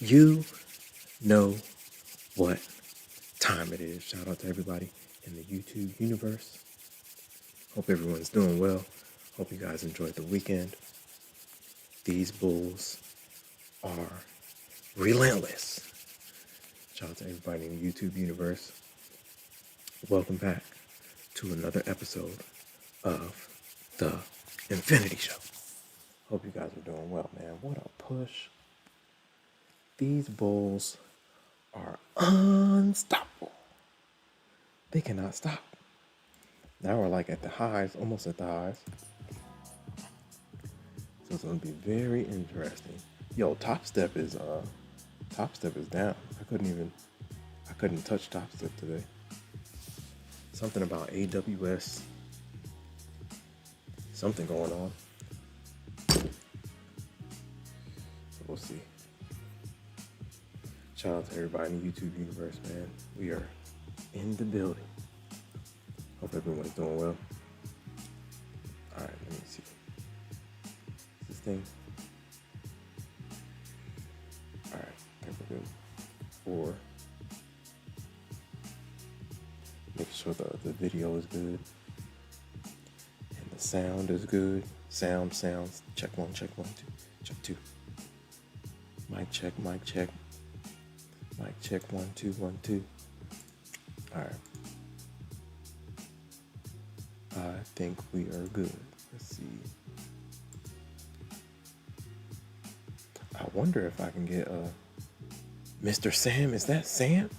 You know what time it is. Shout out to everybody in the YouTube universe. Hope everyone's doing well. Hope you guys enjoyed the weekend. These Bulls are relentless. Shout out to everybody in the YouTube universe. Welcome back to another episode of the Infinity Show. Hope you guys are doing well, man. What a push. These Bulls are unstoppable. They cannot stop. Now we're like at the highs, almost at the highs. So it's gonna be very interesting. Yo, Topstep is down. I couldn't touch Topstep today. Something about AWS. Something going on. So we'll see. Shout out to everybody in the YouTube universe, man. We are in the building. Hope everyone's doing well. All right, let me see. This thing. All right, okay, we're good. 4. Make sure the video is good and the sound is good. Sounds. Check 1, check 1, 2, check 2. Mic check. Mic check 1, 2, 1, 2. All right. I think we are good. Let's see. I wonder if I can get Mr. Sam. Is that Sam?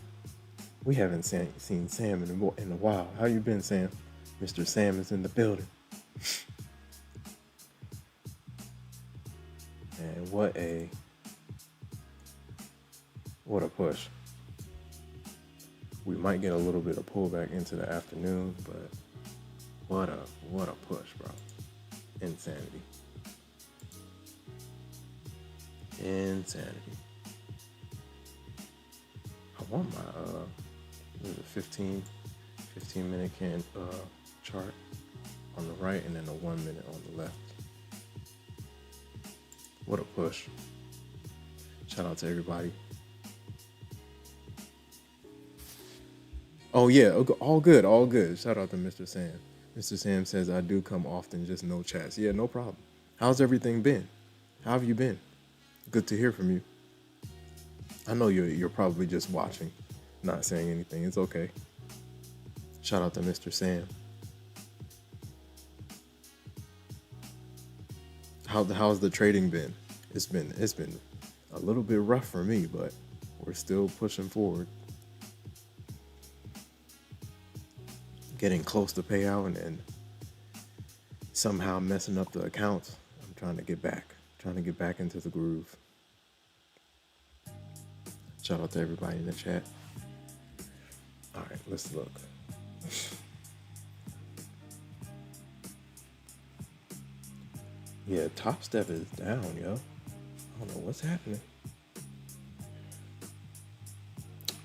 We haven't seen Sam in a while. How you been, Sam? Mr. Sam is in the building. And what a push. We might get a little bit of pullback into the afternoon, but what a push, bro. Insanity. I want my 15 minute chart on the right and then a 1 minute on the left. What a push. Shout out to everybody. Oh yeah, all good. Shout out to Mr. Sam. Mr. Sam says, I do come often, just no chats. Yeah, no problem. How's everything been? How have you been? Good to hear from you. I know you're probably just watching, not saying anything. It's okay. Shout out to Mr. Sam. How's the trading been? It's been a little bit rough for me, but we're still pushing forward. Getting close to payout and then somehow messing up the accounts. I'm trying to get back into the groove. Shout out to everybody in the chat. All right, let's look. Yeah, Topstep is down, yo. I don't know what's happening.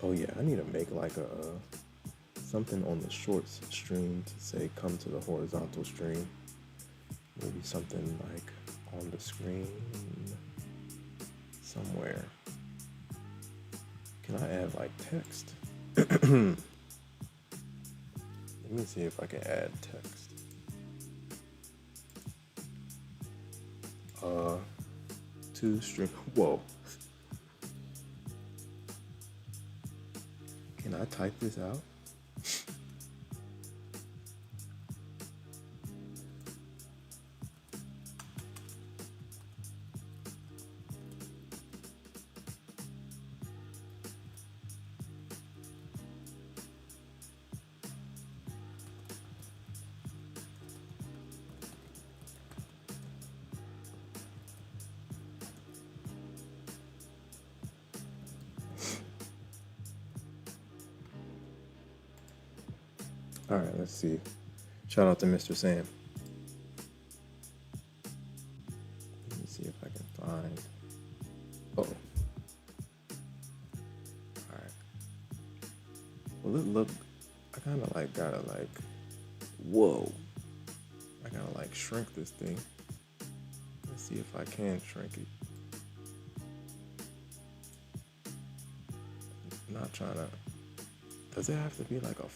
Oh yeah, I need to make like something on the shorts stream to say come to the horizontal stream. Maybe something like on the screen somewhere. Can I add like text? Let me see if I can add text. To stream. Whoa. Can I type this out? All right, let's see. Shout out to Mr. Sam. Let me see if I can find. Oh. All right. Well, look. I kind of like gotta like. Whoa. I gotta like shrink this thing. Let's see if I can shrink it. not trying to. Does it have to be like a?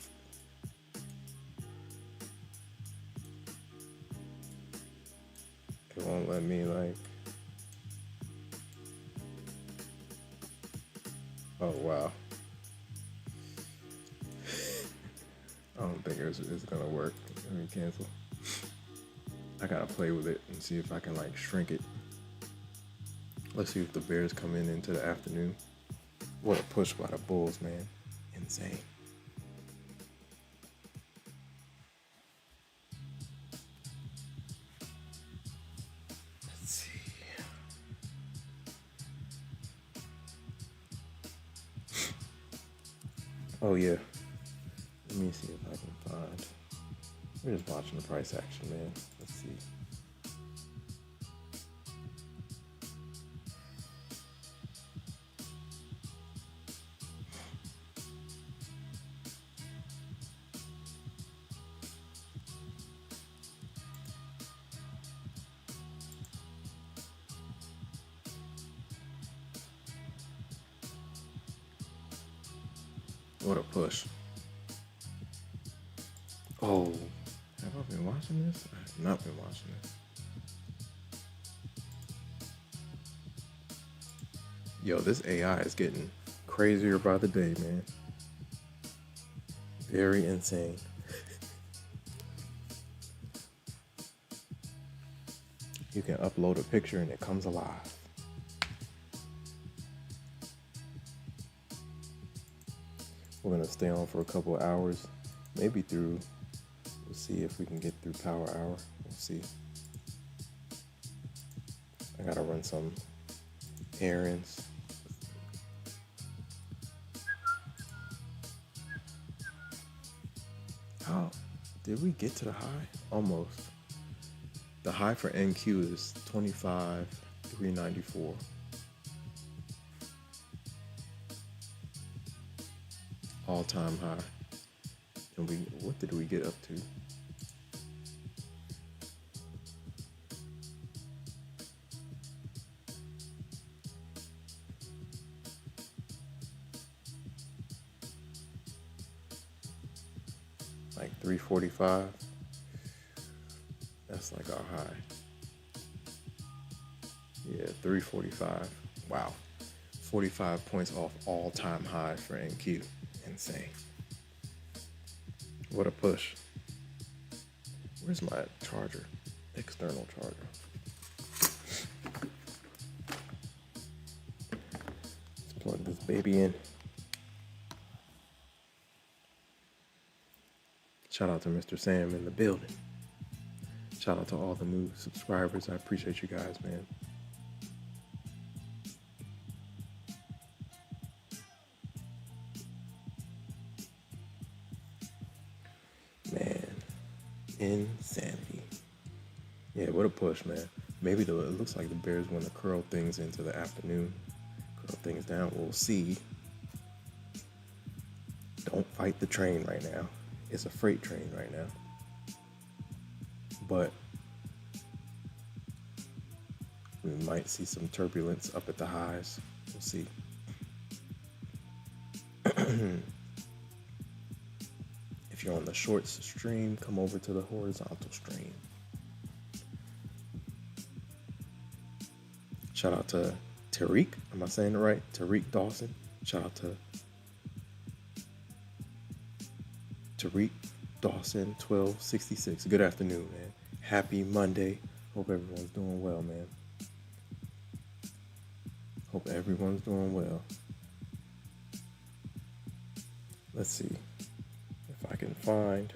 It won't let me like. Oh wow. I don't think it's gonna work. Let me cancel. I gotta play with it and see if I can like shrink it. Let's see if the Bears come into the afternoon. What a push by the Bulls, man. Insane. Let's see. Oh yeah. Let me see if I can find. We're just watching the price action, man. Let's see. What a push. Oh, have I been watching this? I have not been watching this. Yo, this AI is getting crazier by the day, man. Very insane. You can upload a picture and it comes alive. We're gonna stay on for a couple of hours, maybe through. We'll see if we can get through power hour. We'll see. I gotta run some errands. How did we get to the high? Almost. The high for NQ is 25,394. All-time high. And what did we get up to? Like 345. That's like our high. Yeah, 345. Wow. 45 points off all-time high for NQ. Insane. What a push. Where's my charger? External charger. Let's plug this baby in. Shout out to Mr. Sam in the building. Shout out to all the new subscribers. I appreciate you guys, man. Man, insanity. Yeah, what a push, man. Maybe it looks like the Bears want to curl things into the afternoon. Curl things down. We'll see. Don't fight the train right now. It's a freight train right now. But we might see some turbulence up at the highs. We'll see. If you're on the shorts stream, come over to the horizontal stream. Shout out to Tariq. Am I saying it right? Tariq Dawson. Shout out to Tariq Dawson 1266. Good afternoon, man. Happy Monday. Hope everyone's doing well, man. Hope everyone's doing well. Let's see if I can find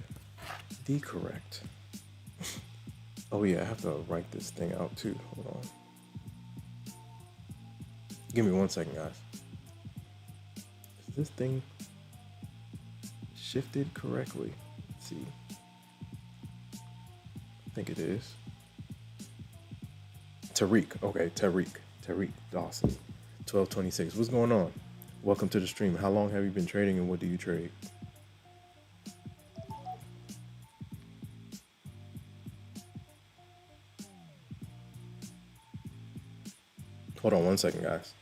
the correct. Oh yeah, I have to write this thing out too. Hold on. Give me 1 second, guys. Is this thing shifted correctly? Let's see. I think it is. Tariq. Okay, Tariq Dawson. 1226. What's going on? Welcome to the stream. How long have you been trading and what do you trade? Hold on 1 second, guys.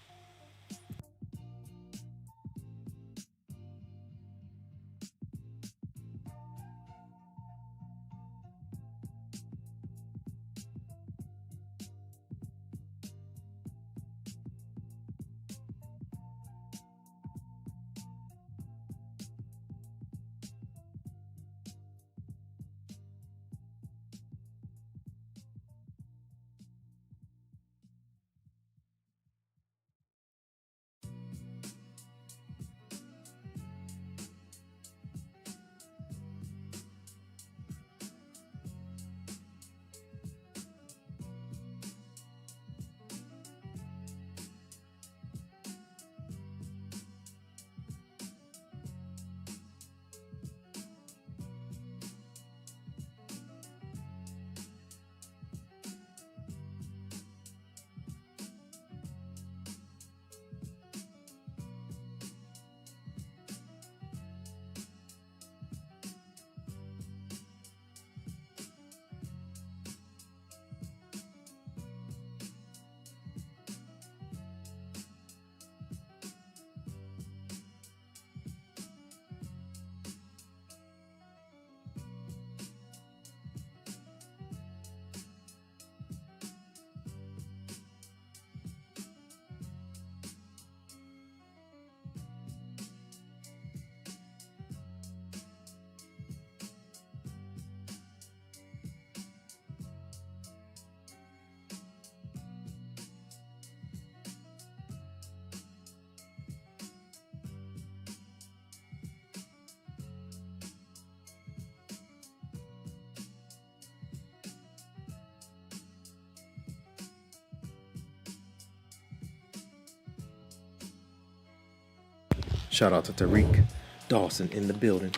Shout out to Tariq Dawson in the building.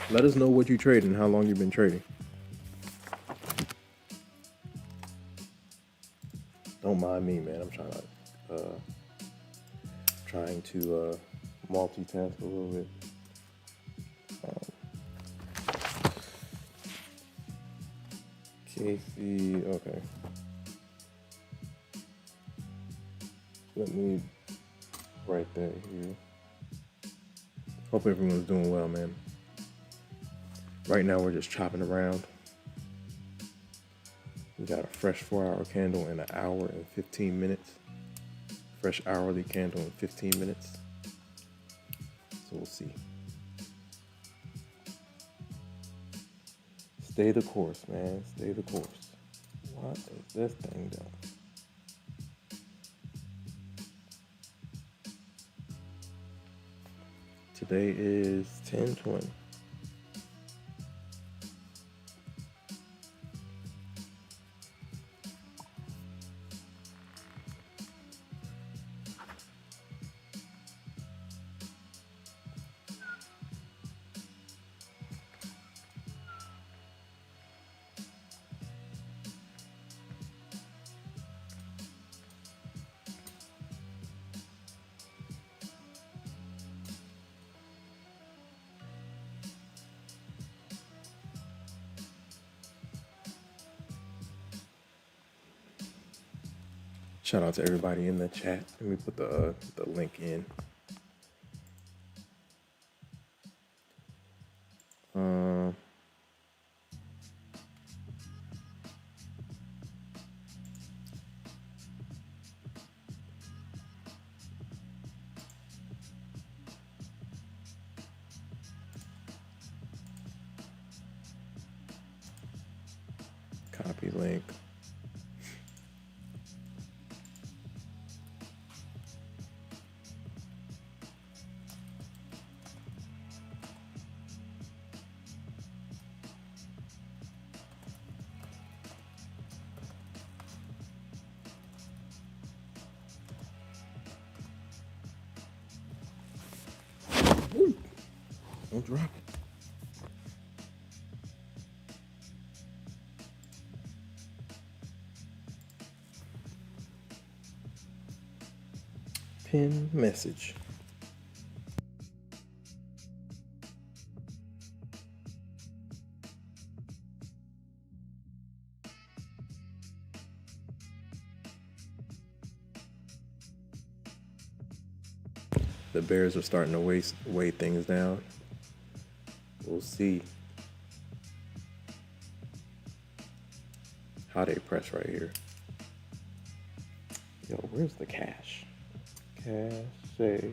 Let us know what you trading, how long you've been trading. Don't mind me, man. I'm trying to multitask a little bit. Casey, okay. Let me write that here. Hope everyone's doing well, man. Right now we're just chopping around. We got a fresh 4-hour candle in an hour and 15 minutes. Fresh hourly candle in 15 minutes. So we'll see. Stay the course, man. Stay the course. What is this thing doing? Today is 10/20. Shout out to everybody in the chat. Let me put the link in. Copy link. Ooh, don't drop it. Pin message. The Bears are starting to weigh things down. We'll see how they press right here. Yo, where's the cash? Cash, say.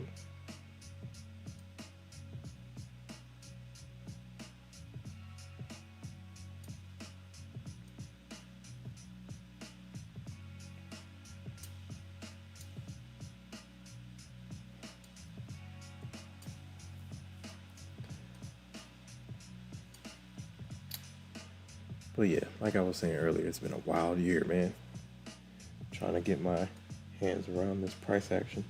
But yeah, like I was saying earlier, it's been a wild year, man. Trying to get my hands around this price action.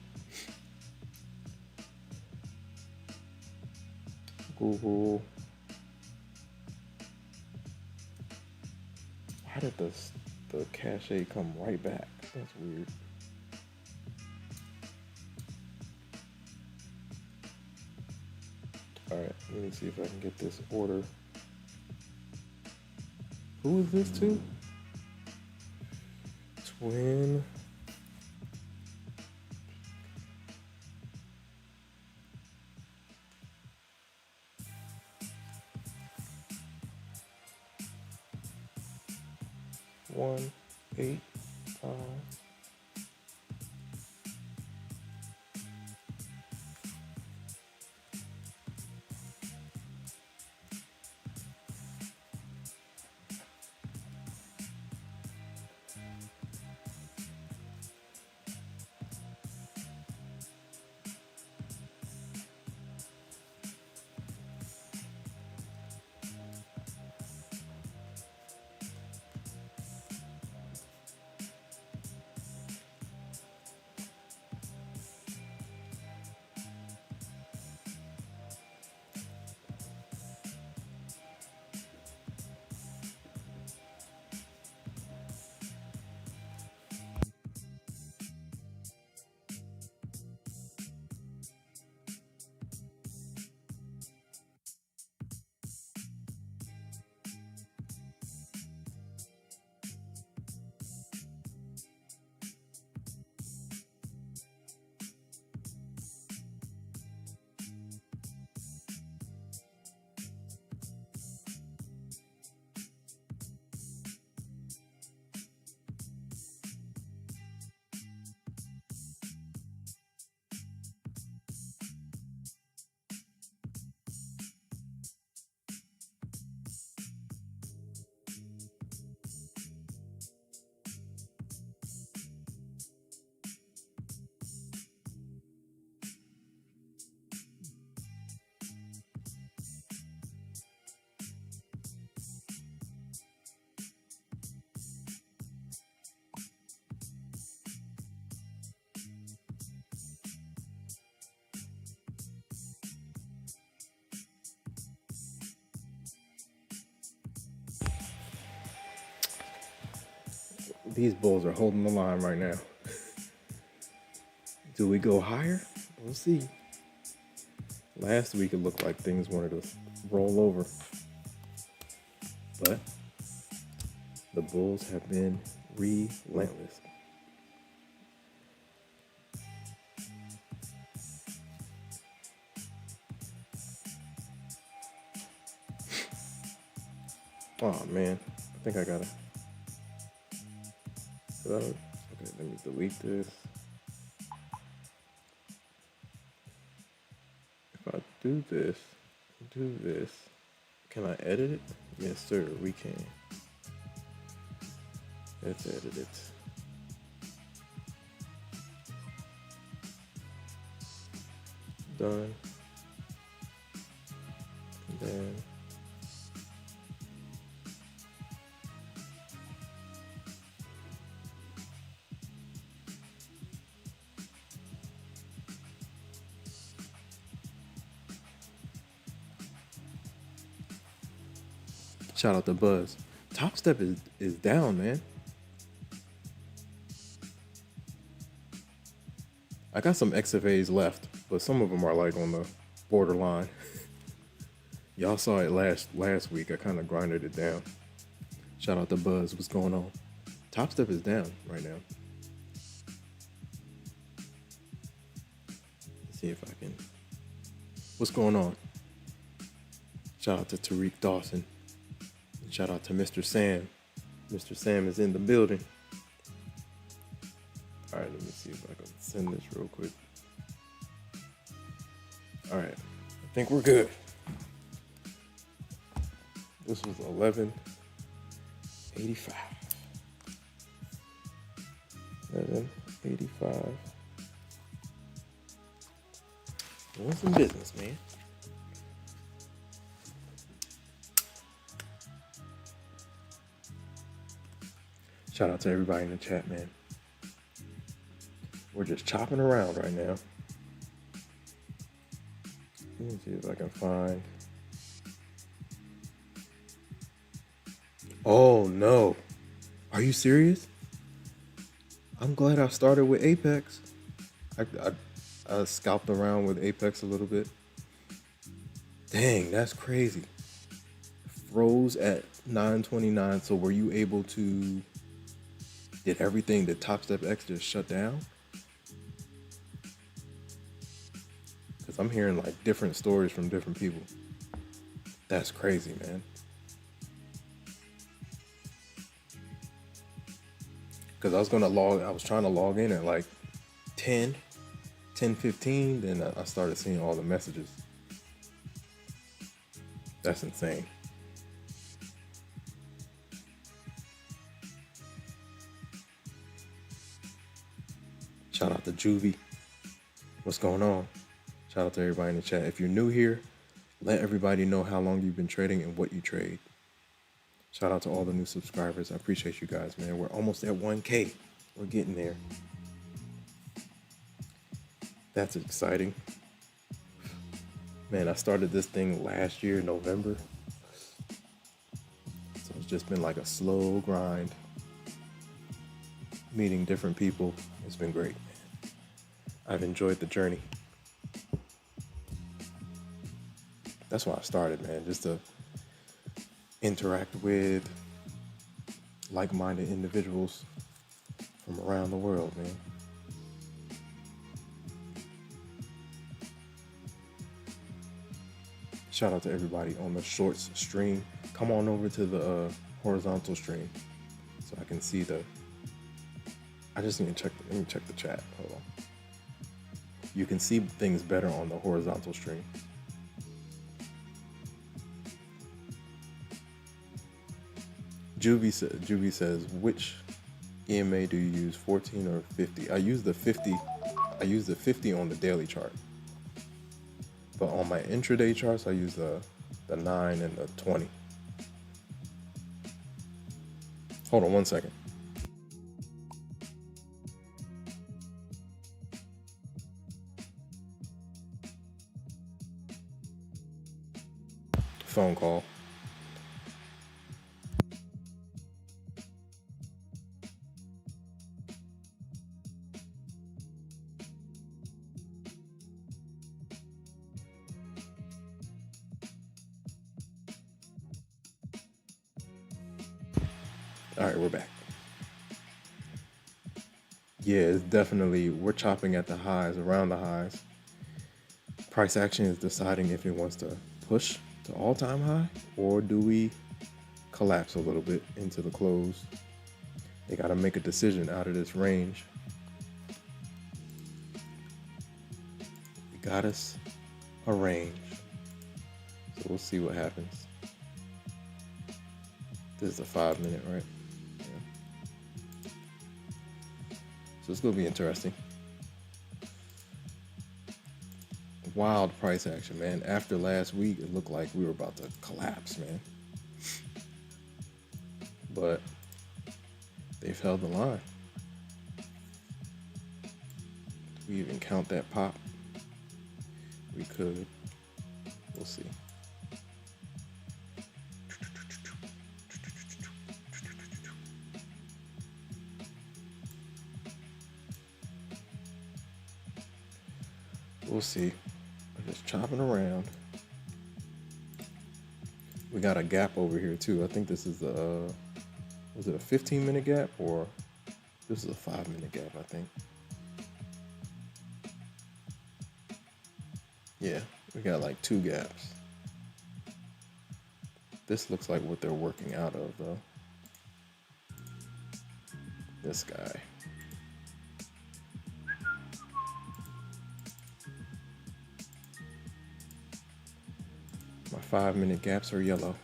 Google. Why did the cachet come right back? That's weird. All right, let me see if I can get this order. Who is this to? Twin. One, 8, 5. These bulls are holding the line right now. Do we go higher? We'll see. Last week it looked like things wanted to roll over, but the bulls have been relentless. Oh man, I think I gotta. Okay, let me delete this. If I do this, can I edit it? Yes, sir, we can. Let's edit it. Done. And then shout out to Buzz. Topstep is down, man. I got some XFAs left, but some of them are like on the borderline. Y'all saw it last week. I kind of grinded it down. Shout out to Buzz. What's going on? Topstep is down right now. Let's see if I can. What's going on? Shout out to Tariq Dawson. And shout out to Mr. Sam. Mr. Sam is in the building. All right, let me see if I can send this real quick. All right, I think we're good. This was 1185. 1185. Doing some business, man. Shout out to everybody in the chat, man. We're just chopping around right now. Let me see if I can find. Oh no. Are you serious? I'm glad I started with Apex. I scalped around with Apex a little bit. Dang, that's crazy. Froze at 929. So were you able to, did everything that Topstep X just shut down? Because I'm hearing like different stories from different people. That's crazy, man. Because I was trying to log in at like 10:15, then I started seeing all the messages. That's insane. Shout out to Juvie. What's going on? Shout out to everybody in the chat. If you're new here, let everybody know how long you've been trading and what you trade. Shout out to all the new subscribers. I appreciate you guys, man. We're almost at 1K. We're getting there. That's exciting. Man, I started this thing last year, November. So it's just been like a slow grind. Meeting different people. It's been great, man. I've enjoyed the journey. That's why I started, man. Just to interact with like-minded individuals from around the world, man. Shout out to everybody on the shorts stream. Come on over to the horizontal stream so I can see the. I just need to check. Let me check the chat. Hold on. You can see things better on the horizontal stream. Juvie says, which EMA do you use, 14 or 50? I use the 50. I use the 50 on the daily chart. But on my intraday charts, I use the 9 and the 20. Hold on one second. Phone call. All right, we're back. Yeah, it's definitely, we're chopping at the highs, around the highs. Price action is deciding if it wants to push to all-time high, or do we collapse a little bit into the close. They got to make a decision out of this range. We got us a range. So we'll see what happens. This is a 5 minute, right? Yeah. So it's going to be interesting. Wild price action, man. After last week, it looked like we were about to collapse, man. But they've held the line. Do we even count that pop? We could. We'll see. We'll see. I'm just chopping around. We got a gap over here too. I think this is was it a 15-minute gap, or this is a 5-minute gap, I think. Yeah, we got like 2 gaps. This looks like what they're working out of though. This guy. My 5-minute gaps are yellow.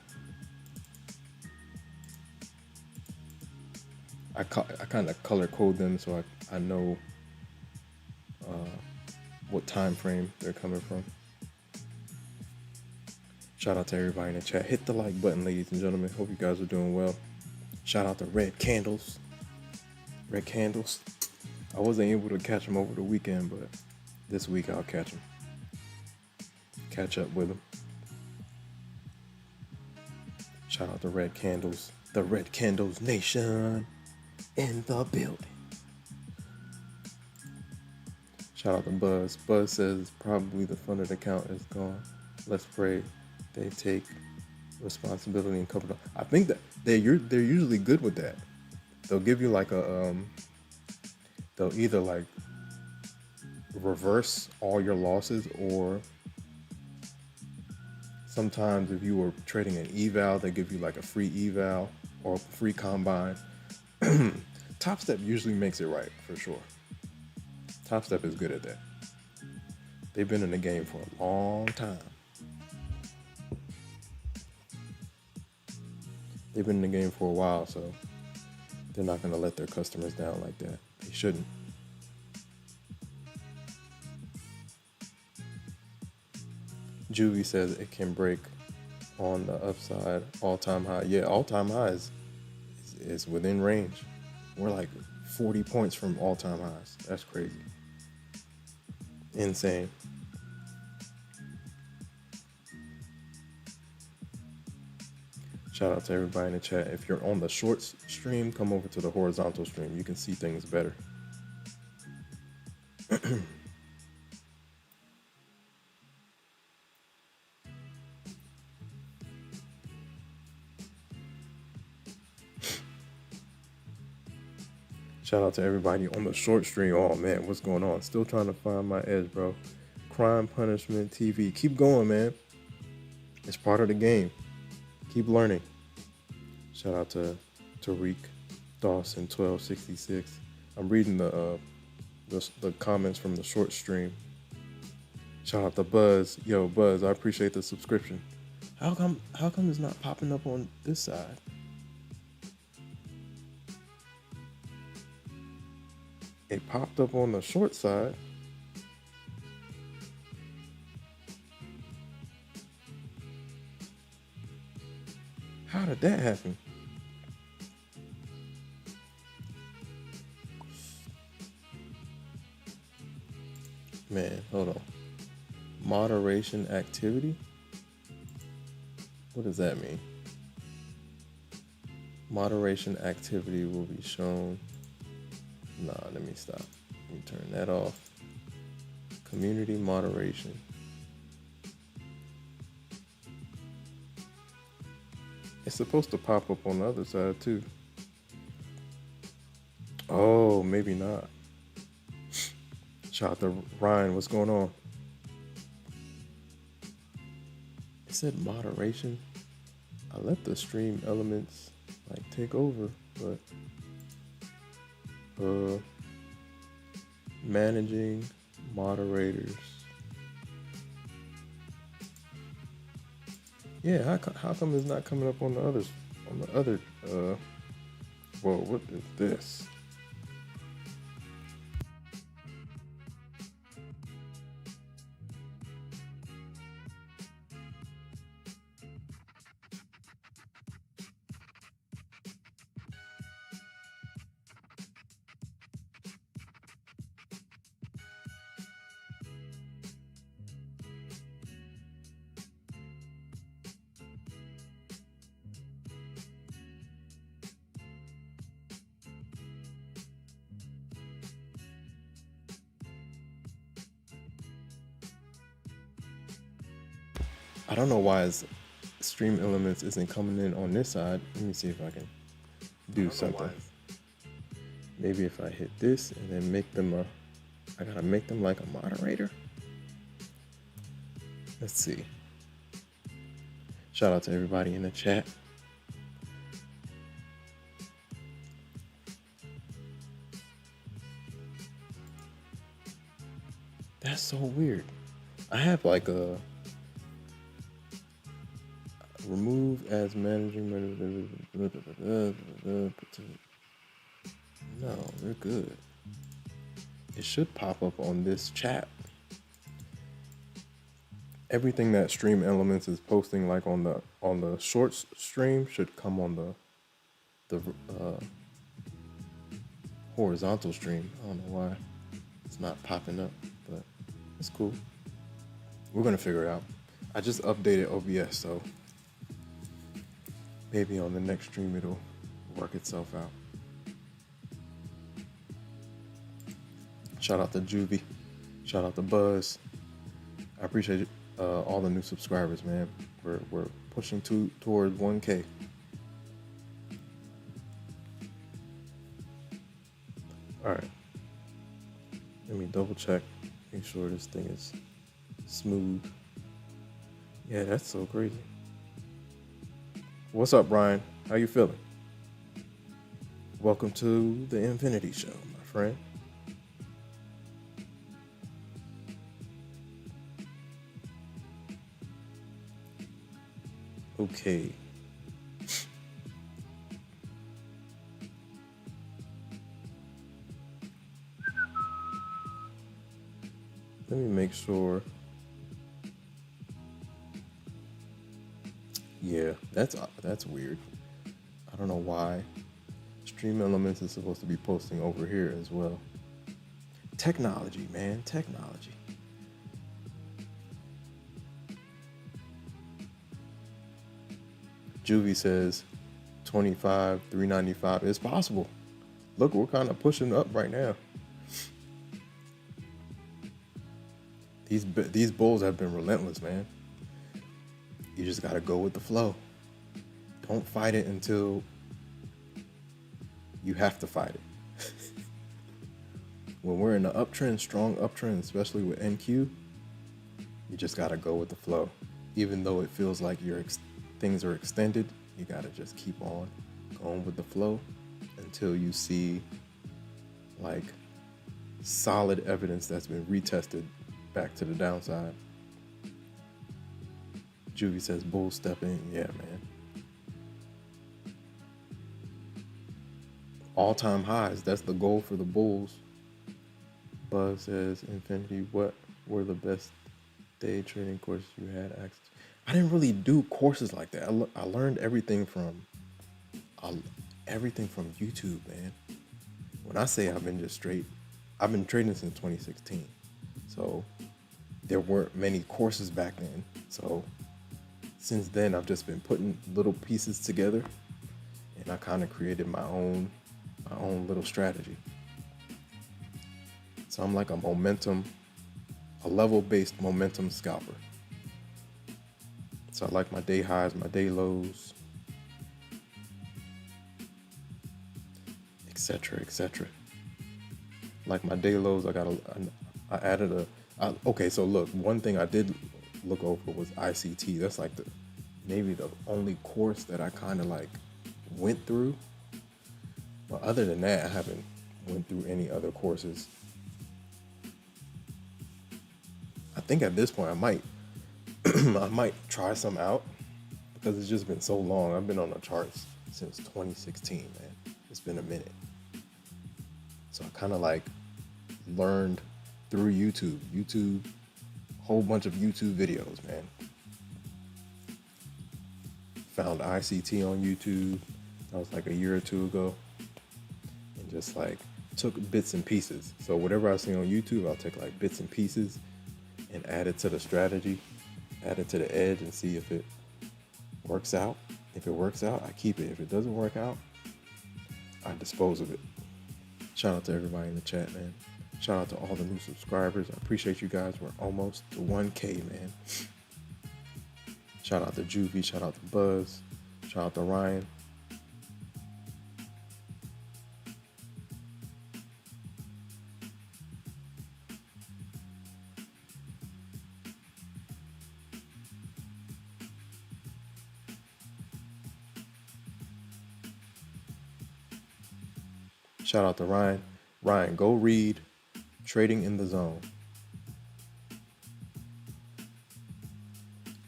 I kind of color code them so I know what time frame they're coming from. Shout out to everybody in the chat. Hit the like button, ladies and gentlemen. Hope you guys are doing well. Shout out to Red Candles. Red Candles. I wasn't able to catch them over the weekend, but this week I'll catch them. Catch up with them. Shout out to Red Candles. The Red Candles Nation in the building. Shout out to Buzz. Buzz says probably the funded account is gone. Let's pray they take responsibility and cover it up. I think that they're usually good with that. They'll give you like a they'll either like reverse all your losses, or sometimes if you were trading an eval, they give you like a free eval or a free combine. Topstep usually makes it right for sure. Topstep is good at that. They've been in the game for a long time. They've been in the game for a while, so they're not going to let their customers down like that. They shouldn't. Juvie says it can break on the upside, all-time high. Yeah, all-time high is within range. We're like 40 points from all-time highs. That's crazy. Insane. Shout out to everybody in the chat. If you're on the short stream, come over to the horizontal stream. You can see things better. Shout out to everybody on the short stream. Oh man, what's going on? Still trying to find my edge, bro. Crime Punishment TV. Keep going, man. It's part of the game. Keep learning. Shout out to Tariq Dawson 1266. I'm reading the comments from the short stream. Shout out to Buzz. Yo, Buzz, I appreciate the subscription. How come it's not popping up on this side? It popped up on the short side. How did that happen? Man, hold on. Moderation activity? What does that mean? Moderation activity will be shown. Nah, let me stop. Let me turn that off. Community moderation. It's supposed to pop up on the other side too. Oh, maybe not. Shout out to Ryan. What's going on? It said moderation. I let the stream elements like take over, but managing moderators. Yeah, how come it's not coming up on the others? On the other, well, what is this? I don't know why stream elements isn't coming in on this side. Let me see if I can do something. Maybe if I hit this and then make them I gotta make them like a moderator. Let's see. Shout out to everybody in the chat. That's so weird. I have like a remove as managing. No, we're good. It should pop up on this chat. Everything that Stream Elements is posting, like on the shorts stream, should come on the horizontal stream. I don't know why it's not popping up, but it's cool. We're gonna figure it out. I just updated OBS, so maybe on the next stream it'll work itself out. Shout out to Juvie. Shout out to Buzz. I appreciate all the new subscribers, man. We're pushing towards 1K. All right. Let me double check, make sure this thing is smooth. Yeah, that's so crazy. What's up, Brian? How you feeling? Welcome to the Infinity Show, my friend. Okay. Let me make sure. Yeah, that's weird. I don't know why. Stream Elements is supposed to be posting over here as well. Technology, man, technology. Juvie says 25, 395. It's possible. Look, we're kind of pushing up right now. These bulls have been relentless, man. You just got to go with the flow. Don't fight it until you have to fight it. When we're in the uptrend, strong uptrend, especially with NQ, you just got to go with the flow. Even though it feels like things are extended, you got to just keep on going with the flow until you see like solid evidence that's been retested back to the downside. Juvie says bull step in. Yeah, man. All-time highs. That's the goal for the bulls. Buzz says, Infinity, what were the best day trading courses you had access to? I didn't really do courses like that. I learned everything from YouTube, man. When I say I've been trading since 2016. So there weren't many courses back then. So since then, I've just been putting little pieces together, and I kind of created my own little strategy. So I'm like a level-based momentum scalper. So I like my day highs, my day lows, etc., etc. like my day lows. I added okay, so look, one thing I did look over was ICT. That's like maybe the only course that I kind of like went through. But other than that, I haven't went through any other courses. I think at this point I might I might try some out because it's just been so long. I've been on the charts since 2016, man. It's been a minute. So I kind of like learned through YouTube, whole bunch of YouTube videos, man. Found ICT on YouTube. That was like a year or two ago. And just like took bits and pieces. So whatever I see on YouTube, I'll take like bits and pieces and add it to the strategy, add it to the edge and see if it works out. If it works out, I keep it. If it doesn't work out, I dispose of it. Shout out to everybody in the chat, man. Shout out to all the new subscribers. I appreciate you guys. We're almost to 1K, man. Shout out to Juvie. Shout out to Buzz. Shout out to Ryan. Shout out to Ryan. Ryan, go read Trading in the Zone.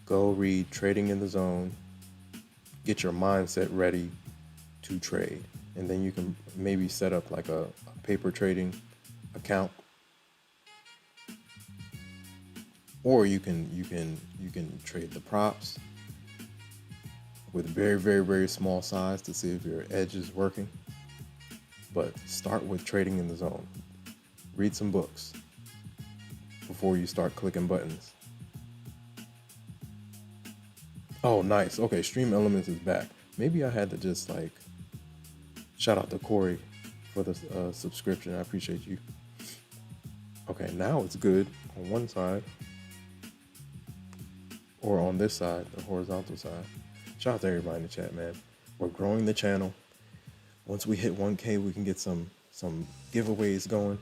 Go read Trading in the Zone. Get your mindset ready to trade. And then you can maybe set up like a paper trading account. Or you can trade the props with very, very, very small size to see if your edge is working. But start with Trading in the Zone. Read some books before you start clicking buttons. Oh, nice. Okay, Stream Elements is back. Maybe I had to just like shout out to Corey for the subscription. I appreciate you. Okay, now it's good on one side or on this side, the horizontal side. Shout out to everybody in the chat, man. We're growing the channel. Once we hit 1K, we can get some giveaways going.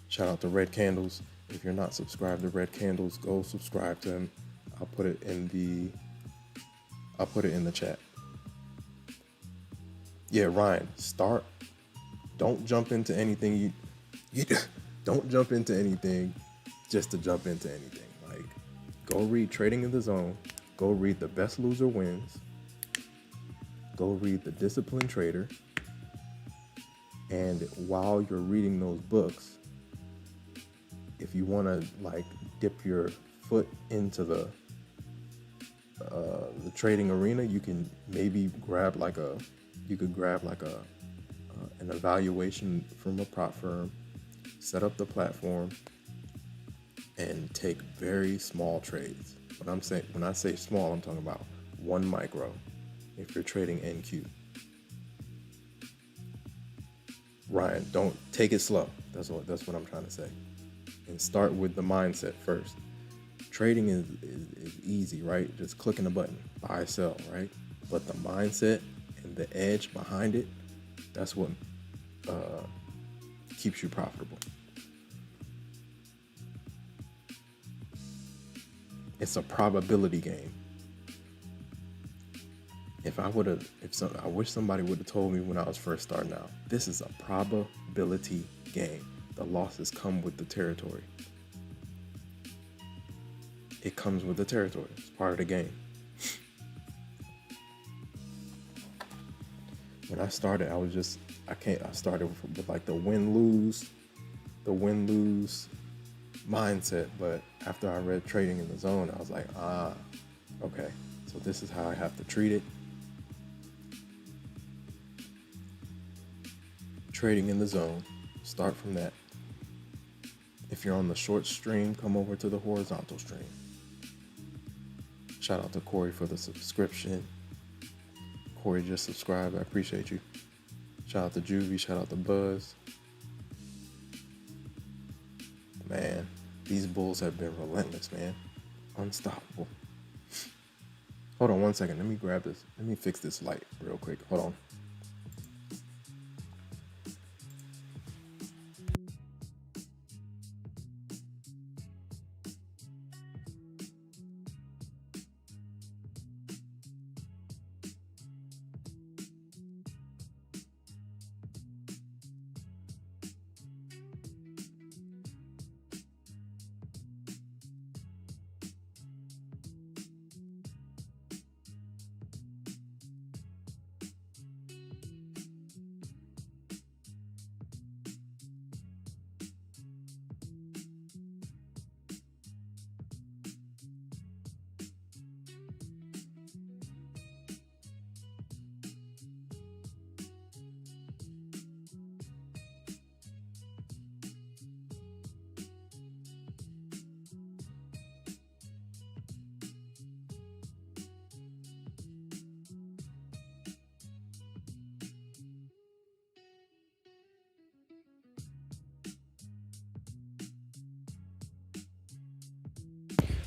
Shout out to Red Candles. If you're not subscribed to Red Candles, go subscribe to him. I'll put it in the chat. Yeah, Ryan, start. Don't jump into anything you don't jump into anything just to jump into anything. Like, go read Trading in the Zone. Go read The Best Loser Wins. Go read The Disciplined Trader. And while you're reading those books, if you want to like dip your foot into the trading arena, you can maybe grab like an evaluation from a prop firm, set up the platform, and take very small trades. When I say small, I'm talking about 1 micro. If you're trading NQ, Ryan, don't take it slow. That's what I'm trying to say. And start with the mindset first. Trading is easy, right? Just clicking a button, buy, sell, right? But the mindset and the edge behind it, that's what keeps you profitable. It's a probability game. I wish somebody would have told me when I was first starting out, this is a probability game. The losses come with the territory. It comes with the territory. It's part of the game. When I started, I started with like the win-lose mindset. But after I read Trading in the Zone, I was like, okay, so this is how I have to treat it. Trading in the Zone, start from that. If you're on the short stream, come over to the horizontal stream. Shout out to Corey for the subscription. Corey just subscribed. I appreciate you. Shout out to Juvie. Shout out to Buzz. Man, these bulls have been relentless, man. Unstoppable. Hold on one second. Let me grab this. Let me fix this light real quick. Hold on.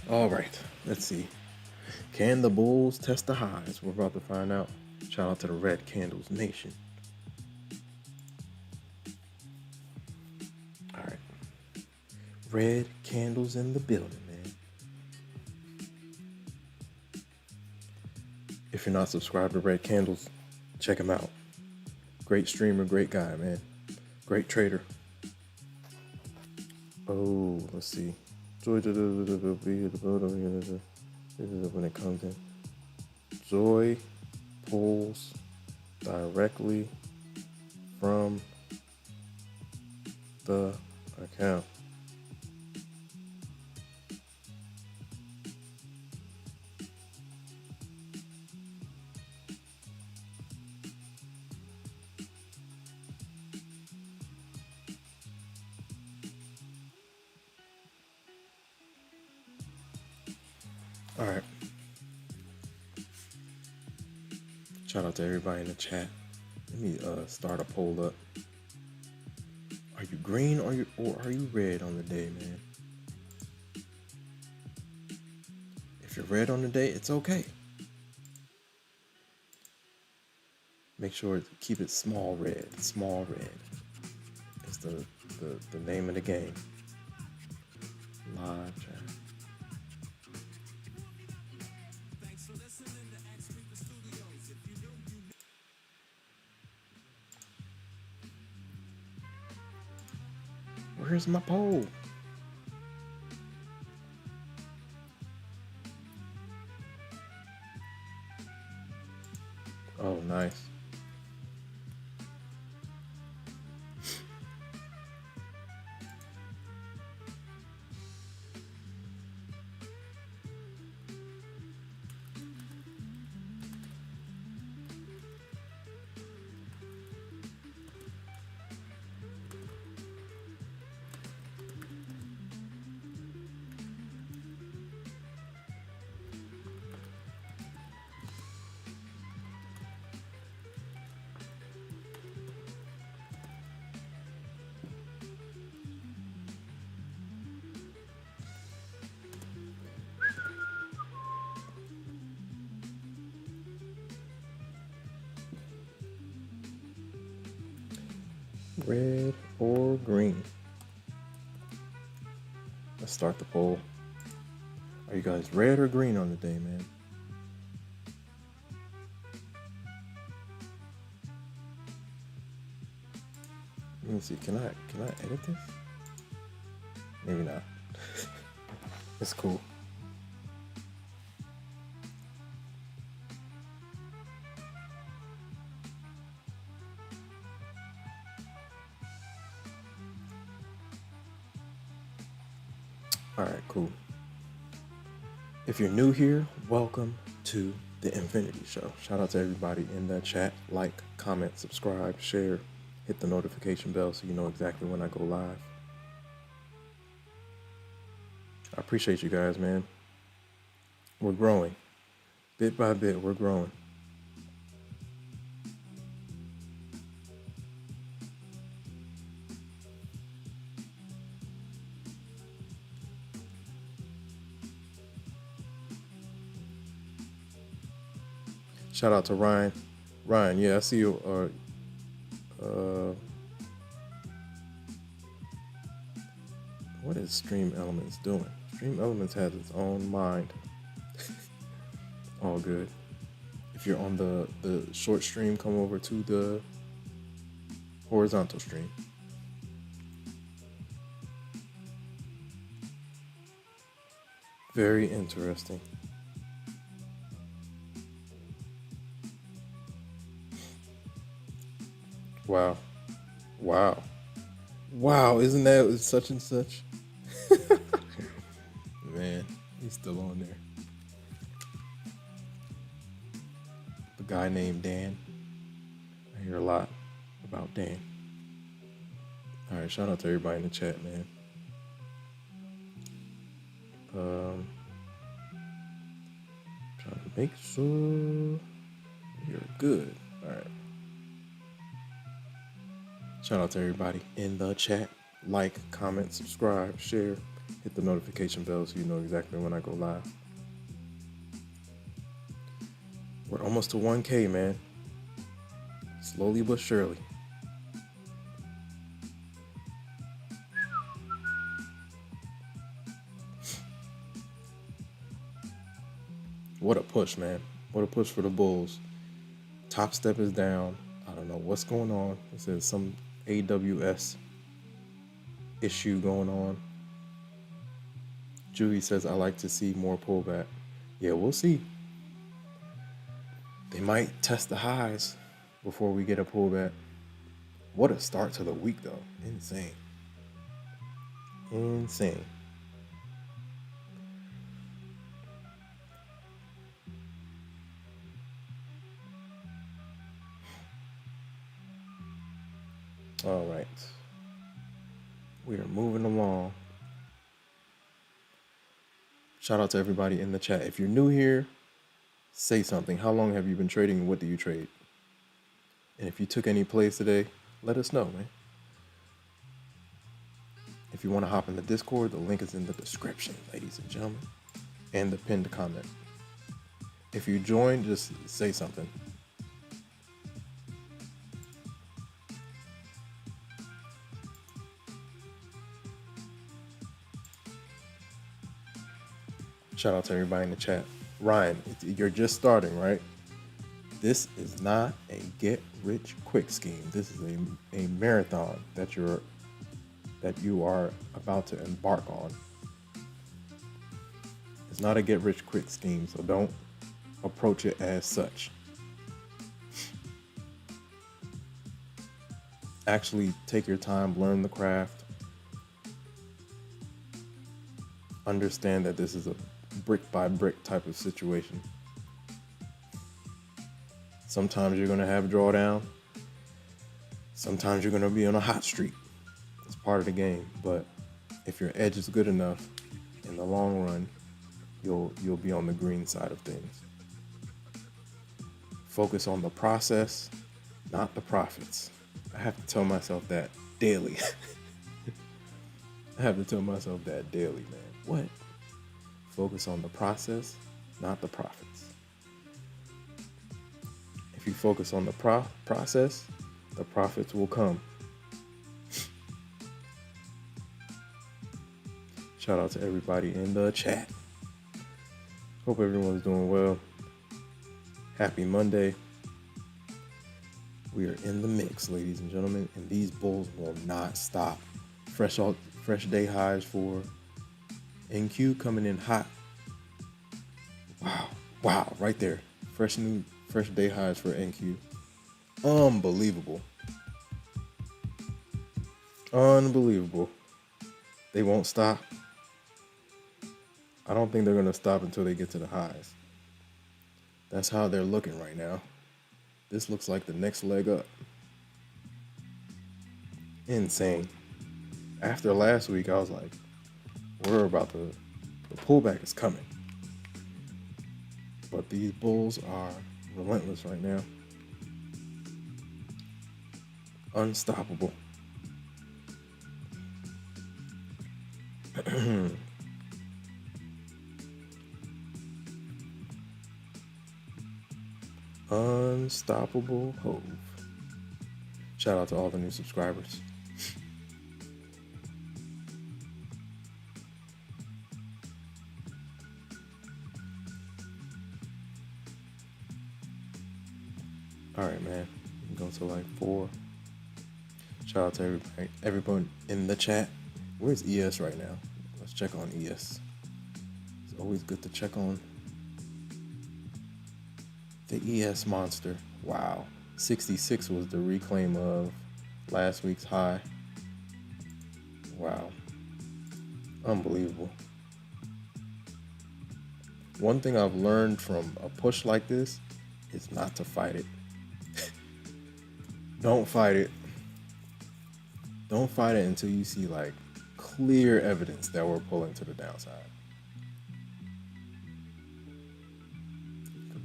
All right, let's see. Can the bulls test the highs? We're about to find out. Shout out to the Red Candles Nation. All right. Red candles in the building, man. If you're not subscribed to Red Candles, check him out. Great streamer, great guy, man. Great trader. Oh, let's see. Joy when it comes in. Joy pulls directly from the account. All right. Shout out to everybody in the chat. Let me start a poll up. Are you green or are you red on the day, man? If you're red on the day, it's okay. Make sure to keep it small red. Small red is the name of the game. Live chat. Where's my poll? Oh, nice. Red or green? Let's start the poll. Are you guys red or green on the day, man? Let me see. Can I edit this? Maybe not. It's cool. All right, cool. If you're new here, welcome to the Infinity Show. Shout out to everybody in the chat. Like, comment, subscribe, share, hit the notification bell so you know exactly when I go live. I appreciate you guys, man. We're growing. Bit by bit, we're growing. Shout out to Ryan. Ryan, yeah, I see you. What is Stream Elements doing? Stream Elements has its own mind. All good. If you're on the short stream, come over to the horizontal stream. Very interesting. Wow. Wow. Wow, isn't that such and such? Man, he's still on there. The guy named Dan. I hear a lot about Dan. All right, shout out to everybody in the chat, man. Trying to make sure you're good. All right. Shout out to everybody in the chat. Like, comment, subscribe, share, hit the notification bell so you know exactly when I go live. We're almost to 1K, man. Slowly but surely. What a push, man. What a push for the Bulls. Topstep is down. I don't know what's going on. It says some AWS issue going on. Julie says, I like to see more pullback. Yeah, we'll see. They might test the highs before we get a pullback. What a start to the week, though. Insane. Insane. All right. We are moving along. Shout out to everybody in the chat. If you're new here, say something. How long have you been trading and what do you trade? And if you took any plays today, let us know, man. If you want to hop in the Discord, the link is in the description, ladies and gentlemen, and the pinned comment. If you join, just say something. Shout out to everybody in the chat. Ryan, you're just starting, right? This is not a get-rich-quick scheme. This is a marathon that you are about to embark on. It's not a get-rich-quick scheme, so don't approach it as such. Actually, take your time, learn the craft. Understand that this is a brick-by-brick type of situation. Sometimes you're going to have drawdown. Sometimes you're going to be on a hot streak. It's part of the game. But if your edge is good enough, in the long run, you'll be on the green side of things. Focus on the process, not the profits. I have to tell myself that daily. I have to tell myself that daily, man. What? Focus on the process, not the profits. If you focus on the process, the profits will come. Shout out to everybody in the chat. Hope everyone's doing well. Happy Monday. We are in the mix, ladies and gentlemen, and these bulls will not stop. Fresh day highs for NQ coming in hot. Wow, right there. Fresh day highs for NQ. Unbelievable. They won't stop. I don't think they're going to stop until they get to the highs. That's how they're looking right now. This looks like the next leg up. Insane. After last week, I was like, the pullback is coming. But these bulls are relentless right now. Unstoppable. Unstoppable Hove. Shout out to all the new subscribers. All right, man. Go to like 4. Shout out to everyone in the chat. Where's ES right now? Let's check on ES. It's always good to check on the ES monster. Wow. 66 was the reclaim of last week's high. Wow. Unbelievable. One thing I've learned from a push like this is not to fight it. Don't fight it. Don't fight it until you see like clear evidence that we're pulling to the downside.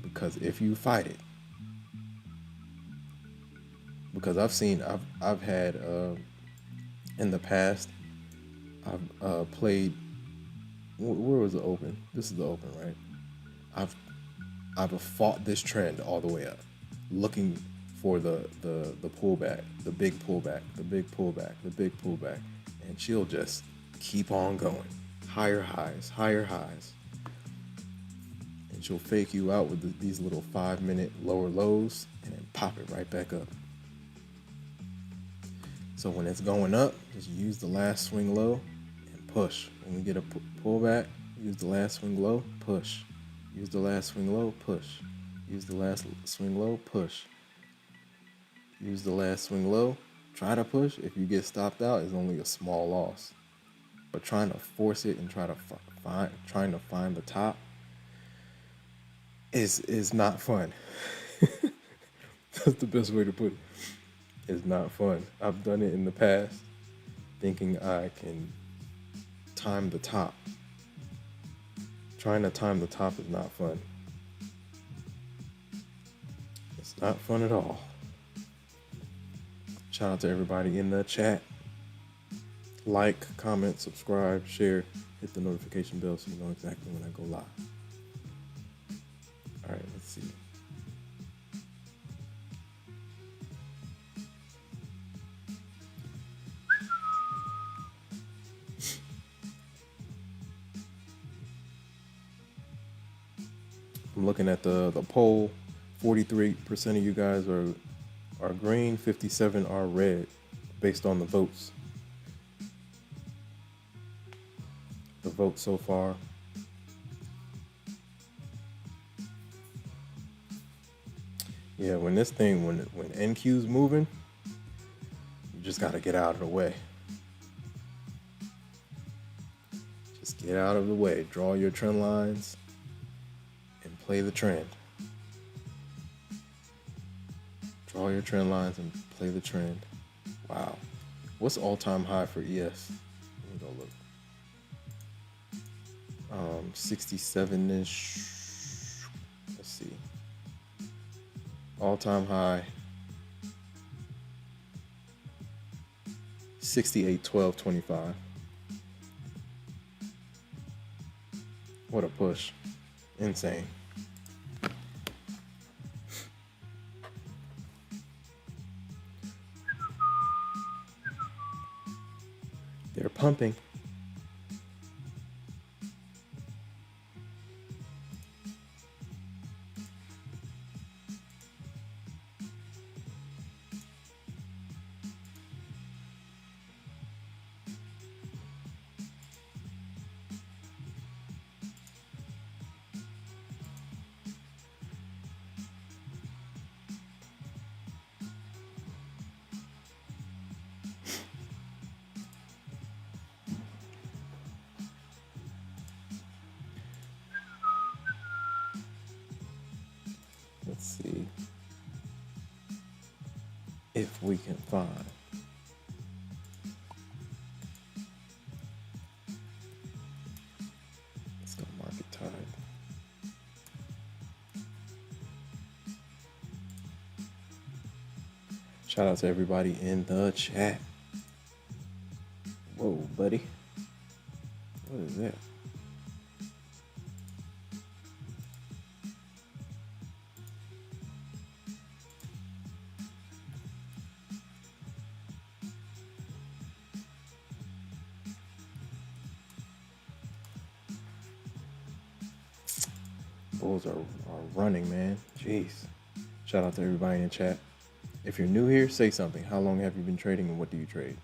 Because if you fight it, because I've had in the past, I've played Where was the open? This is the open, right? I've I've fought this trend all the way up, looking for the pullback, the big pullback, the big pullback, the big pullback, and she'll just keep on going, higher highs, and she'll fake you out with these little 5-minute lower lows and then pop it right back up. So when it's going up, just use the last swing low and push. When we get a pullback, use the last swing low, push. Use the last swing low, push. Use the last swing low, push. Use the last swing low, try to push. If you get stopped out, it's only a small loss. But trying to force it and trying to find the top is not fun. That's the best way to put it. It's not fun. I've done it in the past, thinking I can time the top. Trying to time the top is not fun. It's not fun at all. Shout out to everybody in the chat. Like, comment, subscribe, share, hit the notification bell so you know exactly when I go live. All right, let's see. I'm looking at the poll. 43% of you guys are green, 57 are red, based on the votes. The votes so far. Yeah, when NQ's moving, you just gotta get out of the way. Just get out of the way. Draw your trend lines and play the trend. Draw your trend lines and play the trend. Wow. What's all-time high for ES? Let me go look. 67-ish. Let's see. All-time high. 68.12.25. What a push. Insane. They're pumping. Let's see if we can find. Let's go market tide. Shout out to everybody in the chat. Whoa, buddy. What is that? Bulls are running, man. Jeez. Shout out to everybody in the chat. If you're new here, say something. How long have you been trading and what do you trade?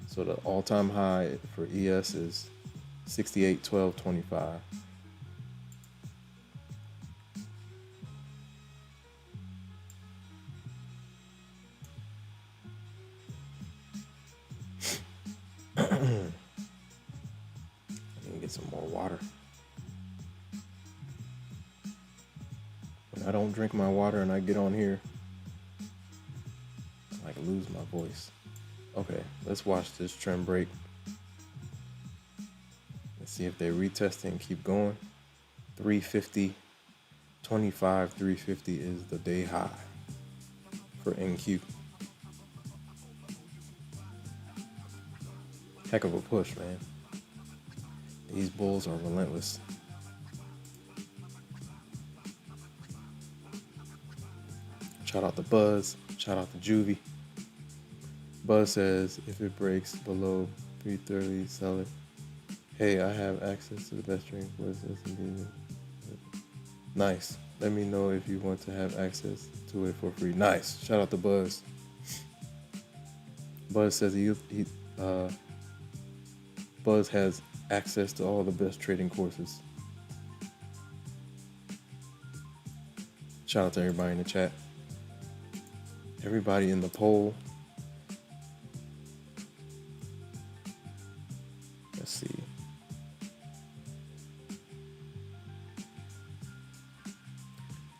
So the all-time high for ES is 68.12.25. Some more water. When I don't drink my water and I get on here, I like lose my voice. Okay, let's watch this trend break. Let's see if they retest it and keep going. 350, 25, 350 is the day high for NQ. Heck of a push, man. These bulls are relentless. Shout out to Buzz. Shout out to Juvie. Buzz says, if it breaks below 330, sell it. Hey, I have access to the best drink. What is this? Nice. Let me know if you want to have access to it for free. Nice. Shout out to Buzz. Buzz says Buzz has access to all the best trading courses. Shout out to everybody in the chat. Everybody in the poll. Let's see.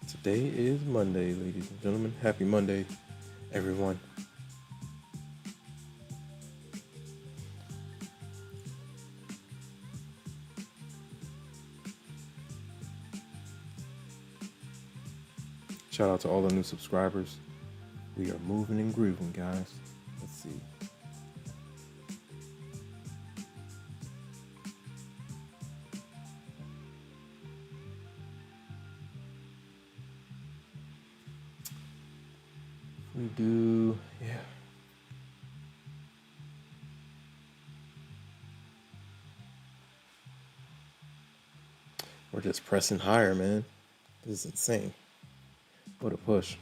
Today is Monday, ladies and gentlemen. Happy Monday, everyone. Shout out to all the new subscribers. We are moving and grooving, guys. Let's see. We do, yeah. We're just pressing higher, man. This is insane. What a push.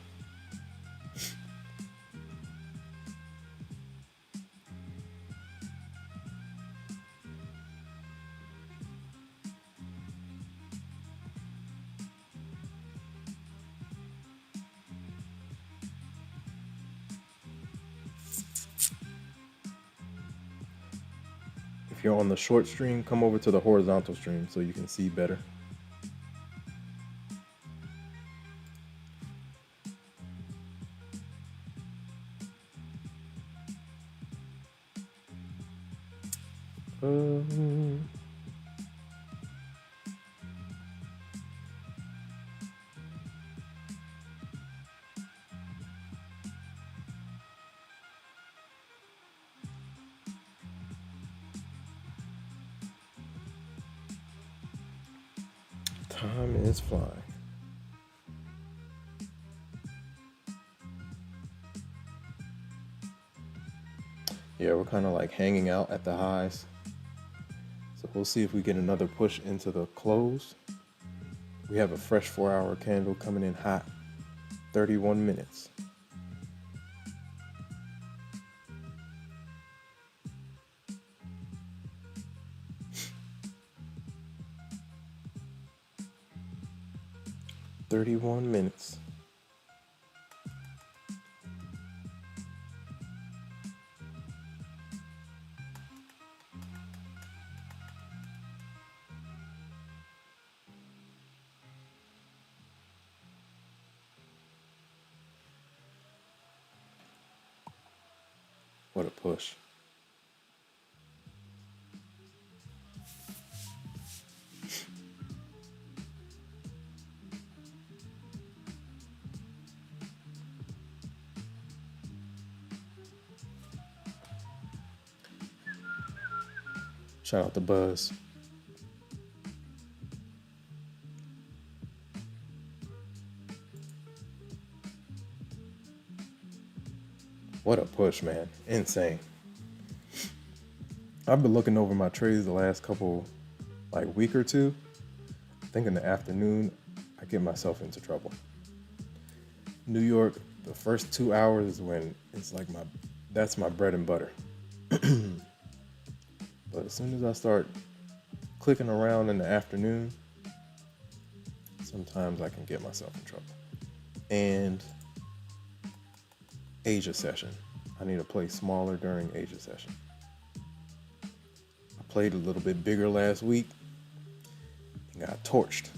If you're on the short stream, come over to the horizontal stream so you can see better. Time is flying. Yeah, we're kind of like hanging out at the highs. So we'll see if we get another push into the close. We have a fresh 4-hour candle coming in hot, 31 minutes. What a push. Shout out to Buzz. What a push, man. Insane. I've been looking over my trades the last couple, week or two. I think in the afternoon, I get myself into trouble. New York, the first 2 hours is when it's like that's my bread and butter. But as soon as I start clicking around in the afternoon, sometimes I can get myself in trouble. And Asia session. I need to play smaller during Asia session. I played a little bit bigger last week and got torched.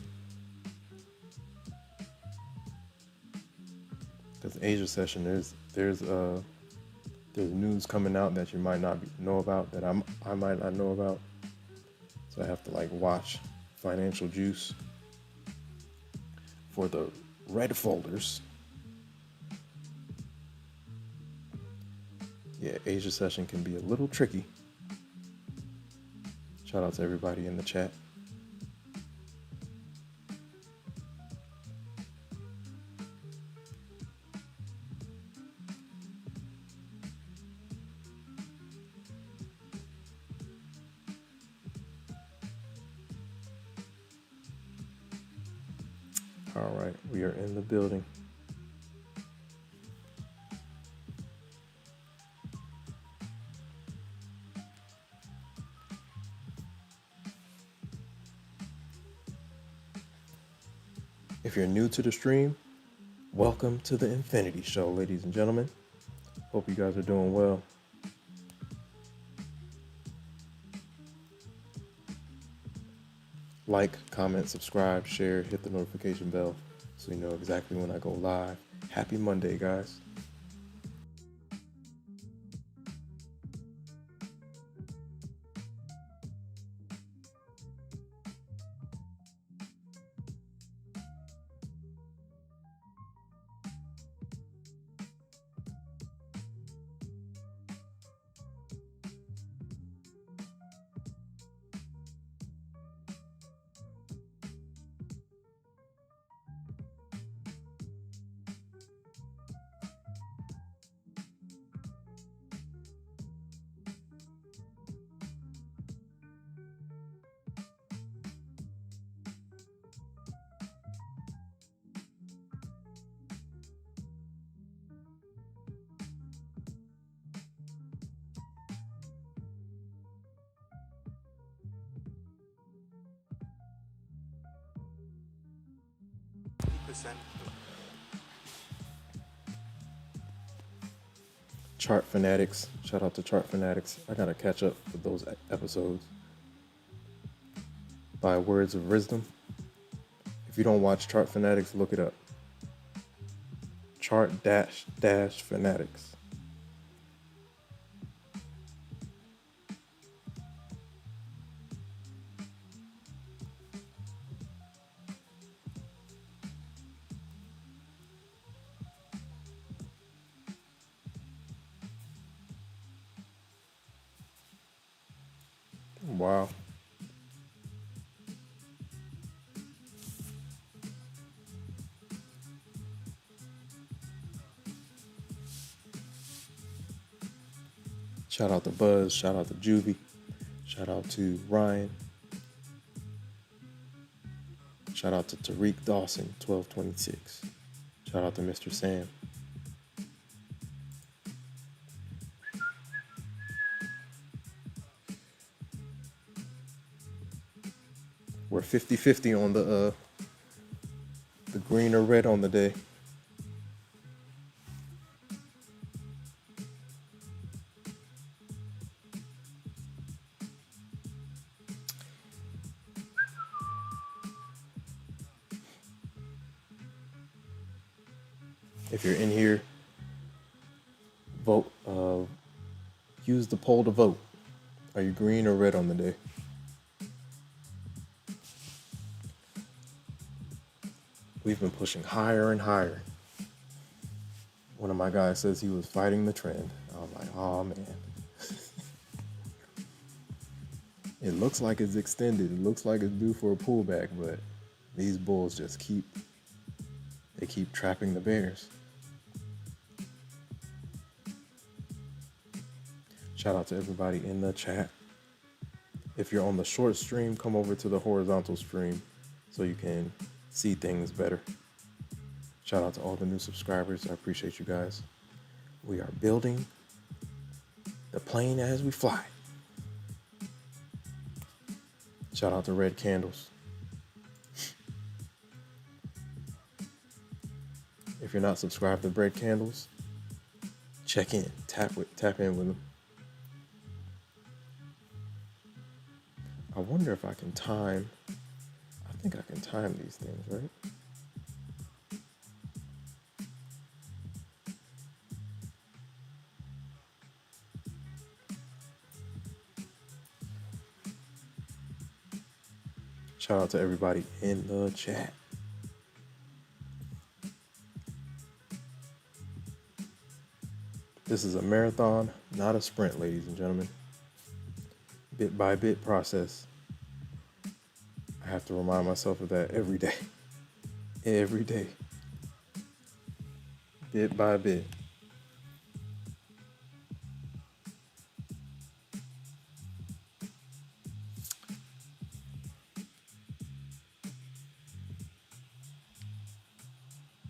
Because Asia session, there's news coming out that you might not know about, that I might not know about. So I have to watch Financial Juice for the red folders. Yeah, Asia session can be a little tricky. Shout out to everybody in the chat. All right, we are in the building. If you're new to the stream, welcome to the Infinity Show, ladies and gentlemen. Hope you guys are doing well. Like, comment, subscribe, share, hit the notification bell so you know exactly when I go live. Happy Monday, guys. Chart Fanatics. Shout out to Chart Fanatics. I gotta catch up with those episodes. By Words of Wisdom. If you don't watch Chart Fanatics, look it up. Chart dash Fanatics. Wow. Shout out to Buzz. Shout out to Juvie. Shout out to Ryan. Shout out to Tariq Dawson, 1226. Shout out to Mr. Sam. We're 50-50 on the green or red on the day. If you're in here, vote. Use the poll to vote. Are you green or red on the day? We've been pushing higher and higher. One of my guys says he was fighting the trend. I'm like, oh man. It looks like it's extended. It looks like it's due for a pullback, but these bulls just keep trapping the bears. Shout out to everybody in the chat. If you're on the short stream, come over to the horizontal stream so you can see things better. Shout out to all the new subscribers. I appreciate you guys. We are building the plane as we fly. Shout out to Red Candles. If you're not subscribed to Red Candles, check in, tap in with them. I wonder if I can time. I think I can time these things, right? Shout out to everybody in the chat. This is a marathon, not a sprint, ladies and gentlemen. bit by bit process. I have to remind myself of that every day. Every day. Bit by bit.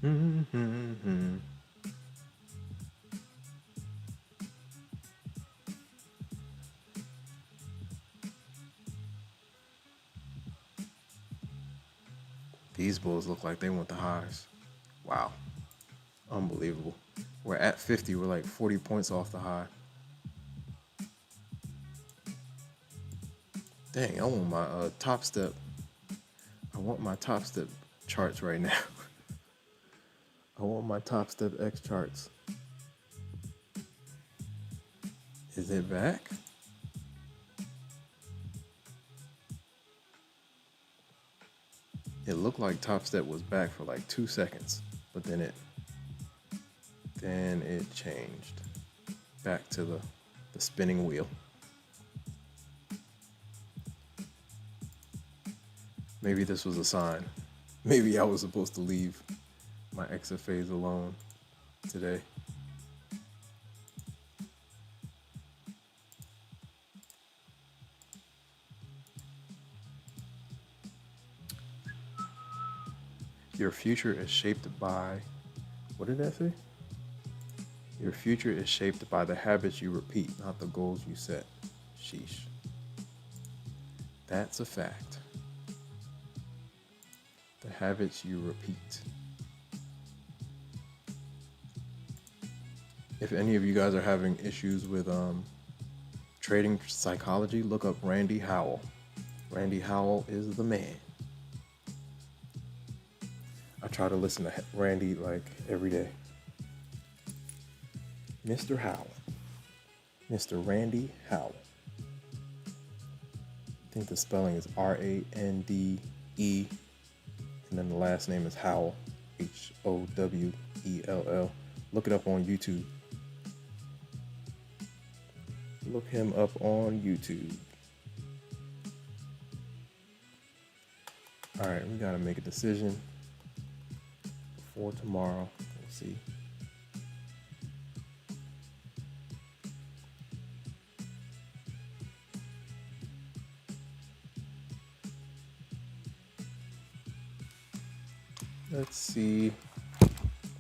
Mm-hmm. These bulls look like they want the highs. Wow. Unbelievable. We're at 50. We're like 40 points off the high. Dang, I want my Topstep. I want my Topstep charts right now. I want my Topstep X charts. Is it back? It looked like Topstep was back for like 2 seconds, but then it changed back to the spinning wheel. Maybe this was a sign. Maybe I was supposed to leave my XFAs alone today. Your future is shaped by, what did that say? Your future is shaped by the habits you repeat, not the goals you set. Sheesh. That's a fact. The habits you repeat. If any of you guys are having issues with trading psychology, look up Randy Howell. Randy Howell is the man. I try to listen to Randy like every day. Mr. Howell. Mr. Randy Howell. I think the spelling is Rande, and then the last name is Howell, Howell. Look it up on YouTube. Look him up on YouTube. All right, we gotta make a decision before tomorrow. We'll see. Let's see.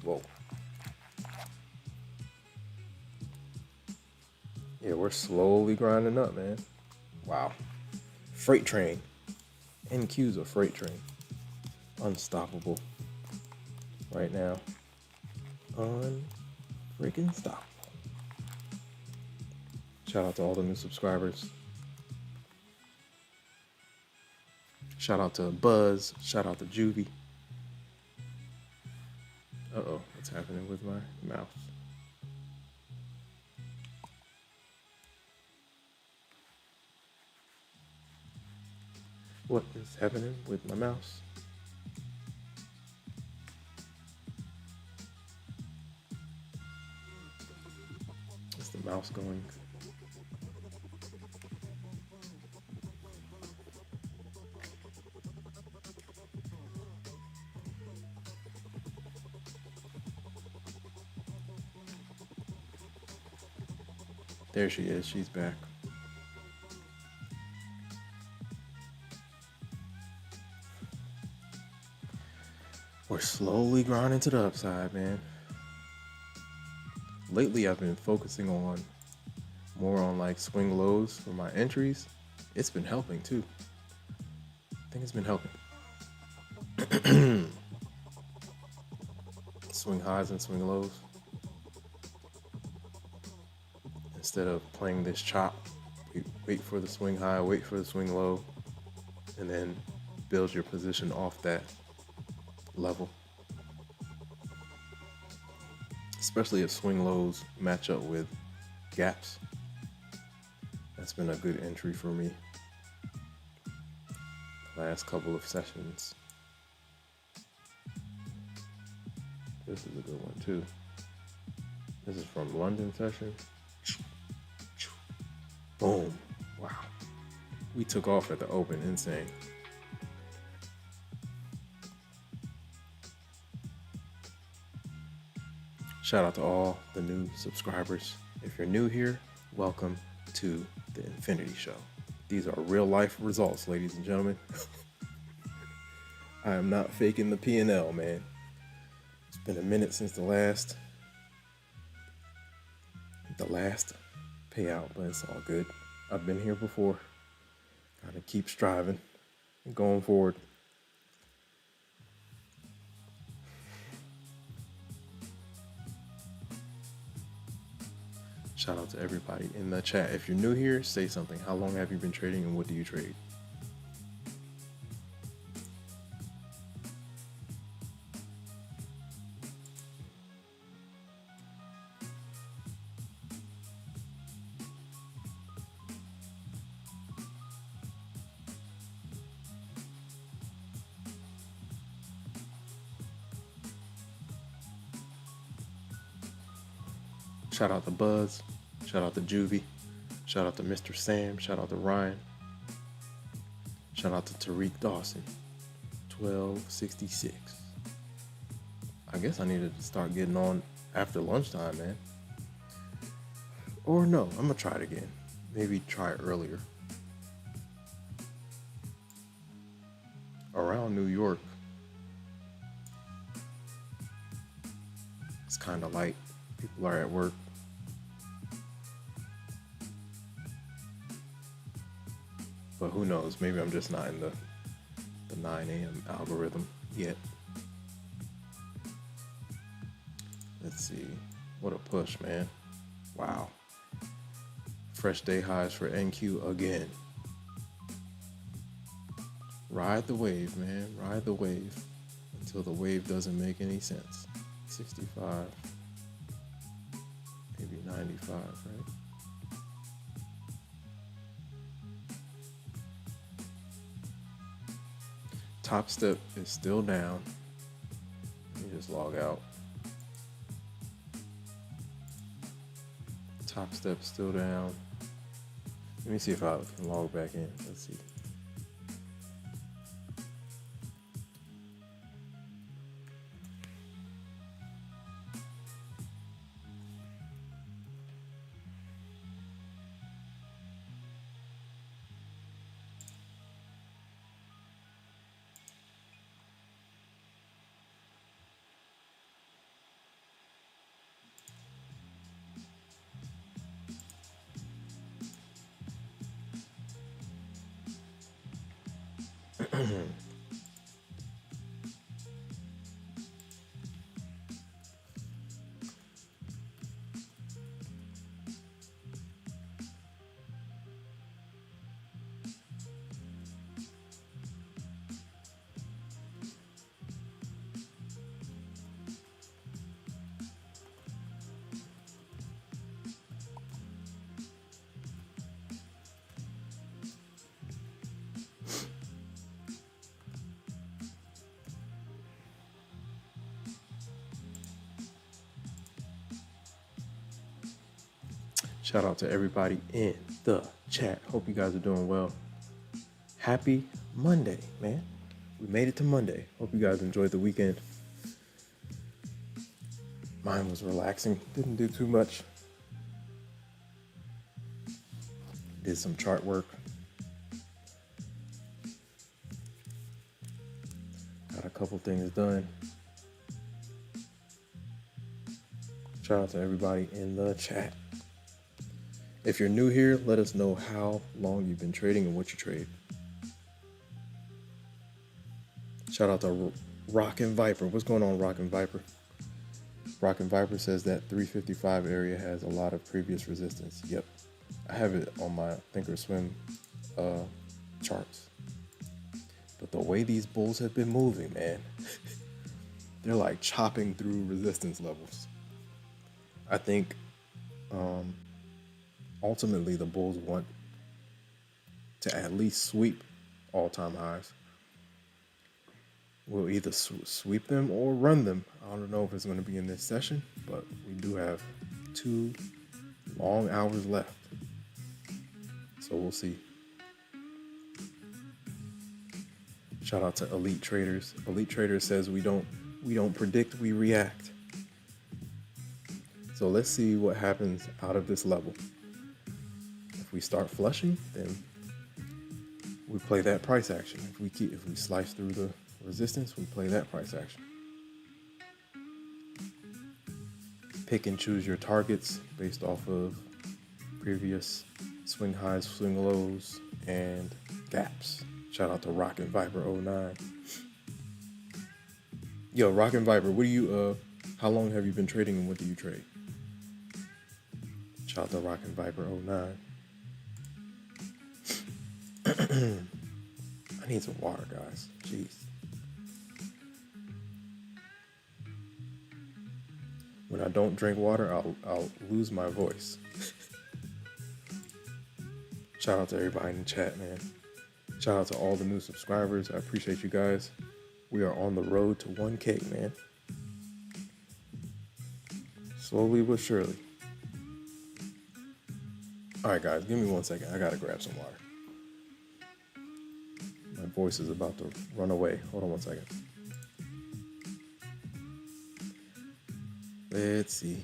Whoa. Yeah, we're slowly grinding up, man. Wow. Freight train. NQ's a freight train. Unstoppable. Right now. Unfreaking stoppable. Shout out to all the new subscribers. Shout out to Buzz. Shout out to Juvie. Uh-oh, what's happening with my mouse? What is happening with my mouse? Is the mouse going? There she is, she's back. We're slowly grinding to the upside, man. Lately, I've been focusing more on like swing lows for my entries. It's been helping too. I think it's been helping. Swing highs and swing lows. Instead of playing this chop, wait for the swing high, wait for the swing low, and then build your position off that level. Especially if swing lows match up with gaps. That's been a good entry for me. Last couple of sessions. This is a good one too. This is from London session. Boom. Wow. We took off at the open, insane. Shout out to all the new subscribers. If you're new here, welcome to the Infinity Show. These are real life results, ladies and gentlemen. I am not faking the P&L, man. It's been a minute since the last payout, but it's all good. I've been here before. Gotta keep striving and going forward. Shout out to everybody in the chat. If you're new here, say something. How long have you been trading and what do you trade? Shout out to Buzz. Shout out to Juvie. Shout out to Mr. Sam. Shout out to Ryan. Shout out to Tariq Dawson. 1266. I guess I needed to start getting on after lunchtime, man. Or no, I'm gonna try it again. Maybe try it earlier. Around New York, it's kind of light. People are at work. But who knows? Maybe I'm just not in the 9 a.m. algorithm yet. Let's see. What a push, man. Wow. Fresh day highs for NQ again. Ride the wave, man. Ride the wave until the wave doesn't make any sense. 65. Maybe 95, right? Topstep is still down. Let me just log out. Topstep still down. Let me see if I can log back in. Let's see. Shout out to everybody in the chat. Hope you guys are doing well. Happy Monday, man. We made it to Monday. Hope you guys enjoyed the weekend. Mine was relaxing. Didn't do too much. Did some chart work. Got a couple things done. Shout out to everybody in the chat. If you're new here, let us know how long you've been trading and what you trade. Shout out to Rockin' Viper. What's going on, Rockin' Viper? Rockin' Viper says that 355 area has a lot of previous resistance. Yep. I have it on my Thinkorswim charts. But the way these bulls have been moving, man, they're like chopping through resistance levels. I think ultimately the bulls want to at least sweep all-time highs. We'll either sweep them or run them. I don't know if it's going to be in this session, but we do have 2 long hours left. So we'll see. Shout out to Elite Traders. Elite Traders says we don't predict, we react. So let's see what happens out of this level. If we start flushing, then we play that price action. If we slice through the resistance, we play that price action. Pick and choose your targets based off of previous swing highs, swing lows, and gaps. Shout out to Rockin' Viper 09. Yo, Rockin' Viper, what do you how long have you been trading and what do you trade? Shout out to Rockin' Viper 09. I need some water, guys. Jeez. When I don't drink water, I'll lose my voice. Shout out to everybody in the chat, man. Shout out to all the new subscribers. I appreciate you guys. We are on the road to 1K, man. Slowly but surely. All right, guys, give me 1 second. I gotta grab some water. My voice is about to run away. Hold on 1 second. Let's see.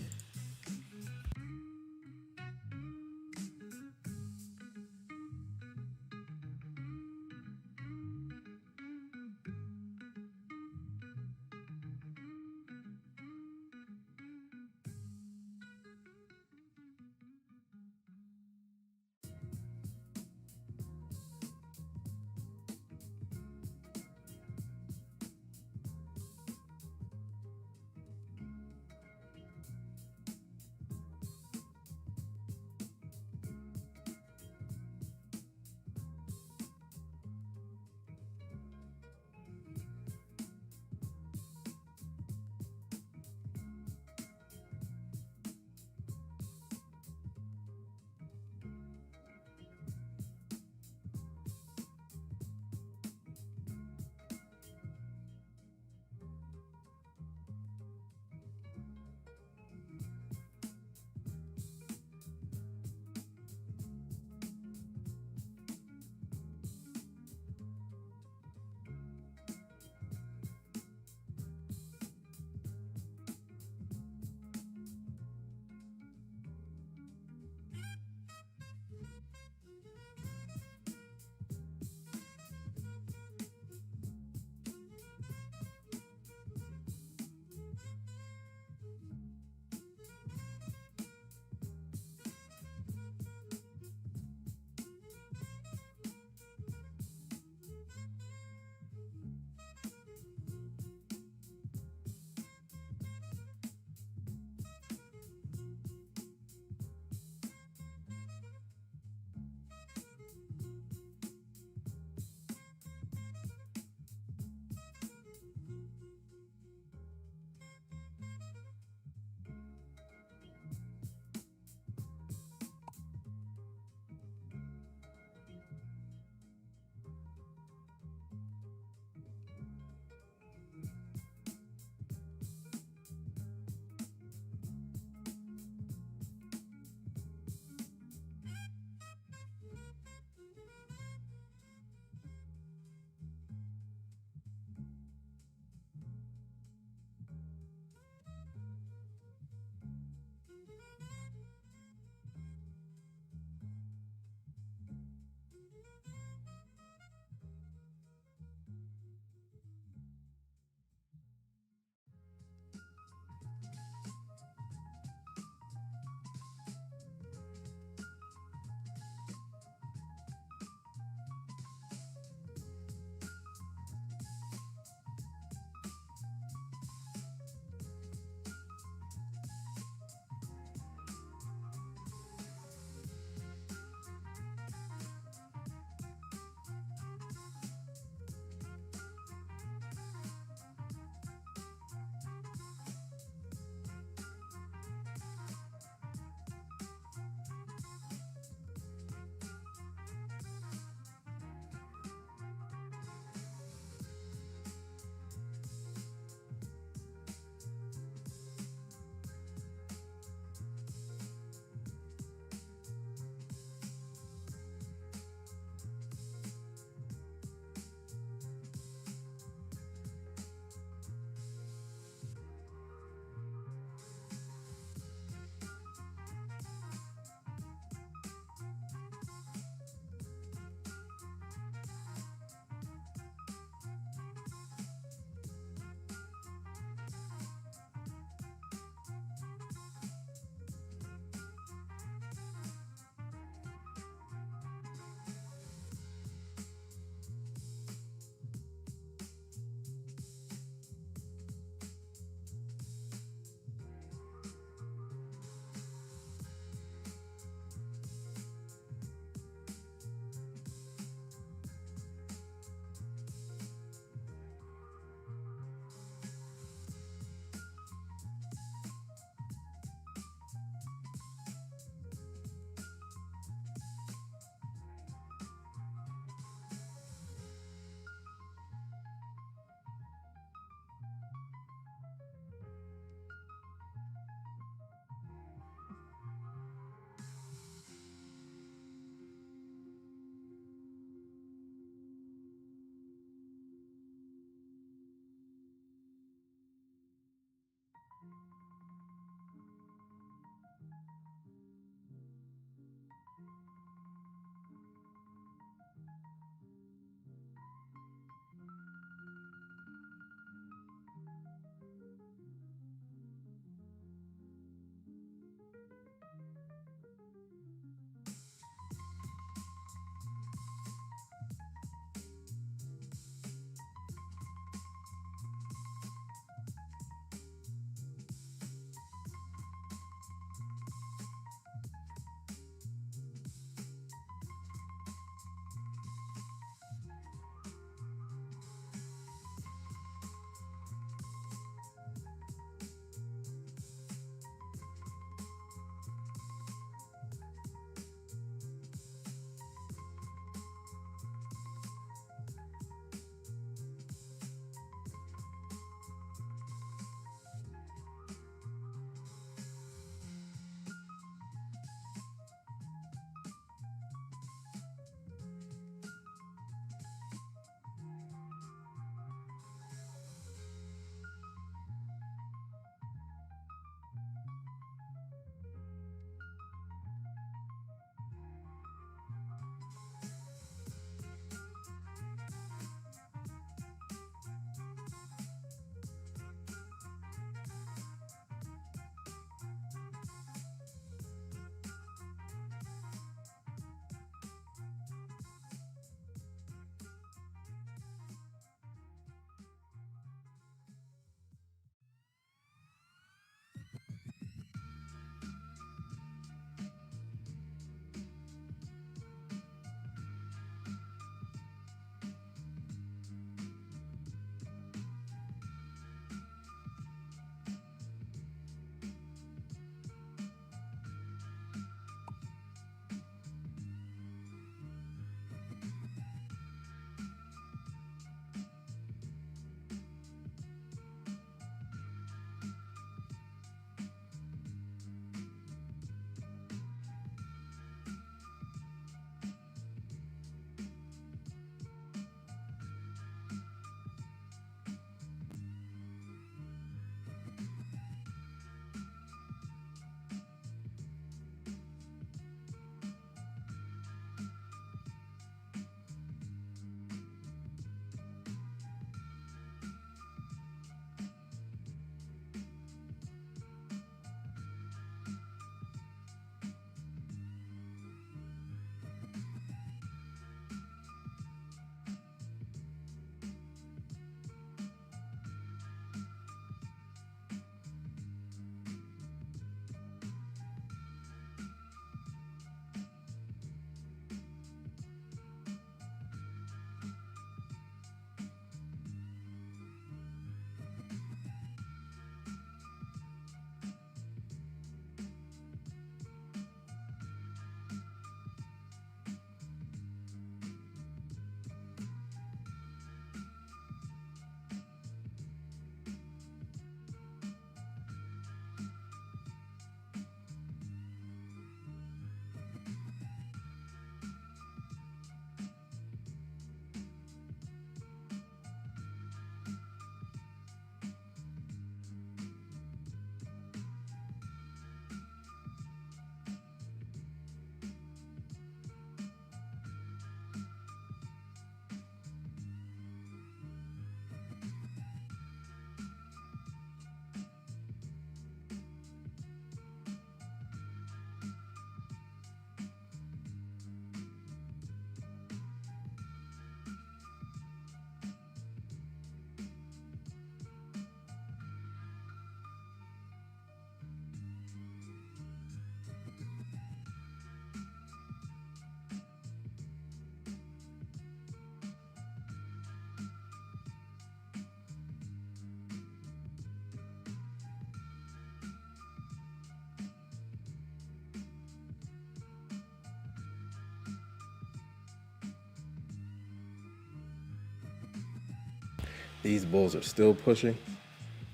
These bulls are still pushing.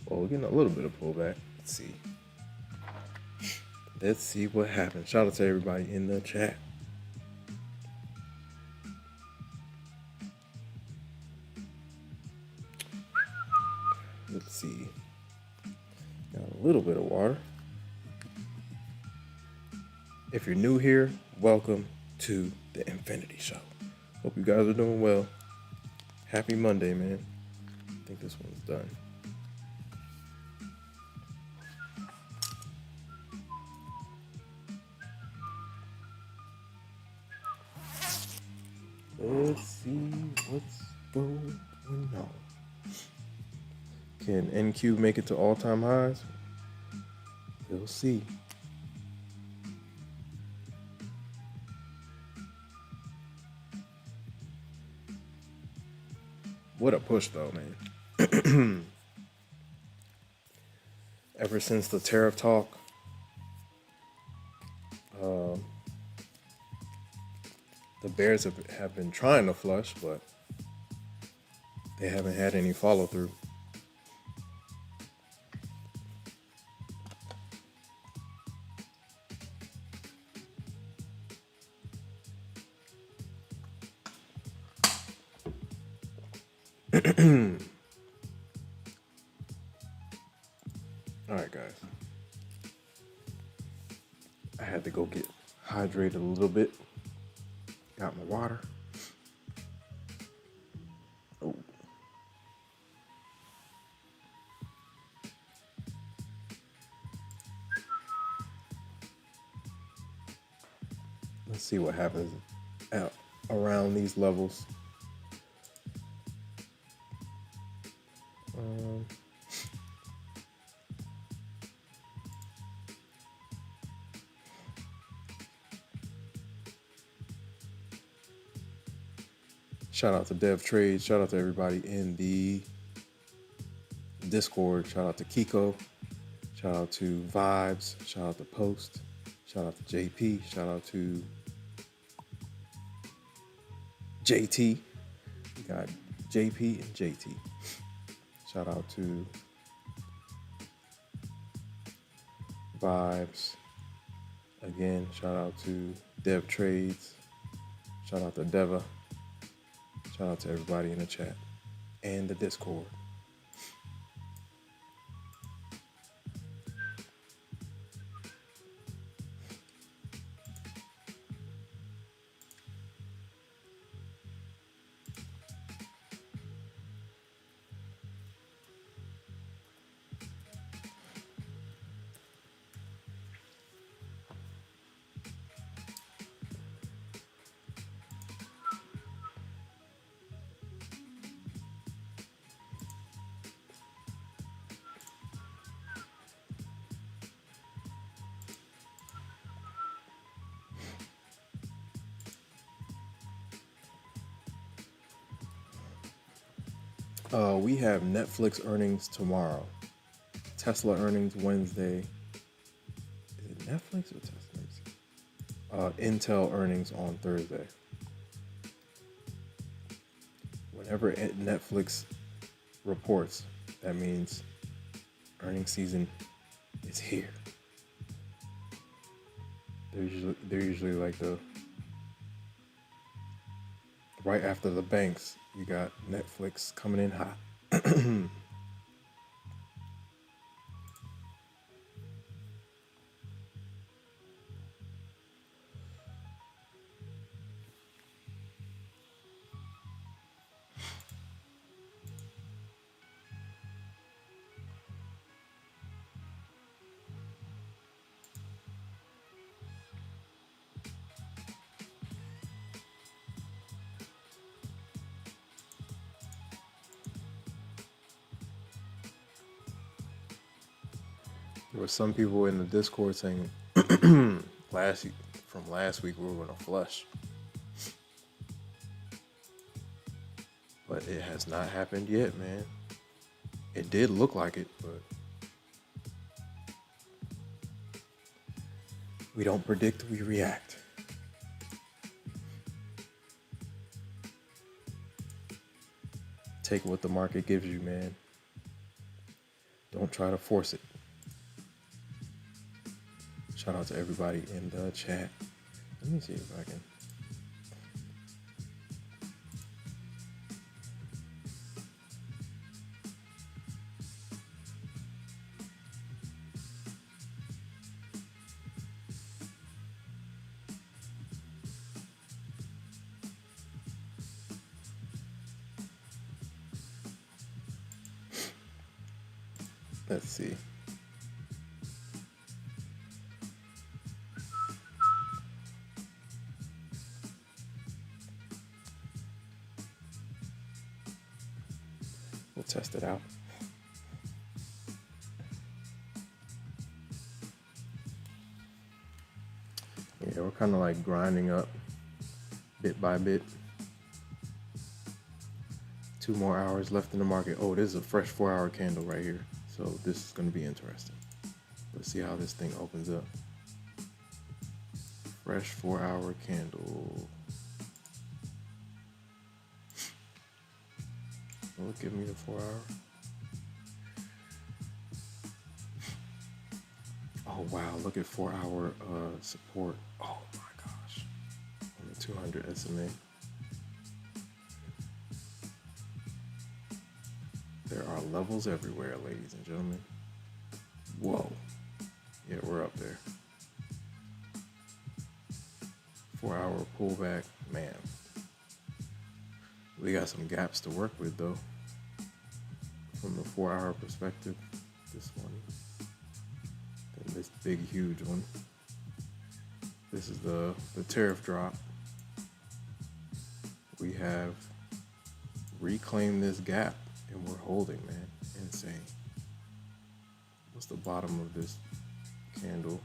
Well, we're getting a little bit of pullback. Let's see. Let's see what happens. Shout out to everybody in the chat. Let's see. Got a little bit of water. If you're new here, welcome to the Infinity Show. Hope you guys are doing well. Happy Monday, man. I think this one's done. Let's see what's going on. Can NQ make it to all-time highs? We'll see. What a push, though, man. Ever since the tariff talk, the Bears have been trying to flush, but they haven't had any follow-through. All right, guys. I had to go get hydrated a little bit. Got my water. Oh. Let's see what happens around these levels. Shout out to Dev Trade. Shout out to everybody in the Discord. Shout out to Kiko. Shout out to Vibes. Shout out to Post. Shout out to JP. Shout out to JT. We got JP and JT. Shout out to Vibes. Again, shout out to Dev Trades. Shout out to Deva. Shout out to everybody in the chat and the Discord. We have Netflix earnings tomorrow. Tesla earnings Wednesday. Is it Netflix or Tesla? Intel earnings on Thursday. Whenever Netflix reports, that means earnings season is here. They're usually like the right after the banks. You got Netflix coming in hot. There were some people in the Discord saying from last week we were going to flush. But it has not happened yet, man. It did look like it, but we don't predict, we react. Take what the market gives you, man. Don't try to force it. Shout out to everybody in the chat. Let me see if I can. Let's see. We'll test it out. Yeah, we're kind of like grinding up bit by bit. 2 more hours left in the market. Oh, this is a fresh 4-hour candle right here. So this is going to be interesting. Let's see how this thing opens up. Fresh 4-hour candle. Will it give me the 4-hour? Oh wow, look at 4-hour support. Oh my gosh. On the 200 SMA. There are levels everywhere, ladies and gentlemen. Whoa. Yeah, we're up there. 4-hour pullback, man. We got some gaps to work with though. From the 4-hour perspective, this one, then this big, huge one. This is the tariff drop. We have reclaimed this gap and we're holding, man. Insane. What's the bottom of this candle?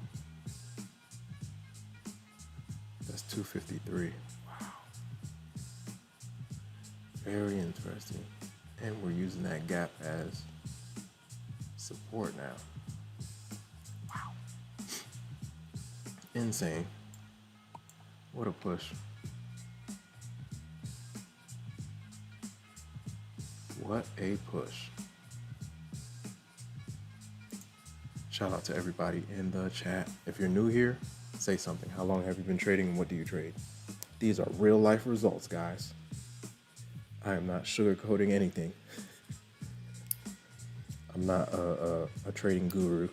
That's 253. Wow. Very interesting. And we're using that gap as support now. Wow. Insane. What a push. What a push. Shout out to everybody in the chat. If you're new here, say something. How long have you been trading and what do you trade? These are real life results, guys. I am not sugarcoating anything. I'm not a trading guru.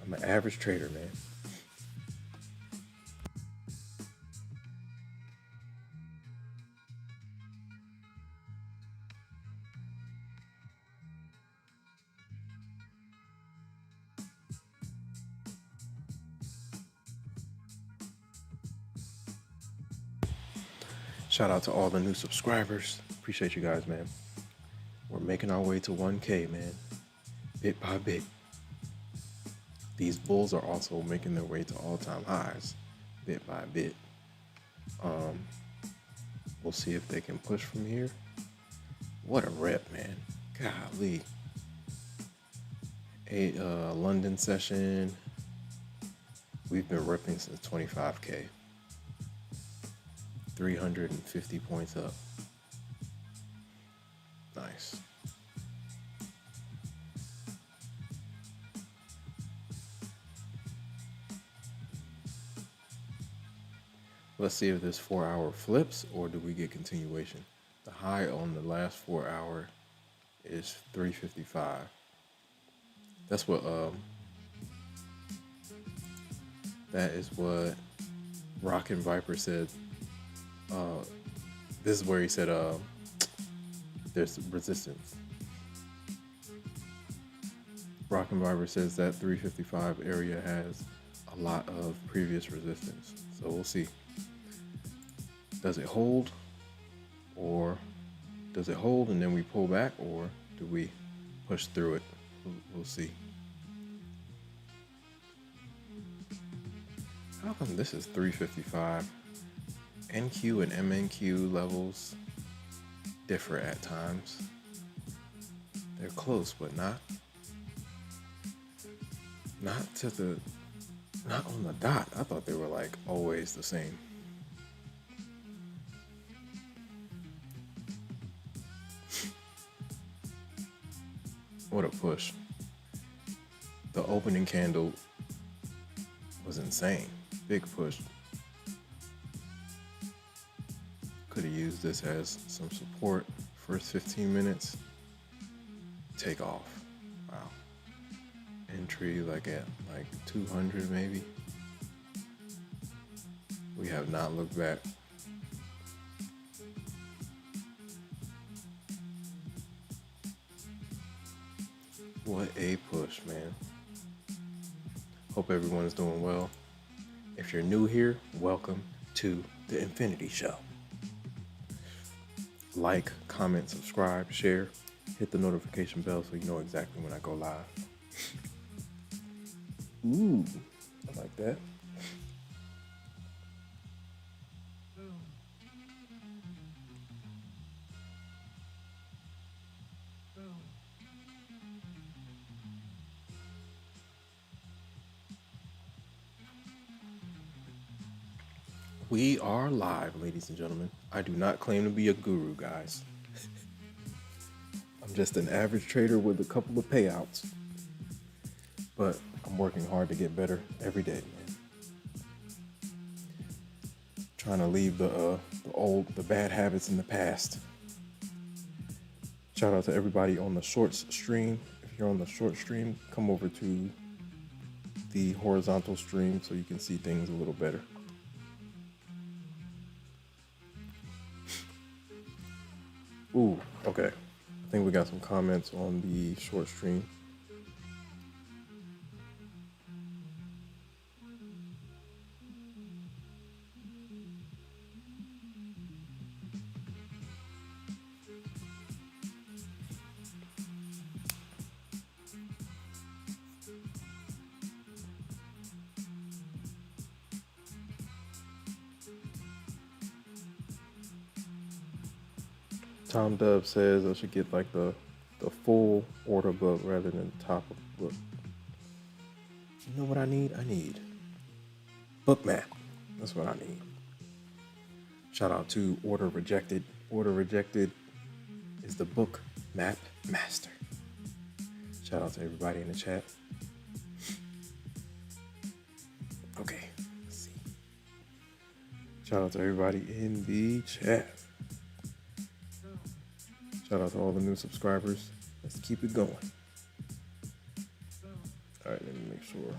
I'm an average trader, man. Shout out to all the new subscribers. Appreciate you guys, man. We're making our way to 1K, man. Bit by bit. These bulls are also making their way to all-time highs, bit by bit. We'll see if they can push from here. What a rep, man. Golly. A London session. We've been ripping since 25K. 350 points up. Nice. Let's see if this 4-hour flips or do we get continuation. The high on the last 4-hour is 355. That's what that is what Rockin' Viper said. This is where he said there's resistance. Rockin' Viper says that 355 area has a lot of previous resistance. So we'll see. Does it hold? Or does it hold and then we pull back? Or do we push through it? We'll see. How come this is 355? NQ and MNQ levels differ at times. They're close, but not on the dot. I thought they were like always the same. What a push. The opening candle was insane. Big push. Could have used this as some support. First 15 minutes, take off. Wow. Entry like at 200 maybe. We have not looked back. What a push, man. Hope everyone is doing well. If you're new here, welcome to the Infinity Show. Like, comment, subscribe, share, hit the notification bell so you know exactly when I go live. Ooh, I like that. We are live, ladies and gentlemen. I do not claim to be a guru, guys. I'm just an average trader with a couple of payouts. But I'm working hard to get better every day, man. Trying to leave the bad habits in the past. Shout out to everybody on the shorts stream. If you're on the short stream, come over to the horizontal stream so you can see things a little better. Ooh, okay. I think we got some comments on the short stream. Tom Dub says I should get like the full order book rather than the top of the book. You know what I need? I need book map. That's what I need. Shout out to Order Rejected. Order Rejected is the book map master. Shout out to everybody in the chat. Okay, let's see. Shout out to everybody in the chat. Shout out to all the new subscribers. Let's keep it going. All right, let me make sure.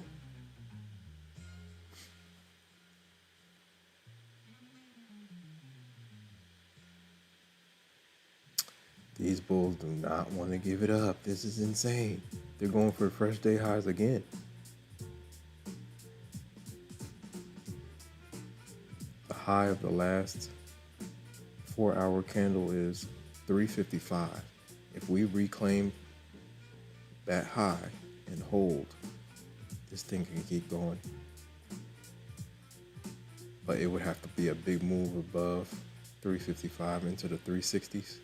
These bulls do not want to give it up. This is insane. They're going for fresh day highs again. The high of the last 4-hour candle is 355. If we reclaim that high and hold, this thing can keep going. But it would have to be a big move above 355 into the 360s.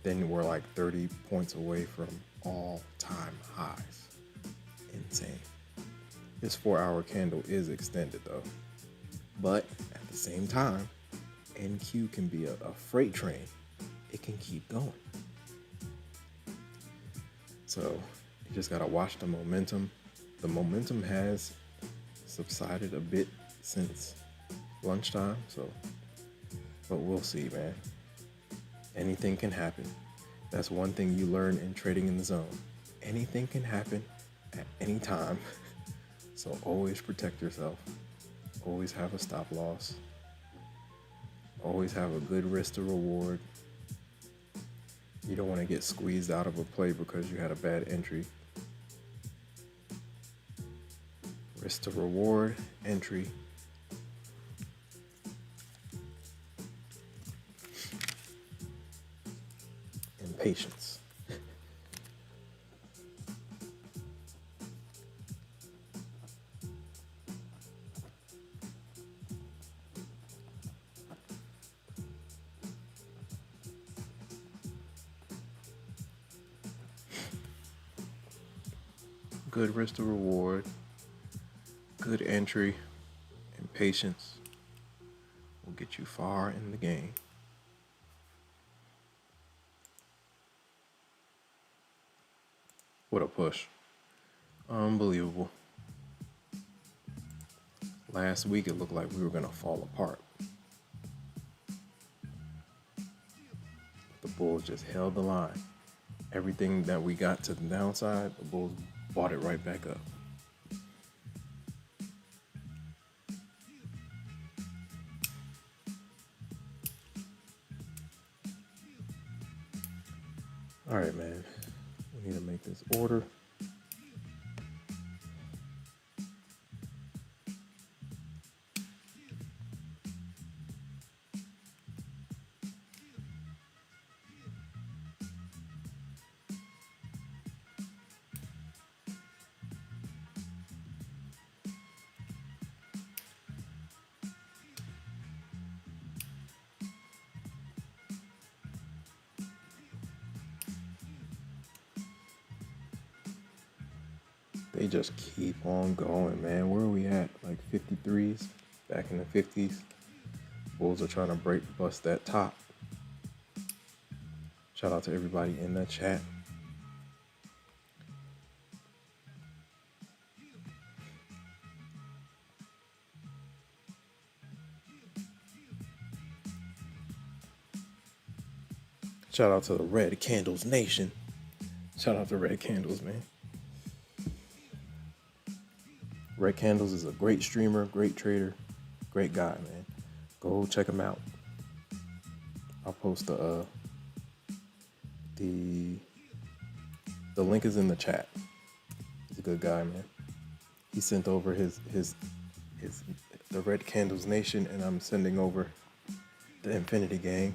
Then we're like 30 points away from all-time highs. Insane. This 4-hour candle is extended though. But at the same time, NQ can be a freight train. It can keep going. So you just gotta watch the momentum. The momentum has subsided a bit since lunchtime, but we'll see, man. Anything can happen. That's one thing you learn in trading in the zone. Anything can happen at any time. So always protect yourself. Always have a stop loss. Always have a good risk to reward. You don't want to get squeezed out of a play because you had a bad entry. Risk to reward, entry. And patience. Good risk to reward, good entry, and patience will get you far in the game. What a push. Unbelievable. Last week it looked like we were going to fall apart. The Bulls just held the line. Everything that we got to the downside, the Bulls bought it right back up. All right, man. We need to make this order. They just keep on going, man. Where are we at? Like 53s? Back in the 50s? Bulls are trying to bust that top. Shout out to everybody in the chat. Shout out to the Red Candles Nation. Shout out to Red Candles, man. Red Candles is a great streamer, great trader, great guy, man. Go check him out. I'll post the link is in the chat. He's a good guy, man. He sent over his the Red Candles Nation, and I'm sending over the Infinity Gang.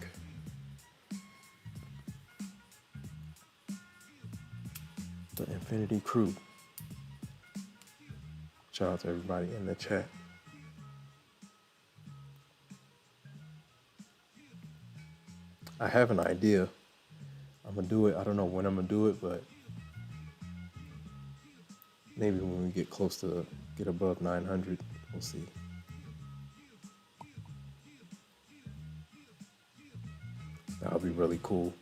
The Infinity Crew. Shout out to everybody in the chat. I have an idea. I'm gonna do it. I don't know when I'm gonna do it, but maybe when we get close to get above 900, we'll see. That would be really cool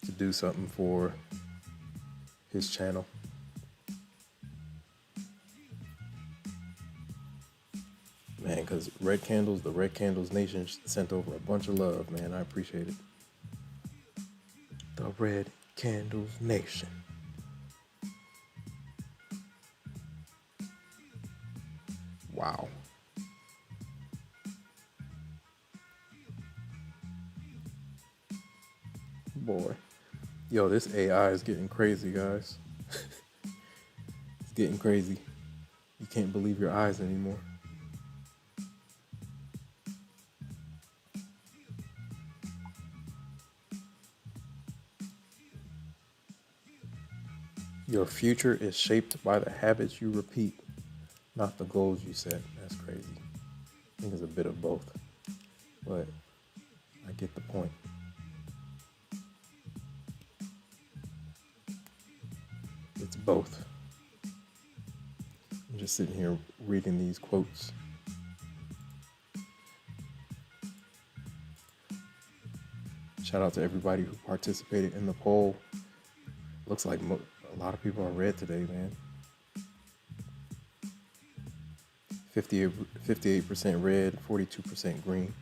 to do something for his channel. Man, because the Red Candles Nation sent over a bunch of love, man. I appreciate it. The Red Candles Nation. Wow. Boy. Yo, this AI is getting crazy, guys. It's getting crazy. You can't believe your eyes anymore. Your future is shaped by the habits you repeat, not the goals you set. That's crazy. I think it's a bit of both, but I get the point. It's both. I'm just sitting here reading these quotes. Shout out to everybody who participated in the poll. Looks like a lot of people are red today, man. 58% red, 42% green.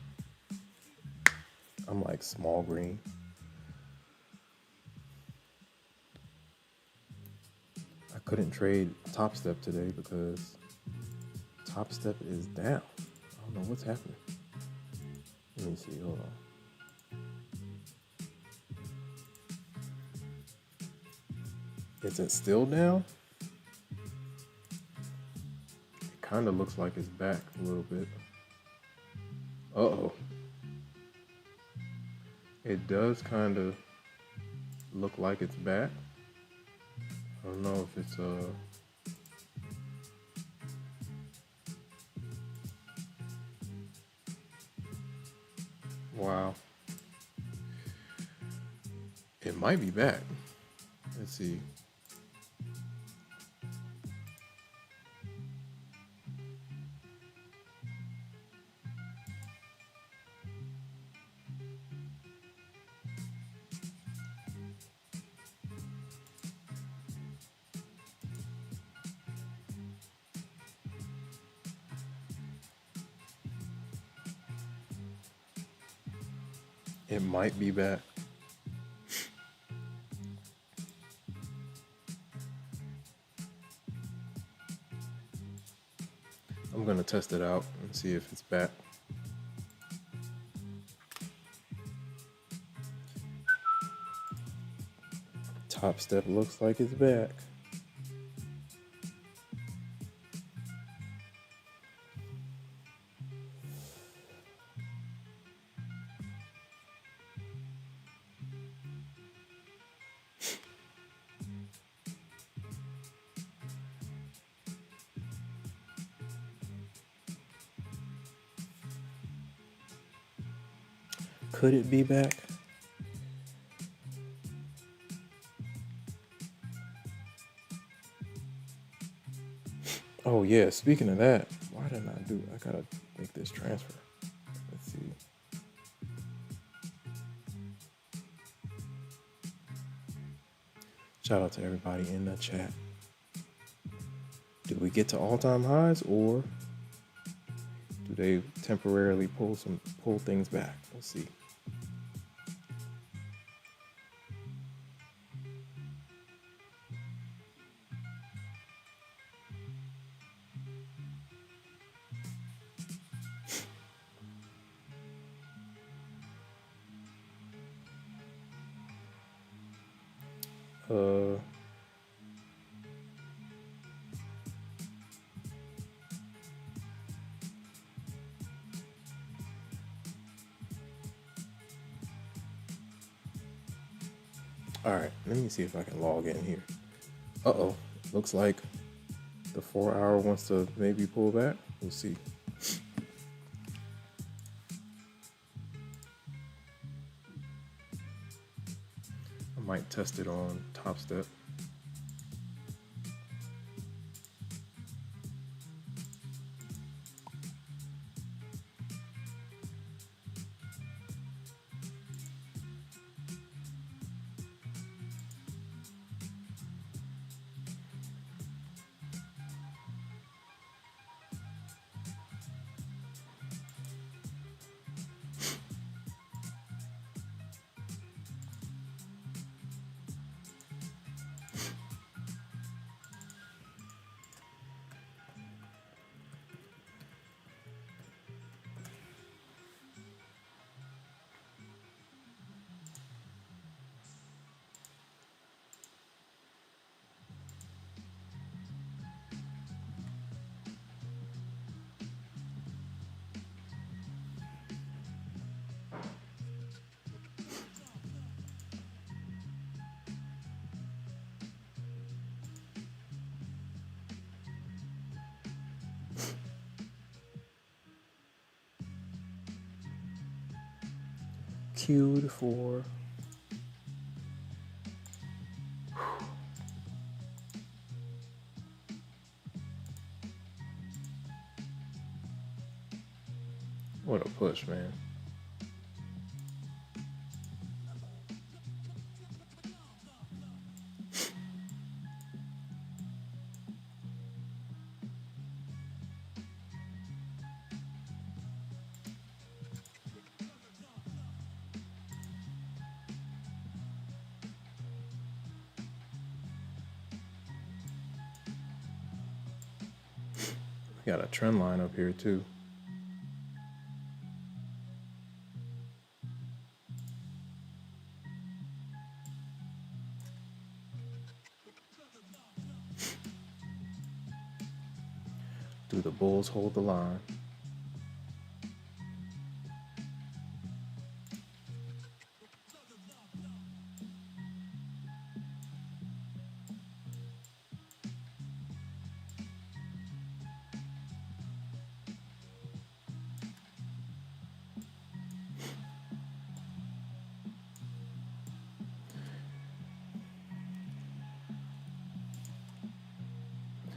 I'm like small green. I couldn't trade Topstep today because Topstep is down. I don't know what's happening. Let me see, hold on. Is it still down? It kind of looks like it's back a little bit. Uh-oh. It does kind of look like it's back. I don't know if it's wow. It might be back. Let's see. It might be back. I'm gonna test it out and see if it's back. Topstep looks like it's back. Could it be back? Oh yeah, speaking of that, why didn't I do it? I gotta make this transfer. Let's see. Shout out to everybody in the chat. Did we get to all-time highs, or do they temporarily pull things back? We'll see. Uh all right, let me see if I can log in here. Uh-oh, looks like the 4-hour wants to maybe pull back. We'll see. I might test it on Topstep. Queued for what a push, man. We got a trend line up here too. Do the bulls hold the line?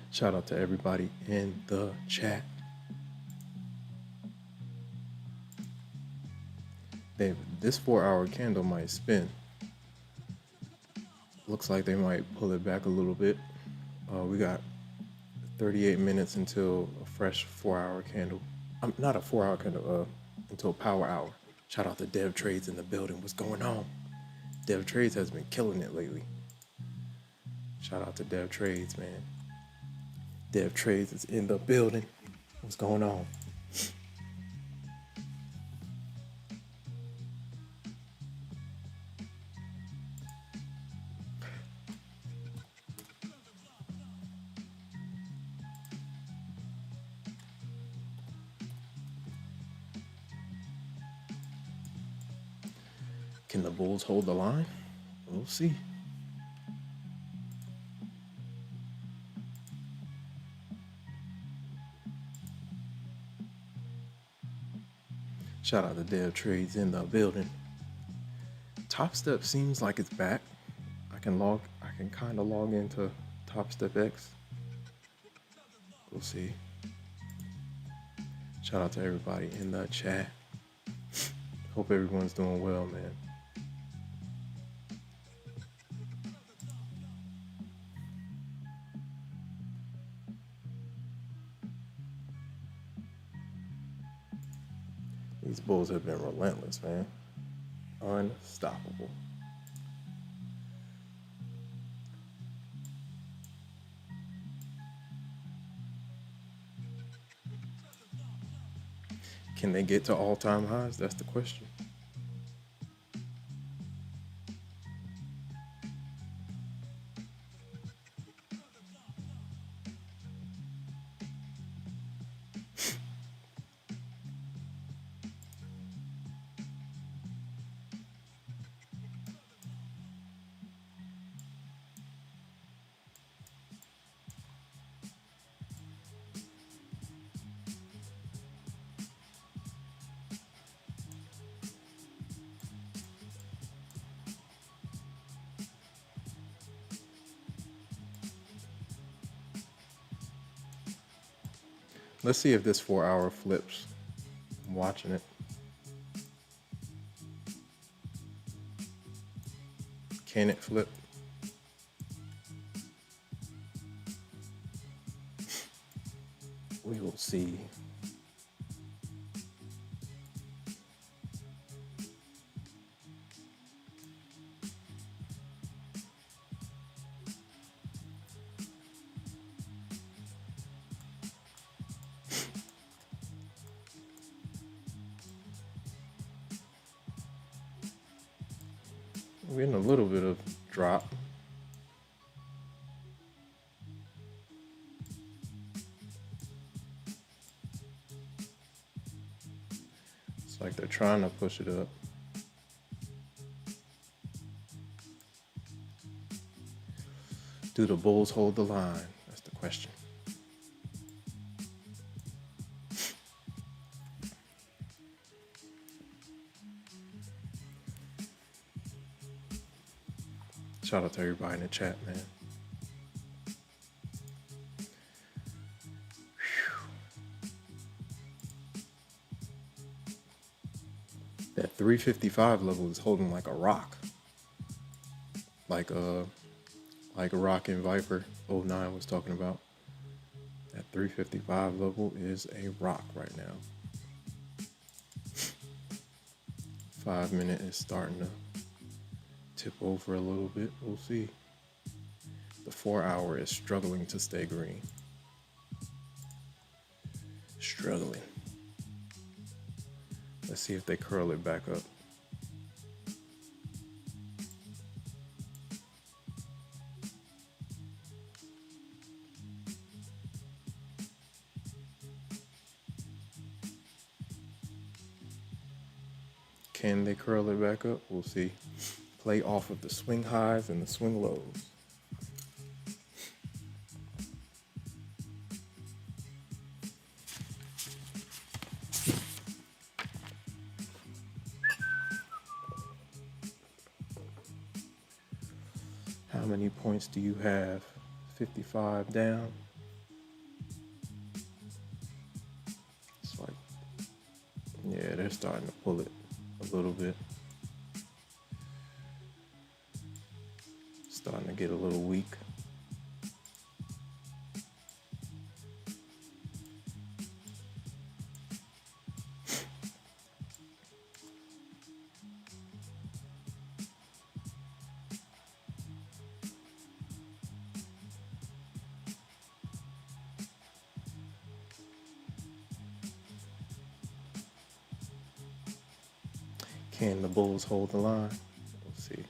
Shout out to everybody in the chat. This 4-hour candle might spin. Looks like they might pull it back a little bit. We got 38 minutes until a fresh 4-hour candle. Not a 4-hour candle, until power hour. Shout out to Dev Trades in the building. What's going on? Dev Trades has been killing it lately. Shout out to Dev Trades, man. Dev Trades is in the building. What's going on? Can the Bulls hold the line? We'll see. Shout out to Dev Trades in the building. Topstep seems like it's back. I can kind of log into Topstep X. We'll see. Shout out to everybody in the chat. Hope everyone's doing well, man. These Bulls have been relentless, man. Unstoppable. Can they get to all-time highs? That's the question. Let's see if this 4-hour flips. I'm watching it. Can it flip? We will see. We're in a little bit of drop. It's like they're trying to push it up. Do the Bulls hold the line? That's the question. Shout out to everybody in the chat, man. That 355 level is holding like a rock. Like Rock and Viper 09 was talking about. That 355 level is a rock right now. 5 minute is starting to tip over a little bit. We'll see. The 4-hour is struggling to stay green. Struggling. Let's see if they curl it back up. Can they curl it back up? We'll see. Play off of the swing highs and the swing lows. How many points do you have? 55 down. It's like, yeah, they're starting to pull it a little bit. Starting to get a little weak. Can the Bulls hold the line? We'll see.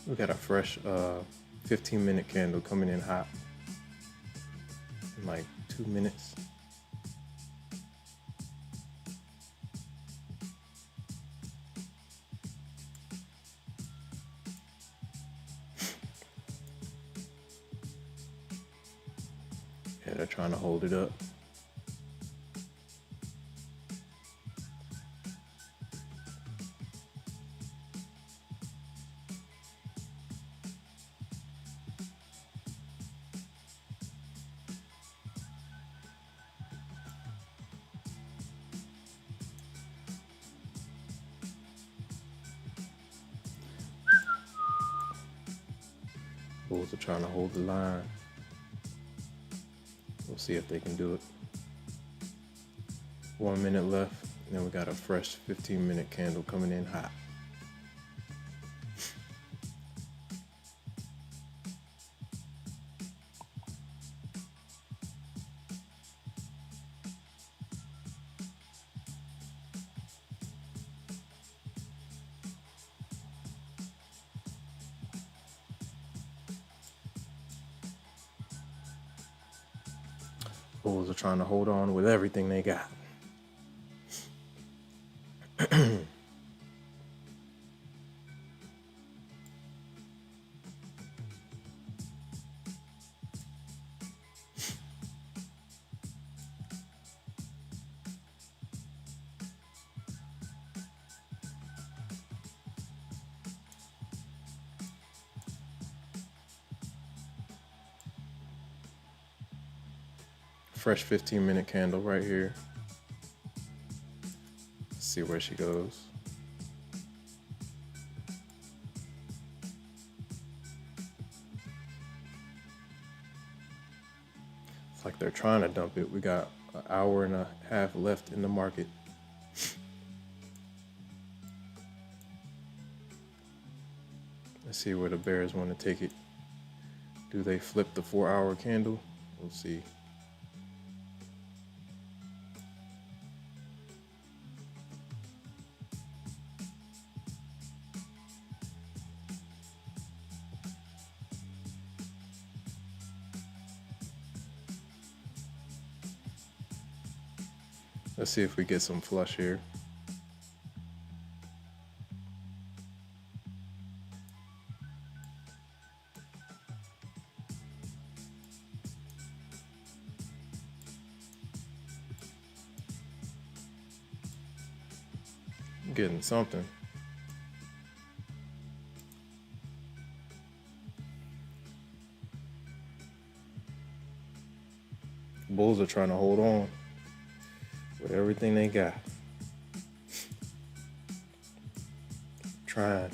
We got a fresh 15-minute candle coming in hot in like 2 minutes. Yeah, they're trying to hold it up. Bulls are trying to hold the line. We'll see if they can do it. 1 minute left, and then we got a fresh 15-minute candle coming in hot. Bulls are trying to hold on with everything they got. Fresh 15-minute candle right here. Let's see where she goes. It's like they're trying to dump it. We got an hour and a half left in the market. Let's see where the bears want to take it. Do they flip the 4-hour candle? We'll see. Let's see if we get some flush here. Getting something. Bulls are trying to hold on with everything they got. Trying.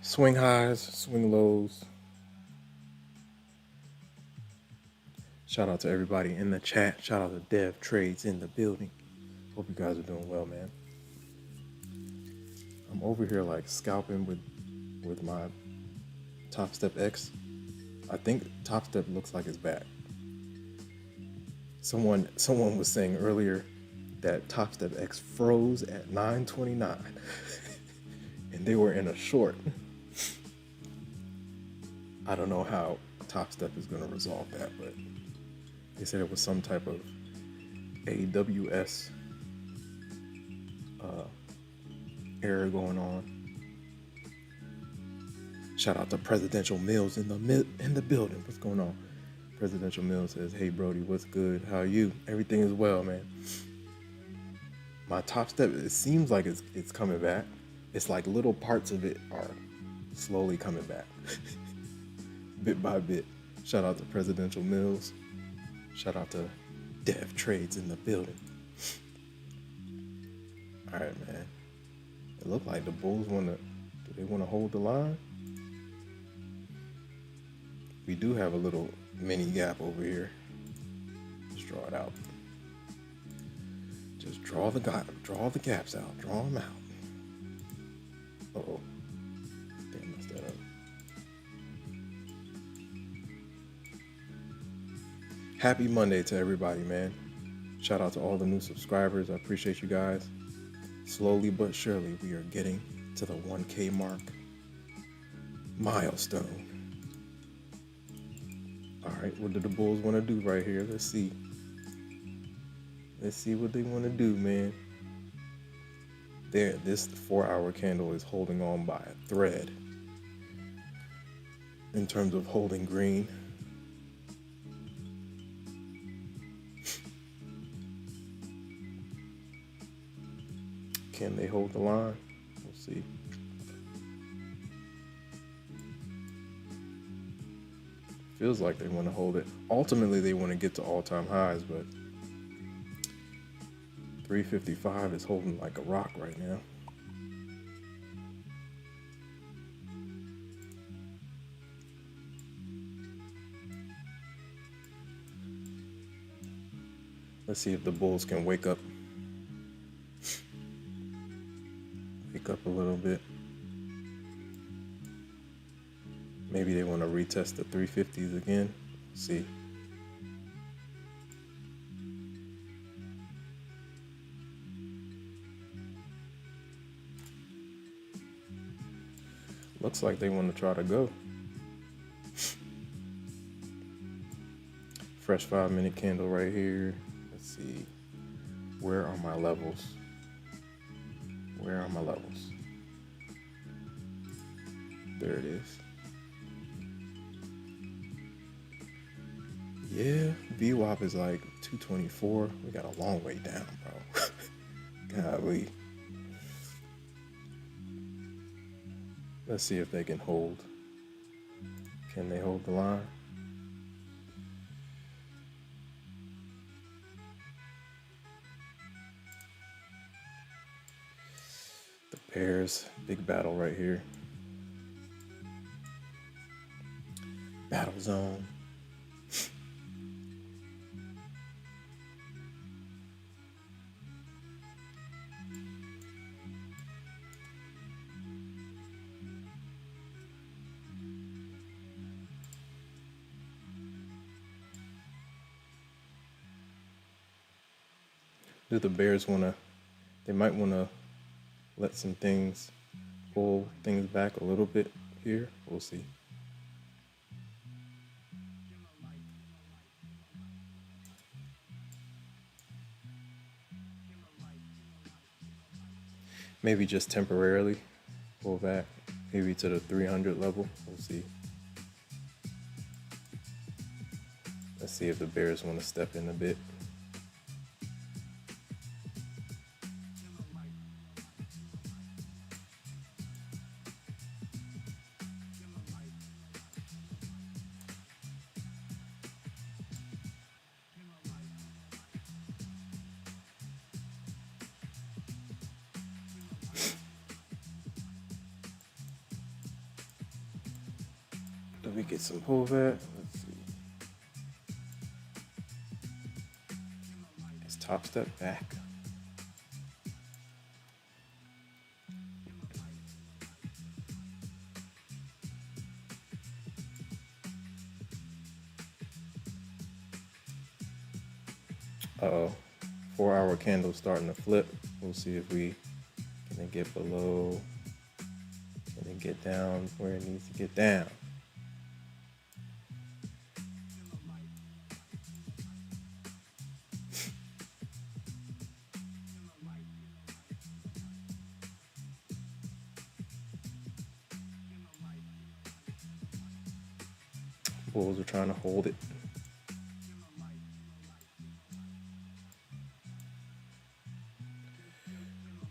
Swing highs, swing lows. Shout out to everybody in the chat. Shout out to Dev Trades in the building. Hope you guys are doing well, man. I'm over here like scalping with my Topstep X. I think Topstep looks like it's back. Someone was saying earlier that Topstep X froze at 9:29 and they were in a short. I don't know how Topstep is going to resolve that, but they said it was some type of AWS error going on. Shout out to Presidential Mills in the building. What's going on? Presidential Mills says, "Hey Brody, what's good? How are you? Everything is well, man." My Topstep, it seems like it's coming back. It's like little parts of it are slowly coming back, bit by bit. Shout out to Presidential Mills. Shout out to Dev Trades in the building. All right, man. It looked like the Bulls do they want to hold the line? We do have a little mini gap over here. Let's draw it out. Just draw the gaps out. Draw them out. Uh-oh. Damn, messed that up. Happy Monday to everybody, man. Shout out to all the new subscribers. I appreciate you guys. Slowly but surely, we are getting to the 1K mark. Milestone. All right, what do the Bulls want to do right here? Let's see. Let's see what they want to do, man. There, this 4-hour candle is holding on by a thread in terms of holding green. Can they hold the line? We'll see. Feels like they want to hold it. Ultimately, they want to get to all-time highs, but 355 is holding like a rock right now. Let's see if the Bulls can wake up. Wake up a little bit. Maybe they want to retest the 350s again. Let's see. Looks like they want to try to go. Fresh 5-minute candle right here. Let's see. Where are my levels? Where are my levels? There it is. Yeah, VWAP is like 224. We got a long way down, bro. Golly. Let's see if they can hold. Can they hold the line? The Bears, big battle right here. Battle zone. Do the Bears want to, they might want to let some things, pull things back a little bit here. We'll see. Maybe just temporarily pull back, maybe to the 300 level. We'll see. Let's see if the Bears want to step in a bit. Do we get some pullback? Let's see. Is Topstep back? Uh-oh. 4-hour candle starting to flip. We'll see if we can get below. Can it get down where it needs to get down? Bulls are trying to hold it.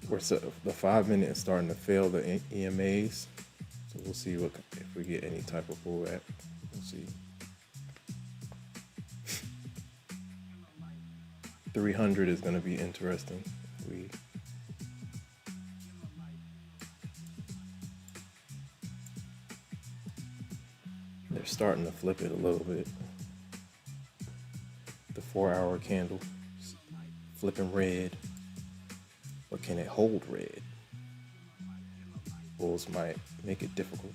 The 5-minute is starting to fail the EMAs, so we'll see if we get any type of pullback. We'll see. 300 is going to be interesting. They're starting to flip it a little bit. The 4-hour candle flipping red. but can it hold red? Bulls might make it difficult.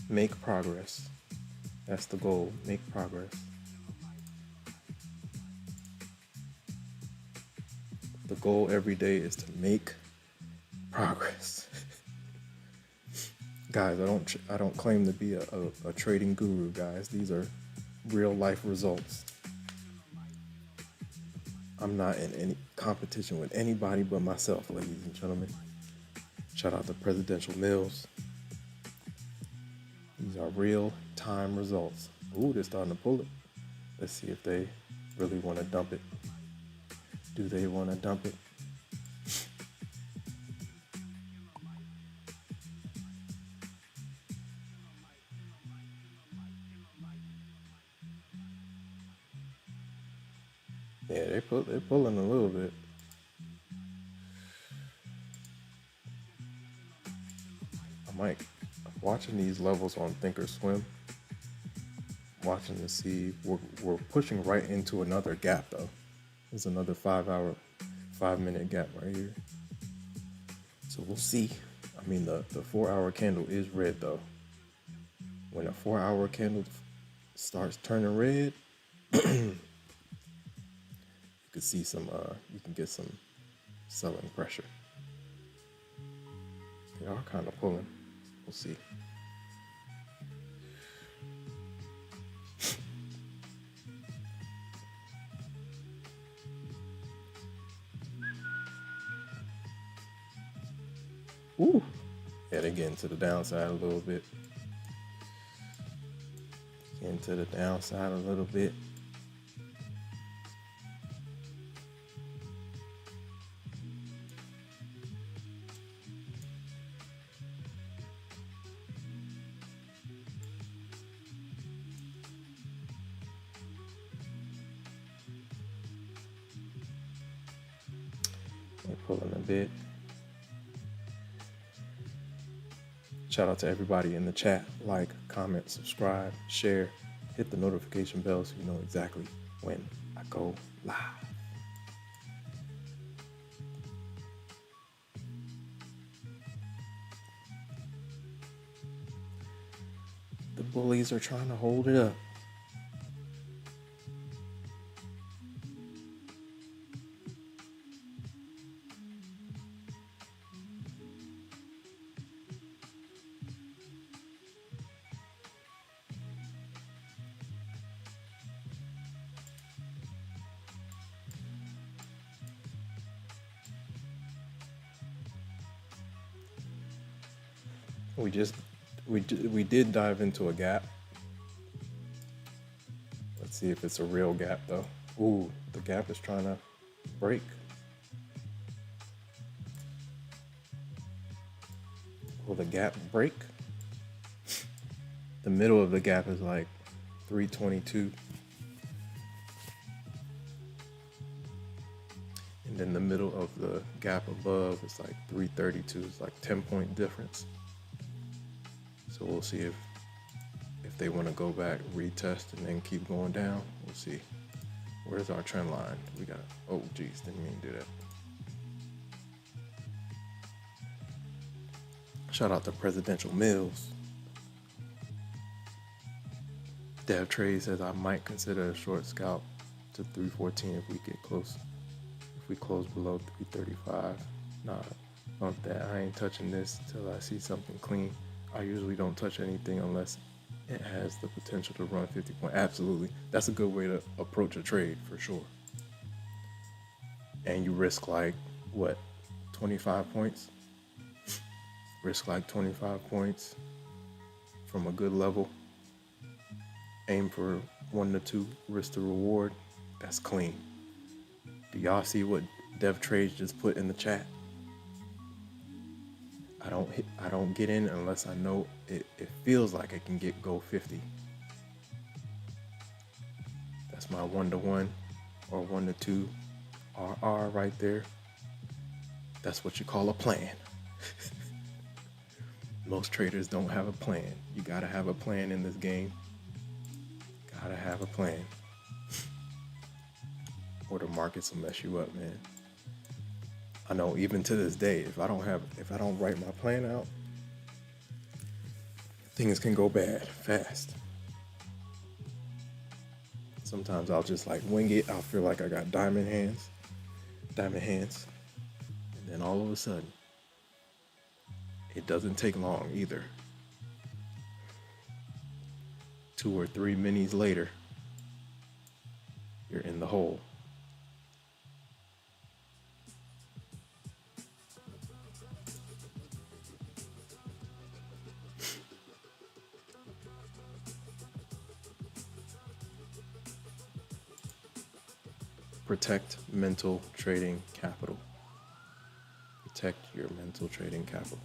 Make progress. That's the goal. Make progress. The goal every day is to make progress. Guys, I don't claim to be a trading guru, guys. These are real life results. I'm not in any competition with anybody but myself, ladies and gentlemen. Shout out to Presidential Mills. These are real time results. Ooh, they're starting to pull it. Let's see if they really want to dump it. Do they want to dump it? Yeah, they're pulling a little bit. I'm watching these levels on Thinkorswim. Watching to see we're pushing right into another gap though. There's another 5-minute gap right here. So we'll see. I mean the 4-hour candle is red though. When a 4-hour candle starts turning red, you can get some selling pressure. They are kind of pulling. We'll see. Ooh. Yeah, they're getting to the downside a little bit. Getting to the downside a little bit. They're pulling a bit. Shout out to everybody in the chat. Like, comment, subscribe, share, hit the notification bell so you know exactly when I go live. The bullies are trying to hold it up. We did dive into a gap. Let's see if it's a real gap though. Ooh, the gap is trying to break. Will the gap break? The middle of the gap is like 322. And then the middle of the gap above is like 332. It's like 10-point difference. So we'll see if they want to go back, retest, and then keep going down. We'll see. Where's our trend line? We got, oh geez, didn't mean to do that. Shout out to Presidential Mills. Dev Trade says I might consider a short scalp to 314 if we get close. If we close below 335. Nah, bump that. I ain't touching this till I see something clean. I usually don't touch anything unless it has the potential to run 50 points. Absolutely. That's a good way to approach a trade for sure. And you risk like, what, 25 points? Risk like 25 points from a good level. Aim for 1 to 2 risk to reward. That's clean. Do y'all see what Dev Trades just put in the chat? I don't get in unless I know it feels like it can go 50. That's my 1 to 1 or 1 to 2 RR right there. That's what you call a plan. Most traders don't have a plan. You gotta have a plan in this game. Gotta have a plan. Or the markets will mess you up, man. I know even to this day, if I don't write my plan out, things can go bad fast. Sometimes I'll just like wing it. I'll feel like I got diamond hands. And then all of a sudden, it doesn't take long either. 2 or 3 minis later, you're in the hole. Protect mental trading capital. Protect your mental trading capital.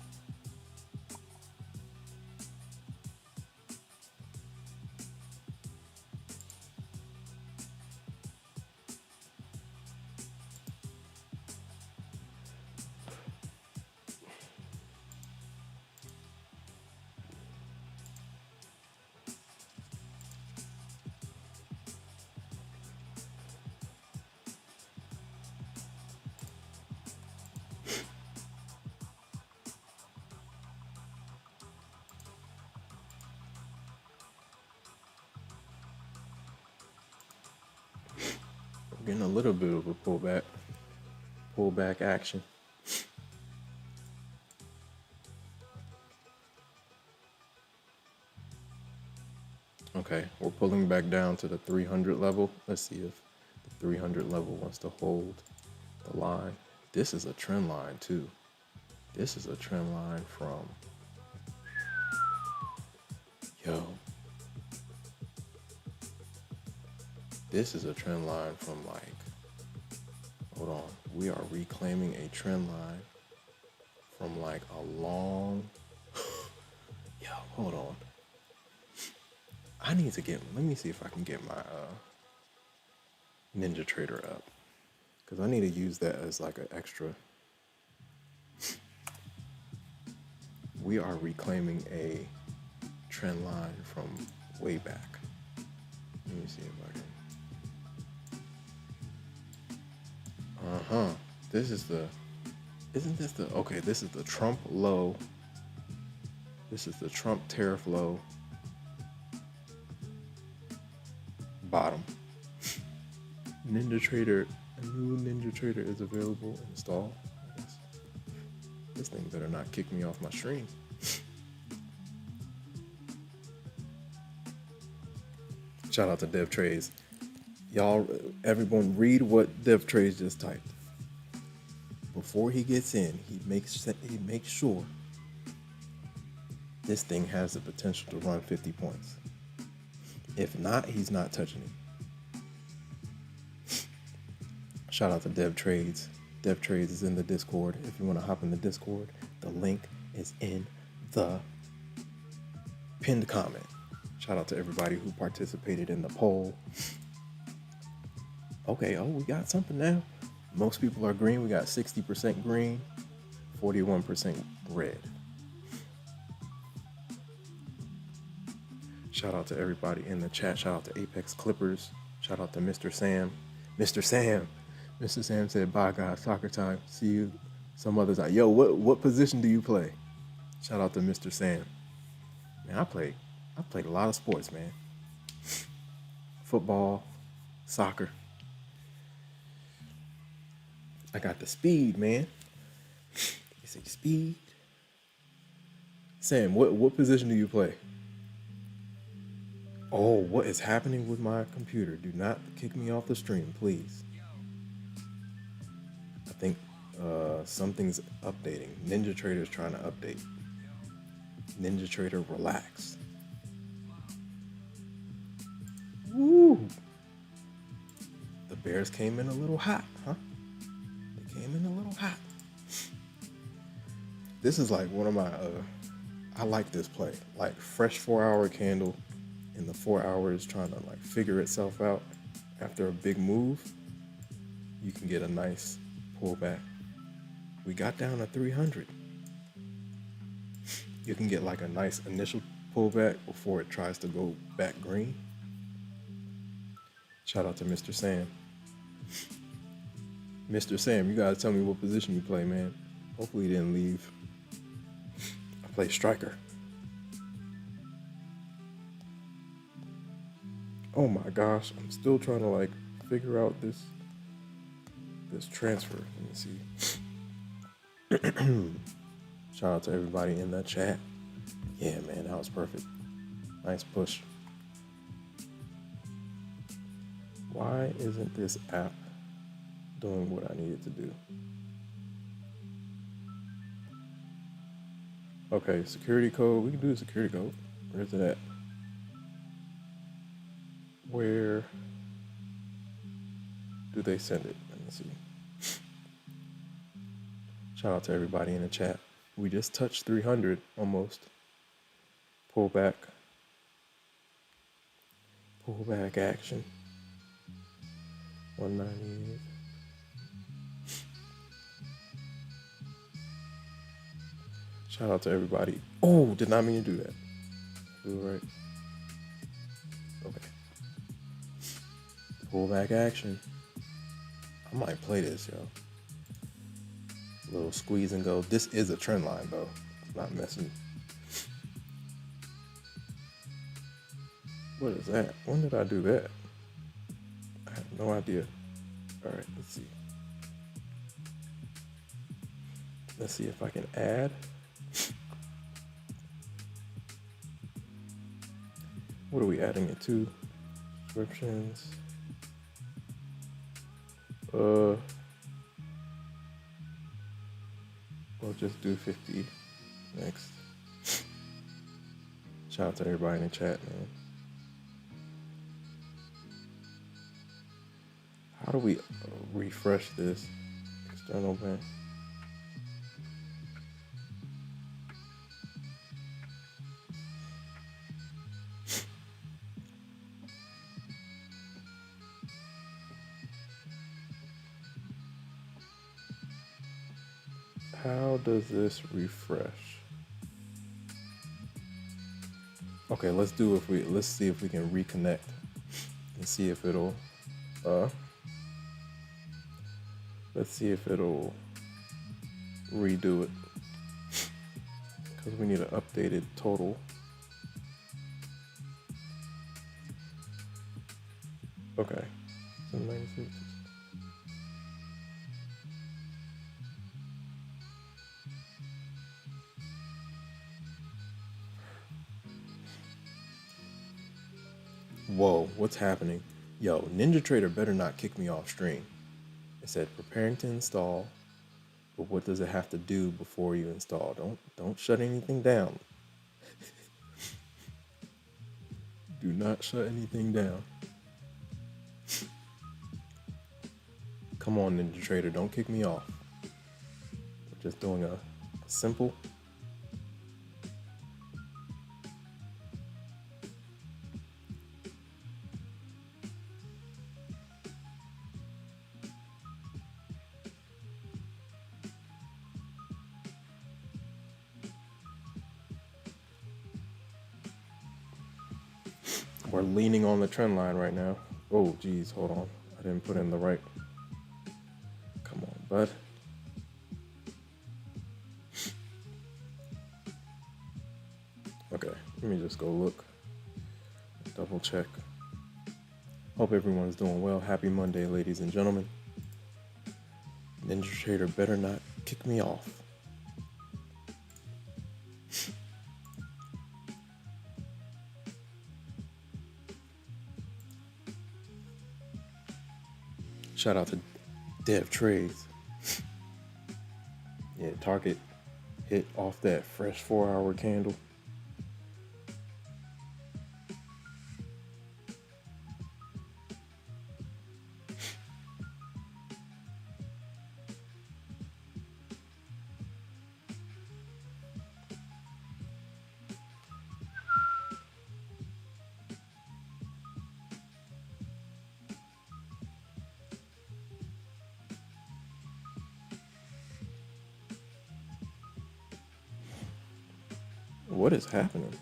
We're getting a little bit of a pullback action. Okay, we're pulling back down to the 300 level. Let's see if the 300 level wants to hold the line. This is a trend line too. This is a trend line from, this is a trend line from like, hold on. We are reclaiming a trend line from like a long, hold on. I need to let me see if I can get my Ninja Trader up. Because I need to use that as like an extra. We are reclaiming a trend line from way back. Let me see if I can. This is okay, this is the Trump low. This is the Trump tariff low. Bottom. Ninja Trader, a new Ninja Trader is available. Install. This thing better not kick me off my stream. Shout out to Dev Trades. Y'all, everyone read what Dev Trades just typed. Before he gets in, he makes sure this thing has the potential to run 50 points. If not, he's not touching it. Shout out to Dev Trades. Dev Trades is in the Discord. If you want to hop in the Discord, the link is in the pinned comment. Shout out to everybody who participated in the poll. Okay, we got something now. Most people are green. We got 60% green, 41% red. Shout out to everybody in the chat. Shout out to Apex Clippers. Shout out to Mr. Sam. Mr. Sam said, bye guys, soccer time. See you some other time. Yo, what position do you play? Shout out to Mr. Sam. Man, I played a lot of sports, man. Football, soccer. I got the speed, man. You say speed? Sam, what position do you play? Oh, what is happening with my computer? Do not kick me off the stream, please. I think something's updating. Ninja Trader's trying to update. Ninja Trader, relax. Woo! The Bears came in a little hot, huh? They came in a little hot. This is like one of my, I like this play. Like fresh 4-hour candle in the 4 hours trying to like figure itself out after a big move. You can get a nice pullback. We got down to 300. You can get like a nice initial pullback before it tries to go back green. Shout out to Mr. Sam. Mr. Sam, you gotta tell me what position you play, man. Hopefully you didn't leave. I play striker. Oh my gosh, I'm still trying to like figure out this transfer. Let me see. Shout out to everybody in the chat. Yeah, man, that was perfect. Nice push. Why isn't this app doing what I needed to do? Okay, security code. We can do the security code. Where's it at? Where do they send it? Let me see. Shout out to everybody in the chat. We just touched 300 almost. Pull back action. 198. Shout out to everybody. Oh, did not mean to do that. Do it right. Okay. Pull back action. I might play this, yo. A little squeeze and go. This is a trend line, though. It's not messing. What is that? When did I do that? I have no idea. All right, let's see. Let's see if I can add. What are we adding it to? Subscriptions. We'll just do 50 next. Shout out to everybody in the chat, man. How do we refresh this? External bank. How does this refresh? Okay, let's see if we can reconnect and see if it'll let's see if it'll redo it, because we need an updated total. Okay, 796. Whoa, what's happening? Yo, NinjaTrader better not kick me off stream. It said preparing to install, but what does it have to do before you install? Don't shut anything down. Do not shut anything down. Come on, NinjaTrader, don't kick me off. We're just doing a simple. We're leaning on the trend line right now. Oh, geez, hold on. I didn't put in the right. Come on, bud. Okay, let me just go look. Double check. Hope everyone's doing well. Happy Monday, ladies and gentlemen. NinjaTrader better not kick me off. Shout out to Dev Trades. Yeah, target hit off that fresh 4-hour candle. What is happening?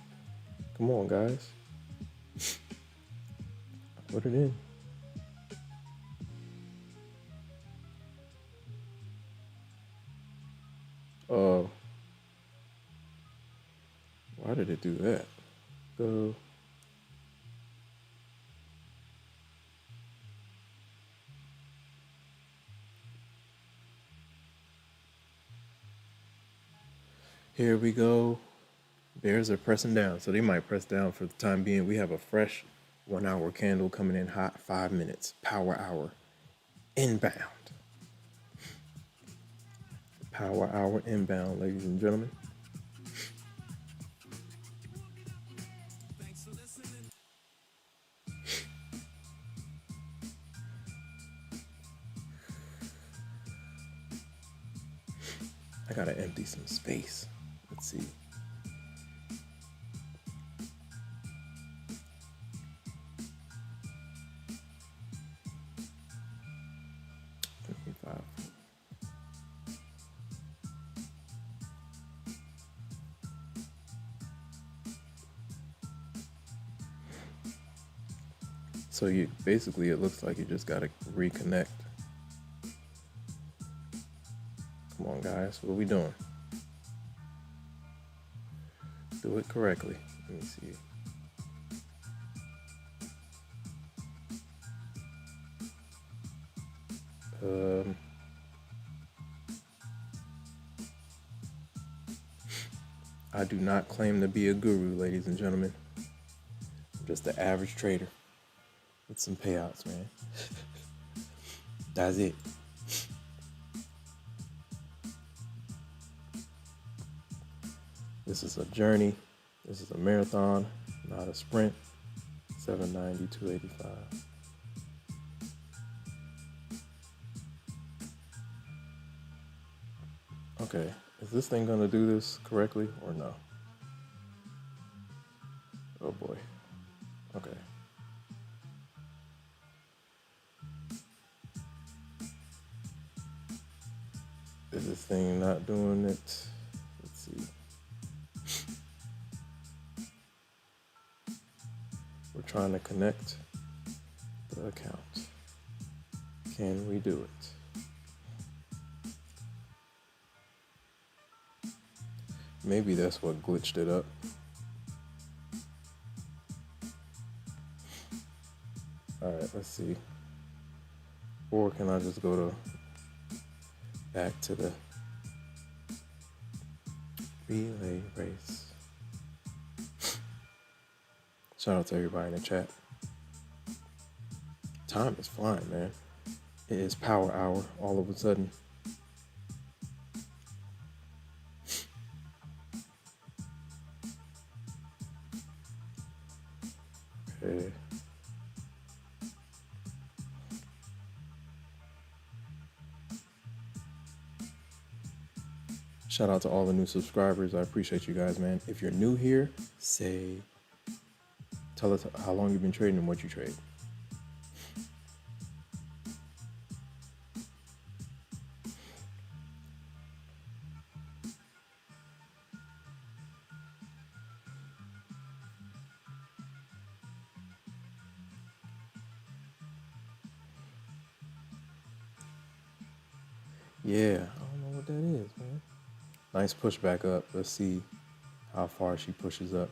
Come on, guys. Put it in. Why did it do that? Go. Here we go. Bears are pressing down, so they might press down for the time being. We have a fresh 1 hour candle coming in hot, 5 minutes. Power hour inbound. Power hour inbound, ladies and gentlemen. I gotta empty some space. Let's see. So you basically, it looks like you just gotta reconnect. Come on, guys, what are we doing? Do it correctly. Let me see. I do not claim to be a guru, ladies and gentlemen. I'm just the average trader with some payouts, man. That's it. This is a journey. This is a marathon, not a sprint. 790, 285. Okay, is this thing gonna do this correctly or no? Oh boy. Okay. Is this thing not doing it? Let's see. We're trying to connect the account. Can we do it? Maybe that's what glitched it up. All right, let's see. Or can I just go to back to the relay race? Shout out to everybody in the chat. Time is flying, man. It is power hour all of a sudden. Okay. Shout out to all the new subscribers. I appreciate you guys, man. If you're new here, tell us how long you've been trading and what you trade. Yeah, I don't know what that is, man. Nice push back up. Let's see how far she pushes up.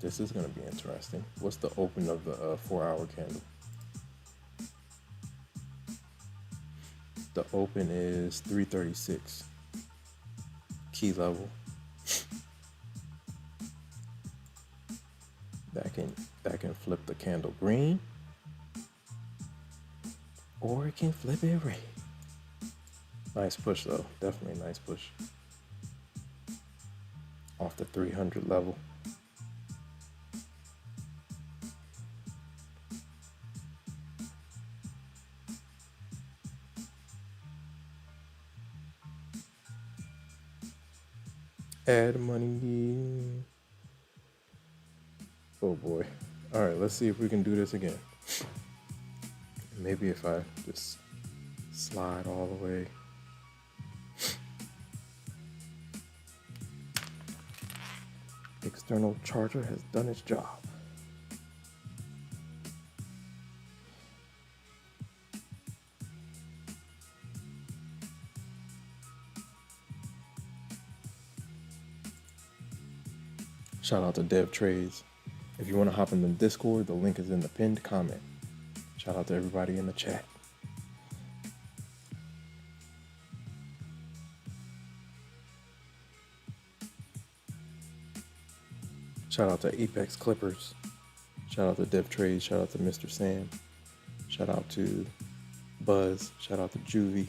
This is going to be interesting. What's the open of the 4-hour candle? The open is 336. Key level. That can flip the candle green, or it can flip it red. Nice push though, definitely a nice push. Off the 300 level. Add money. Oh boy. All right, let's see if we can do this again. Maybe if I just slide all the way. external charger has done its job. Shout out to Dev Trades. If you want to hop in the Discord, the link is in the pinned comment. Shout out to everybody in the chat. Shout out to Apex Clippers. Shout out to Dev Trades. Shout out to Mr. Sam. Shout out to Buzz. Shout out to Juvie.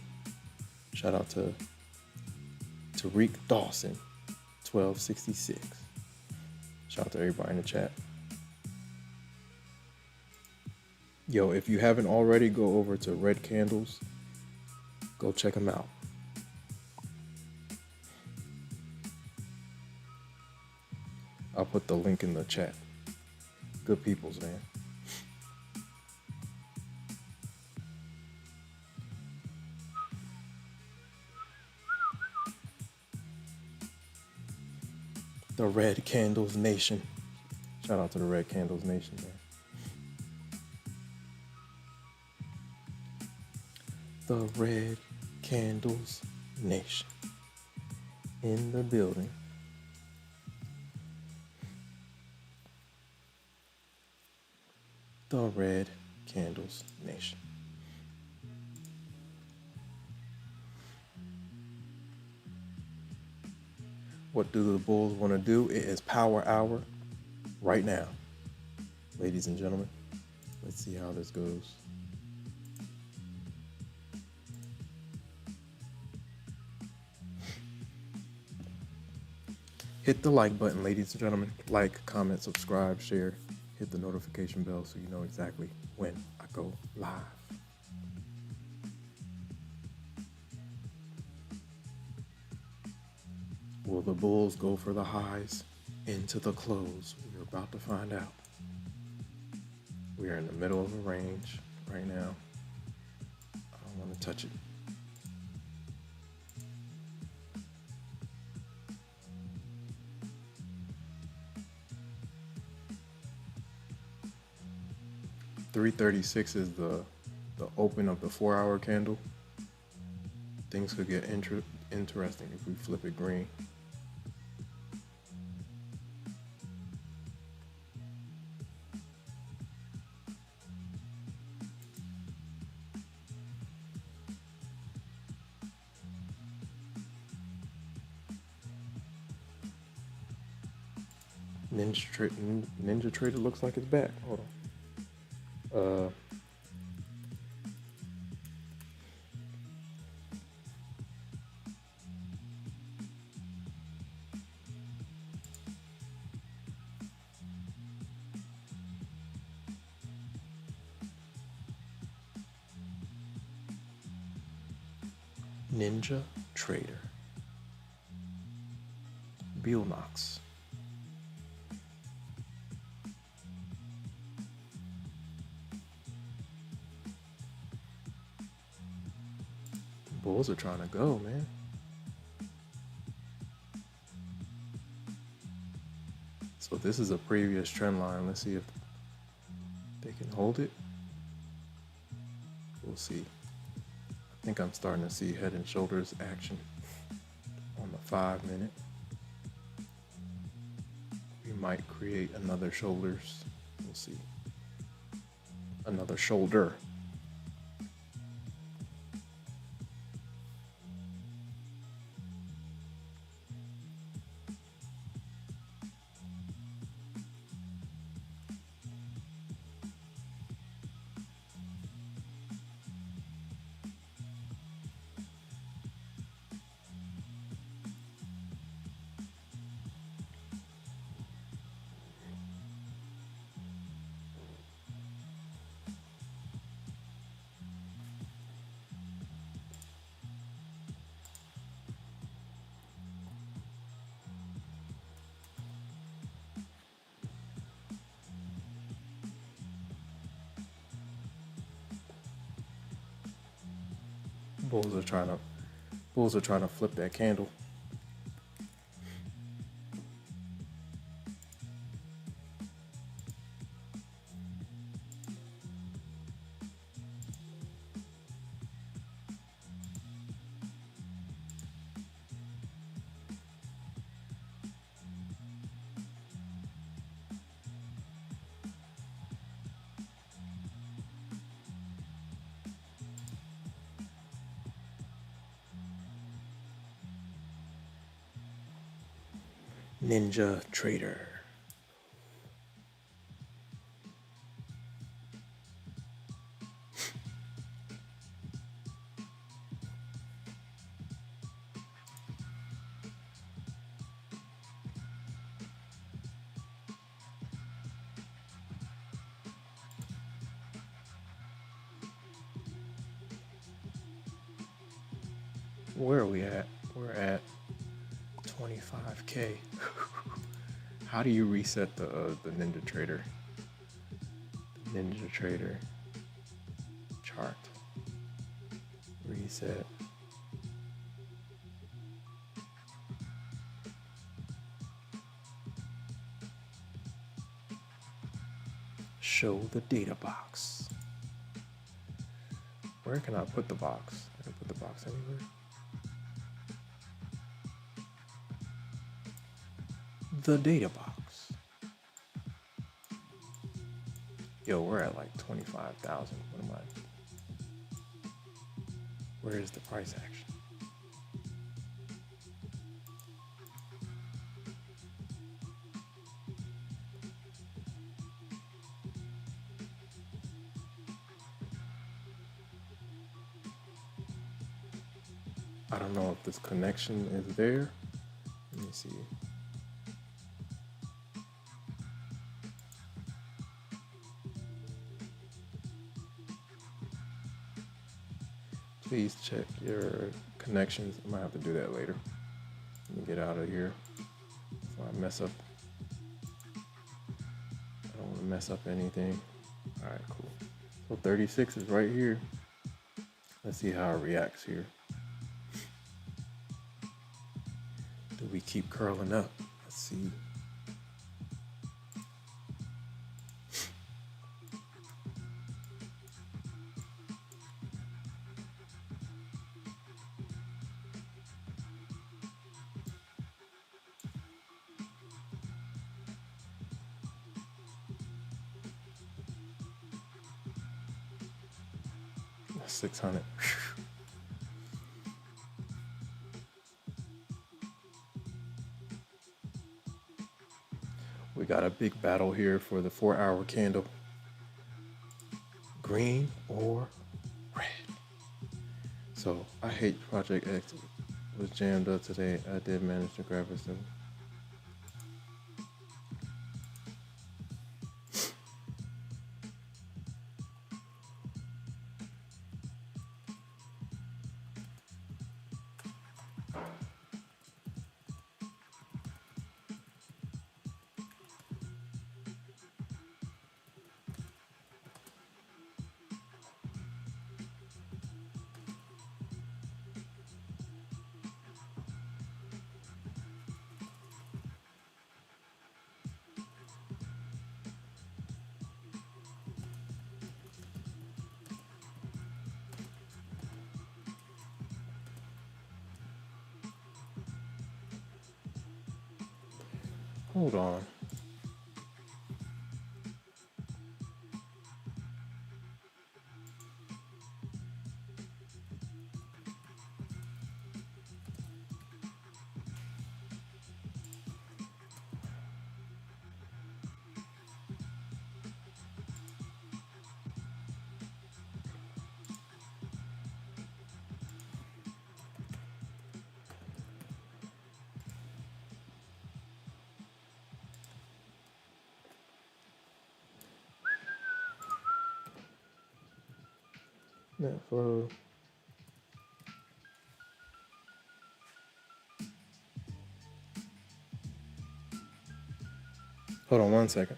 Shout out to Tariq Dawson, 1266. Shout out to everybody in the chat. Yo, if you haven't already, go over to Red Candles. Go check them out. I'll put the link in the chat. Good peoples, man. The Red Candles Nation. Shout out to the Red Candles Nation, man. The Red Candles Nation in the building. The Red Candles Nation. What do the Bulls want to do? It is Power Hour right now, ladies and gentlemen. Let's see how this goes. Hit the like button, ladies and gentlemen. Like, comment, subscribe, share. Hit the notification bell so you know exactly when I go live. Will the Bulls go for the highs into the close? We're about to find out. We are in the middle of a range right now. I don't want to touch it. $336 is the open of the 4-hour candle. Things could get interesting if we flip it green. Ninja Trader looks like it's back. Hold on. Ninja Trader. Bill Knox. Bulls are trying to go, man. So this is a previous trend line. Let's see if they can hold it. We'll see. I think I'm starting to see head and shoulders action on the 5-minute. We might create another shoulders. We'll see. Another shoulder. Bulls are trying to flip that candle. Ninja Trader. Where are we at? We're at 25K. How do you reset the Ninja Trader? Ninja Trader chart. Reset. Show the data box. Where can I put the box? I can put the box anywhere. The data box. Yo, we're at like 25,000. What am I? Where is the price action? I don't know if this connection is there. Let me see. Please check your connections. I might have to do that later. Let me get out of here before I mess up. I don't want to mess up anything. All right, cool. So 36 is right here. Let's see how it reacts here. Do we keep curling up? Let's see. That's 600. We got a big battle here for the 4-hour candle. Green or red. So I hate Project X was jammed up today. I did manage to grab it. So hold on. Net flow. Hold on 1 second.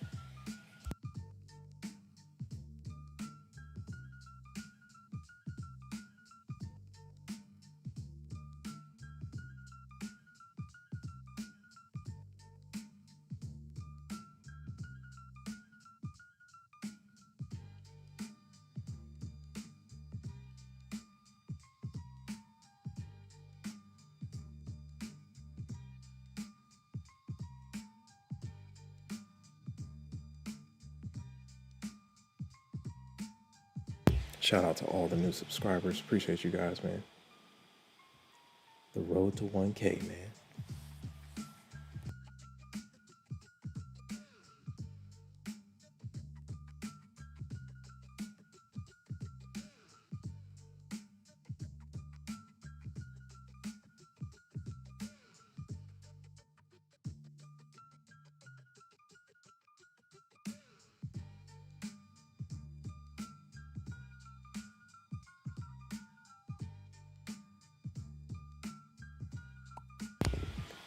Shout out to all the new subscribers. Appreciate you guys, man. The road to 1K, man.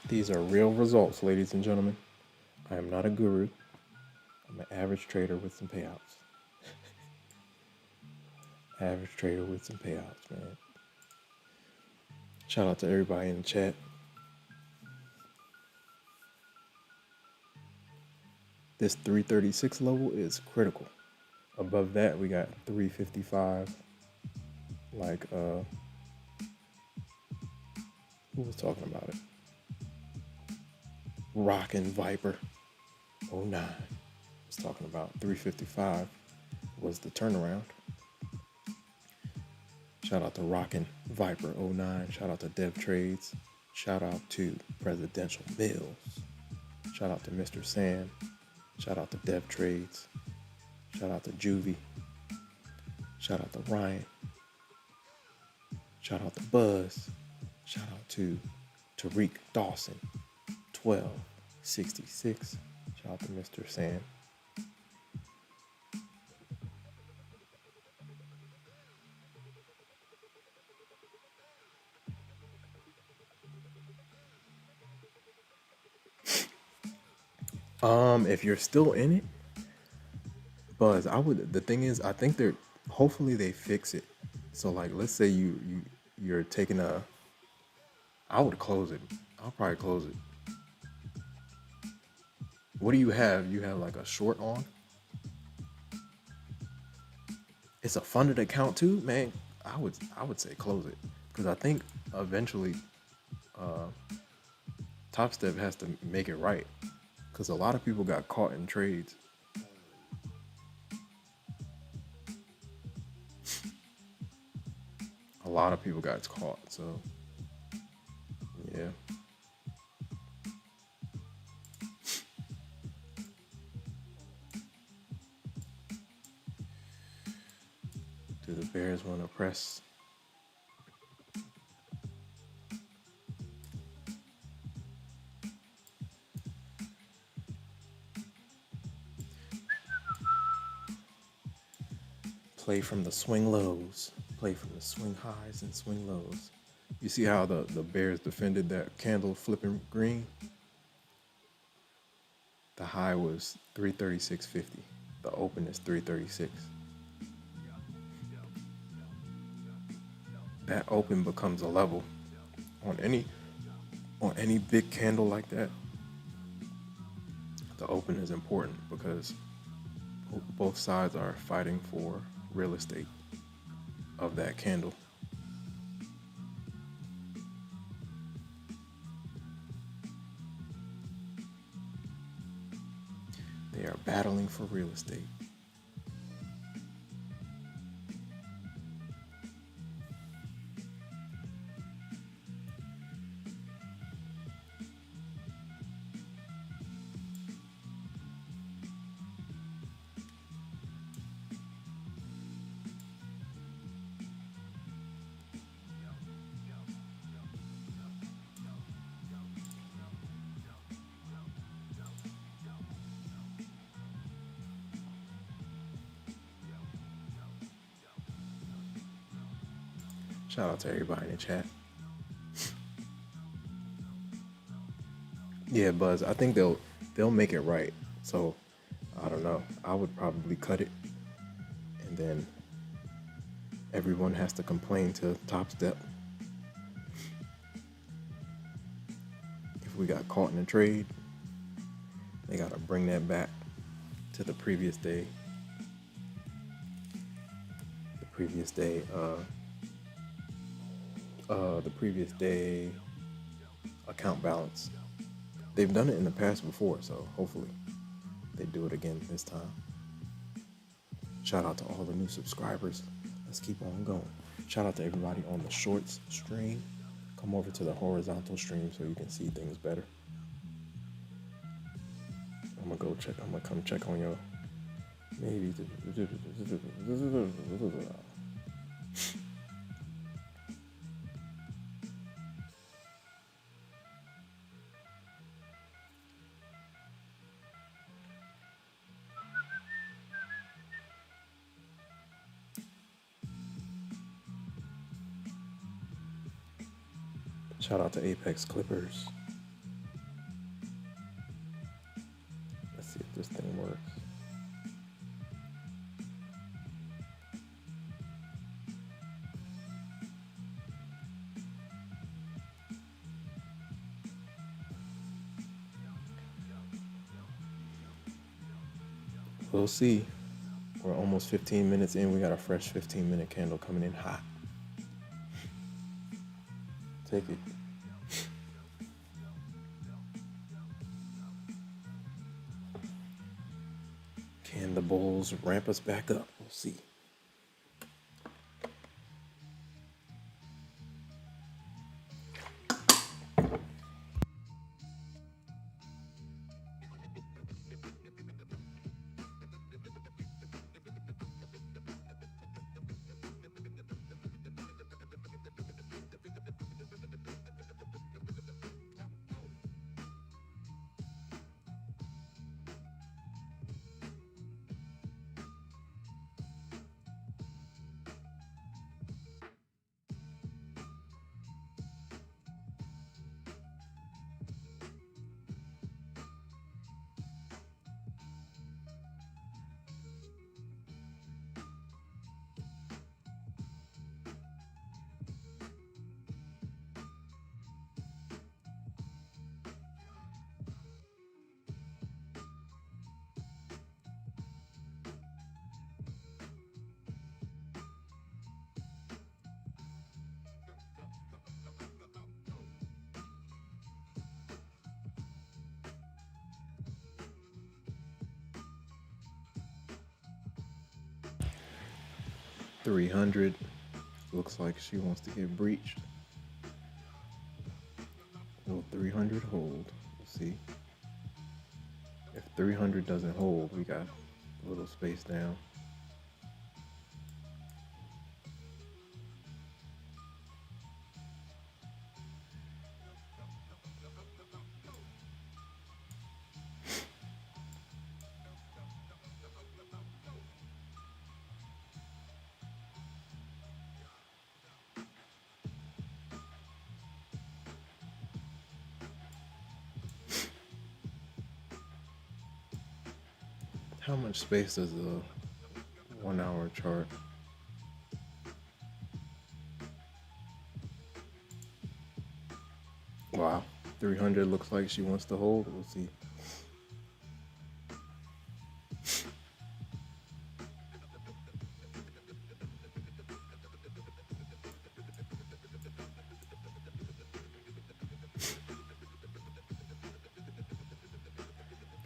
These are real results, ladies and gentlemen. I am not a guru. I'm an average trader with some payouts. Average trader with some payouts, man. Shout out to everybody in the chat. This 336 level is critical. Above that, we got 355. Like, who was talking about it? Rockin' Viper 09 was talking about 355 was the turnaround. Shout out to Rockin' Viper 09. Shout out to Dev Trades. Shout out to Presidential Mills. Shout out to Mr. Sam. Shout out to Dev Trades. Shout out to Juvie. Shout out to Ryan. Shout out to Buzz. Shout out to Tariq Dawson, 1266. Shout out to Mr. Sam. If you're still in it, Buzz, the thing is, I think hopefully they fix it. So like, let's say you're taking I would close it. I'll probably close it. What do you have? You have like a short on? It's a funded account too, man. I would say close it, because I think eventually Topstep has to make it right, because a lot of people got caught in trades. A lot of people got caught, so yeah. Do the Bears want to press? Play from the swing lows. Play from the swing highs and swing lows. You see how the Bears defended that candle flipping green? The high was 336.50. The open is 336. That open becomes a level on any big candle like that. The open is important because both sides are fighting for real estate of that candle. They are battling for real estate. Shout out to everybody in the chat. Yeah, Buzz, I think they'll make it right. So I don't know. I would probably cut it, and then everyone has to complain to Topstep if we got caught in a trade. They gotta bring that back to the previous day. The previous day account balance. They've done it in the past before, so hopefully they do it again this time. Shout out to all the new subscribers. Let's keep on going. Shout out to everybody on the shorts stream. Come over to the horizontal stream so you can see things better. I'm gonna come check on your maybe. Shout out to Apex Clippers. We'll see. We're almost 15 minutes in. We got a fresh 15-minute candle coming in hot. Take it. Can the bulls ramp us back up? We'll see. $300. Looks like she wants to get breached. Will 300 hold? We'll see. If 300 doesn't hold, we got a little space down. How much space does the 1 hour chart? Wow, 300 looks like she wants to hold. We'll see.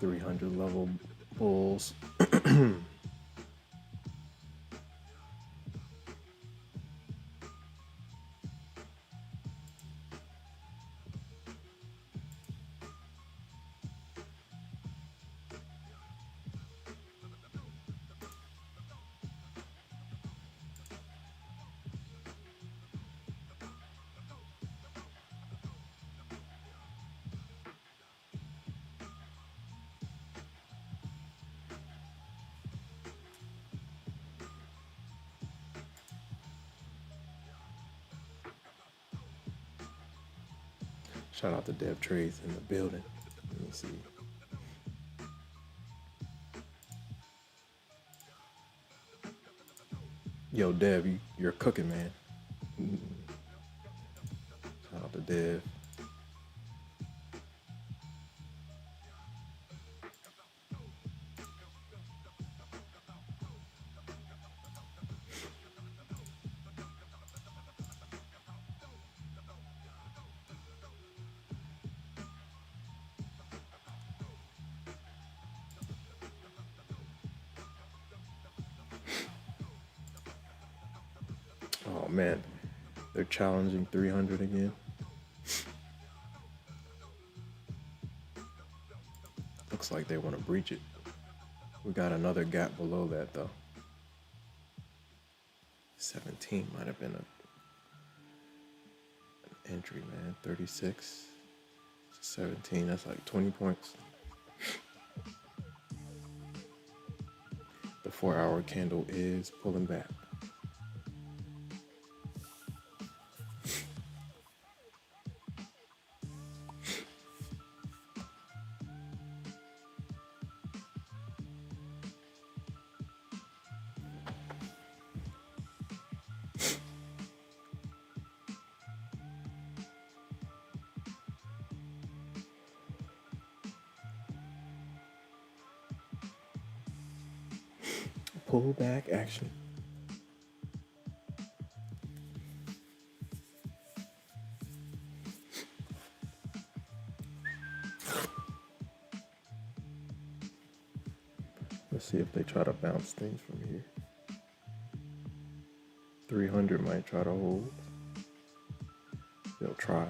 $300 level bulls. Shout out to Dev Trades in the building. Let me see. Yo, Dev, you're cooking, man. Shout out to Dev. Oh man, they're challenging 300 again. Looks like they want to breach it. We got another gap below that though. 17 might have been an entry, man. 36, 17, that's like 20 points. The 4 hour candle is pulling back. pullback action. Let's see if they try to bounce things from here. 300 might try to hold. They'll try.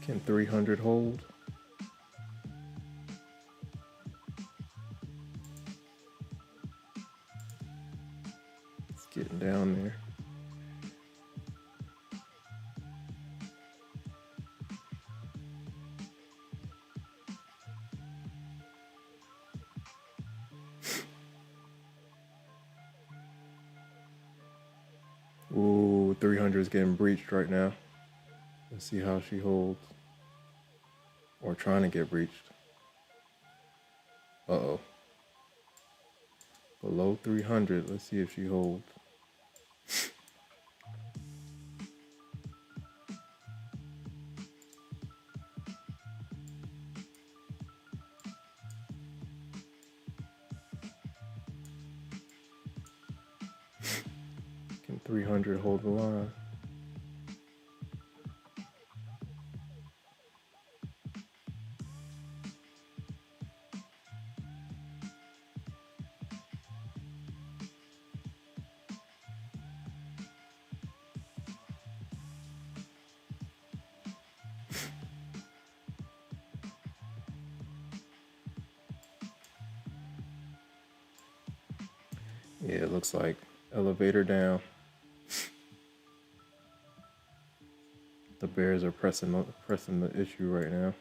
Can 300 hold? It's getting down there. Ooh, 300 is getting breached right now. Let's see how she holds. Or trying to get breached. Uh-oh. Below 300. Let's see if she holds. Can 300 hold the line? Yeah, it looks like elevator down. The bears are pressing the issue right now.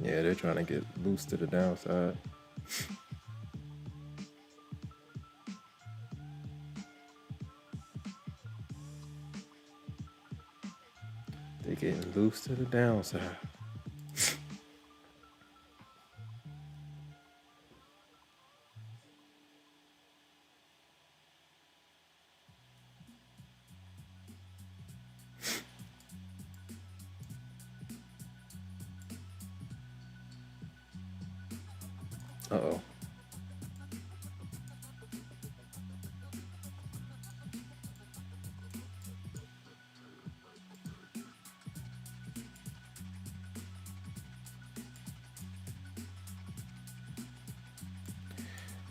Yeah, they're trying to get loose to the downside. They're getting loose to the downside. Uh-oh.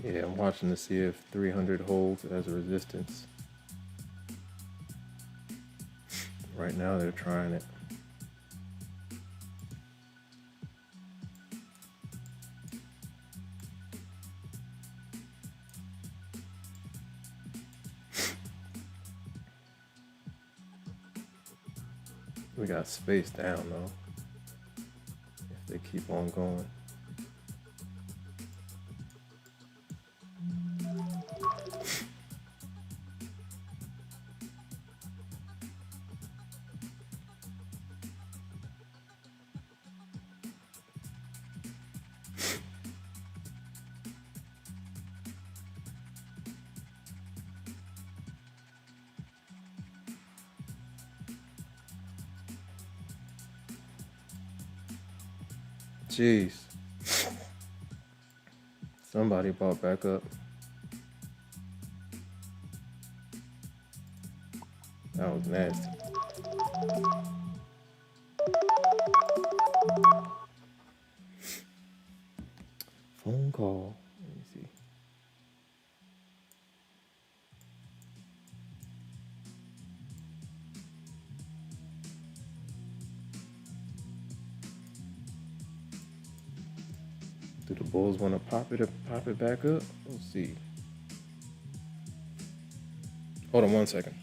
Yeah, I'm watching to see if 300 holds as a resistance. Right now they're trying it. We got space down though, if they keep on going. Jeez. Somebody bought back up. That was nasty. Phone call. Let me see. bulls want to pop it back up. Let's see. Hold on one second.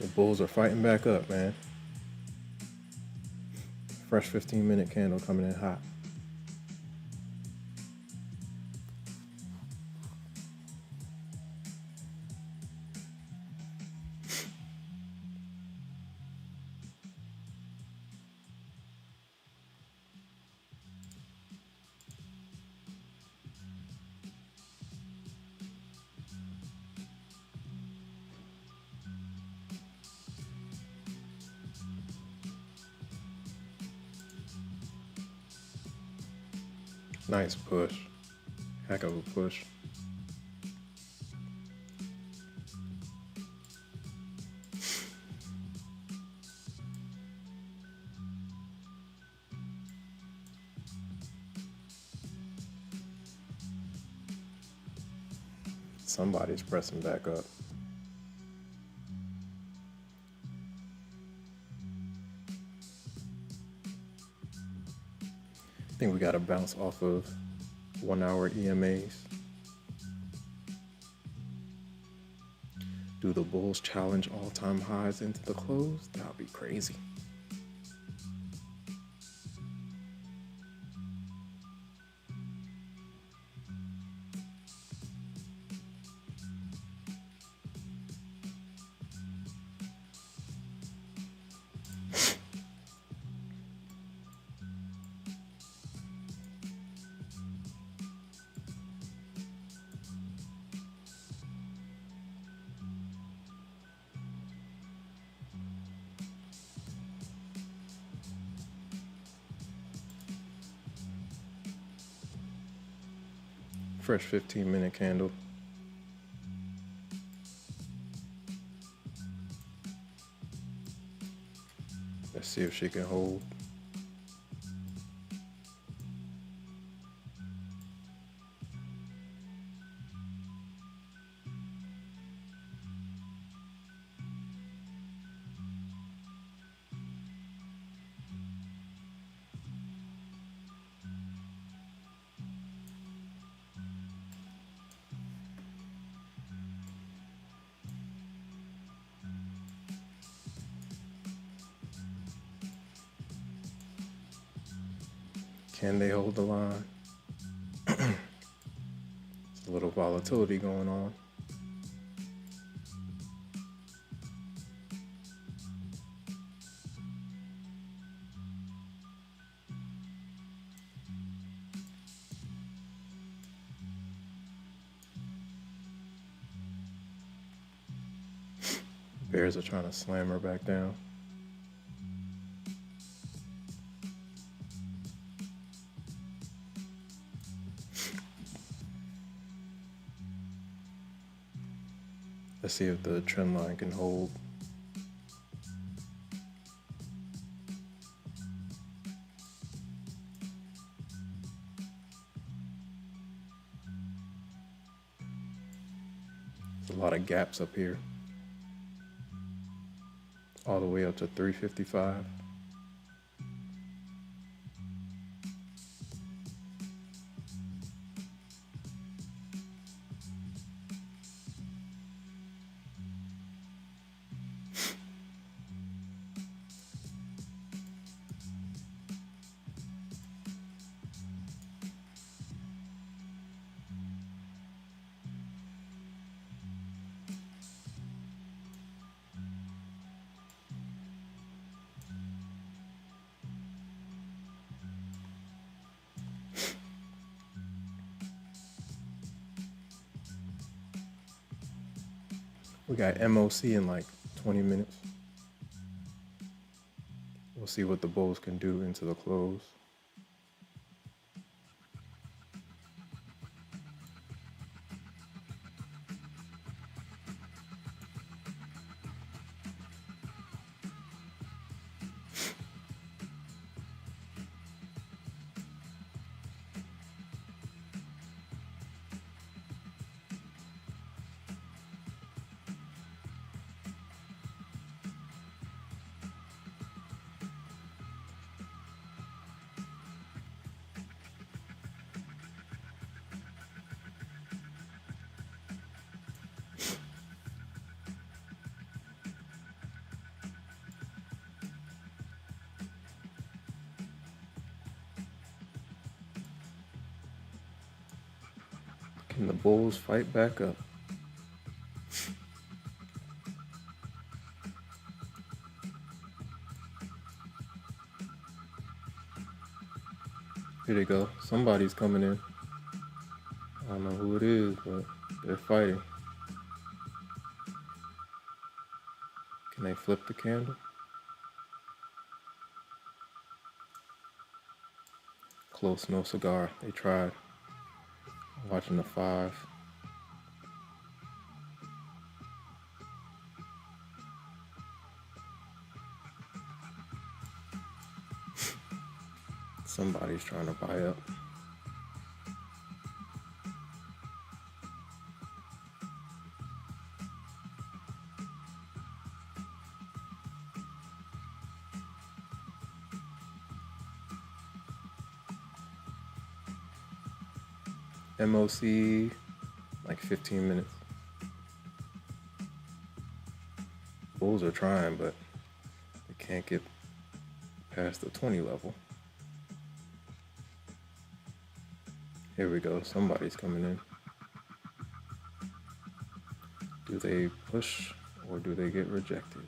The bulls are fighting back up, man. Fresh 15-minute candle coming in hot. Nice push. Heck of a push. Somebody's pressing back up. I think we got to bounce off of 1 hour EMAs. Do the bulls challenge all-time highs into the close? That would be crazy. fresh 15-minute candle. Let's see if she can hold. Can they hold the line? There's a little volatility going on. Bears are trying to slam her back down. Let's see if the trend line can hold. There's a lot of gaps up here. All the way up to 355. We got MOC in like 20 minutes. We'll see what the bulls can do into the close. Can the bulls fight back up? Here they go. Somebody's coming in. I don't know who it is, but they're fighting. Can they flip the candle? Close, no cigar. They tried. Watching the 5. Somebody's trying to buy up. MOC, like 15 minutes. Bulls are trying, but they can't get past the 20 level. Here we go. Somebody's coming in. Do they push or do they get rejected?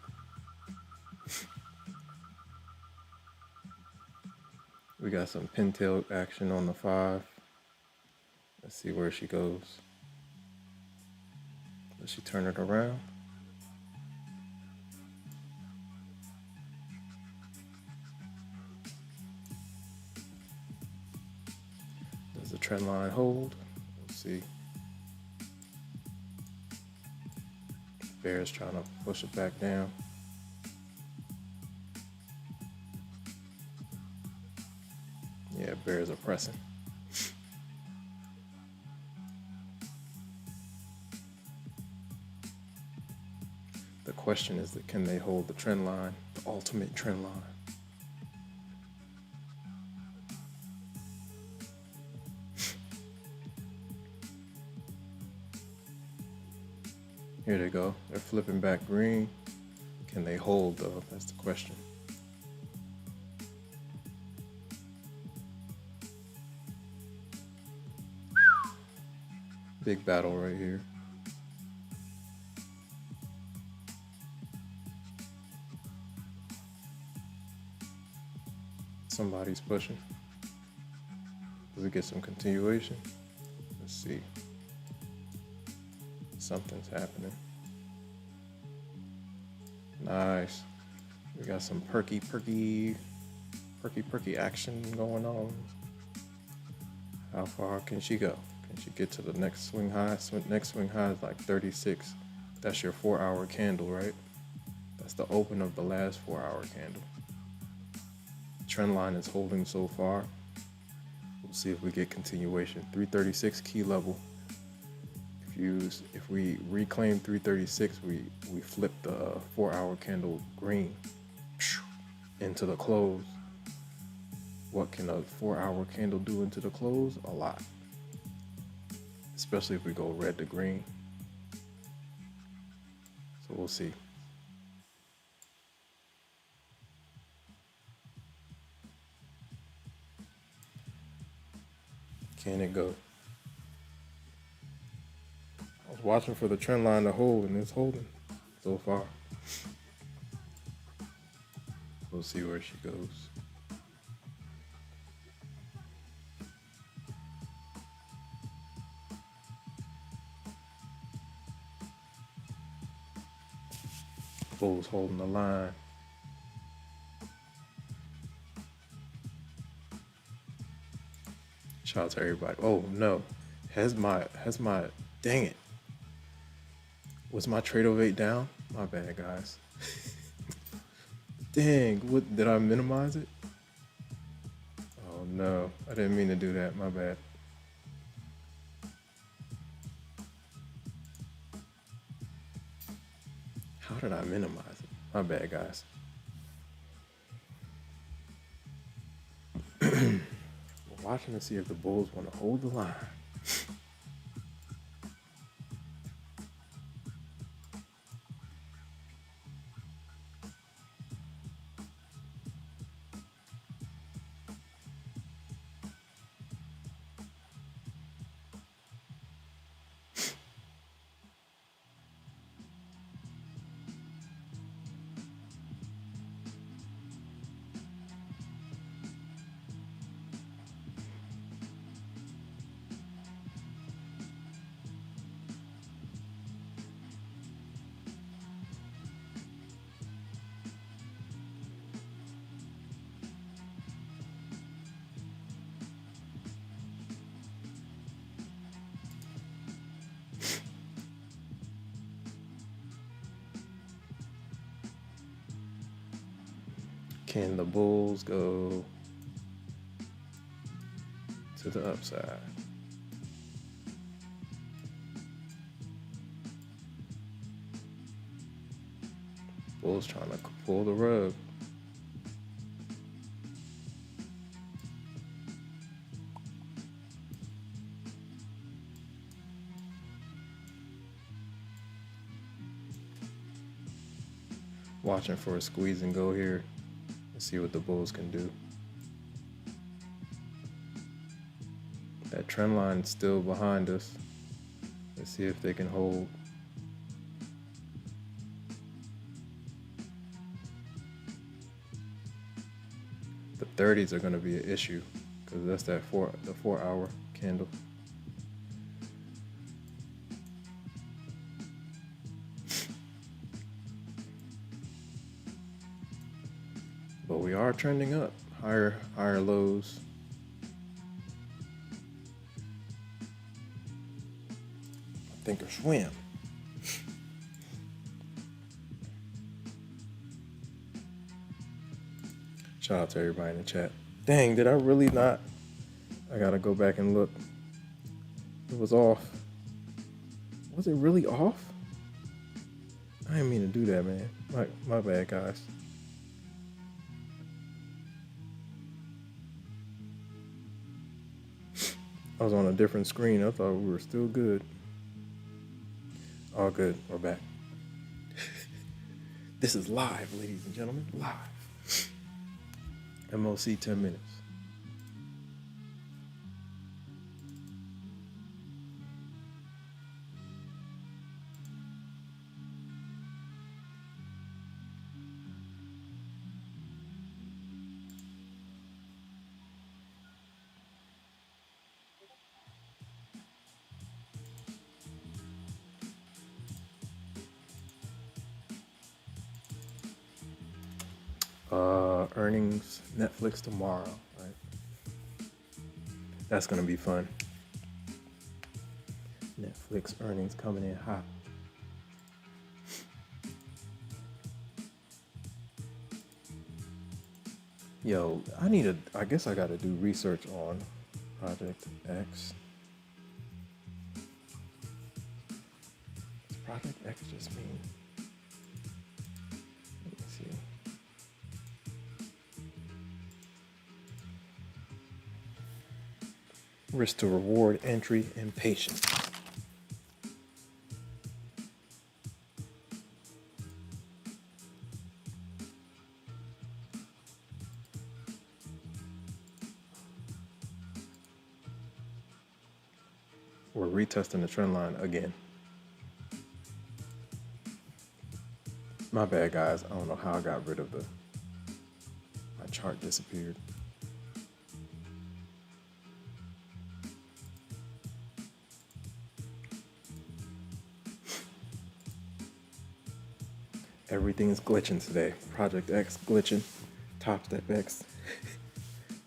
We got some pintail action on the 5. Let's see where she goes. Does she turn it around? Does the trend line hold? Let's see. Bear's trying to push it back down. Yeah, bears are pressing. The question is that can they hold the trend line, the ultimate trend line? Here they go. They're flipping back green. Can they hold though? That's the question. Big battle right here. Somebody's pushing. Does it get some continuation? Let's see. Something's happening. Nice. We got some perky action going on. How far can she go? Can she get to the next swing high? Next swing high is like 36. That's your 4-hour candle, right? That's the open of the last 4-hour candle. Trend line is holding so far. We'll see if we get continuation. 336 key level. If we reclaim 336, we flip the 4-hour candle green into the close. What can a 4-hour candle do into the close? A lot. Especially if we go red to green. So we'll see. Can it go? I was watching for the trend line to hold, and it's holding so far. We'll see where she goes. Bull's holding the line. Shout out to everybody. Oh no, has my dang it. Was my trade of 8 down? My bad, guys. Dang, what did I minimize it? Oh no, I didn't mean to do that. My bad. How did I minimize it? My bad, guys. We're watching to see if the Bulls want to hold the line. Can the Bulls go to the upside? Bulls trying to pull the rug. Watching for a squeeze and go here. Let's see what the Bulls can do. That trend line is still behind us. Let's see if they can hold. The 30s are going to be an issue because that's the 4-hour candle. But we are trending up, higher lows. sink or swim. Shout out to everybody in the chat. Dang, did I really not? I gotta go back and look. It was off. Was it really off? I didn't mean to do that, man. My bad, guys. I was on a different screen. I thought we were still good. All good. We're back. This is live, ladies and gentlemen. Live. MOC 10 minutes. Earnings, Netflix tomorrow, right? That's gonna be fun. Netflix earnings coming in hot. Yo, I guess I gotta do research on Project X. Does Project X just mean? Let me see. Risk to reward entry and patience. We're retesting the trend line again. My bad, guys. I don't know how I got rid of my chart disappeared. Everything's glitching today. Project X glitching. Topstep X.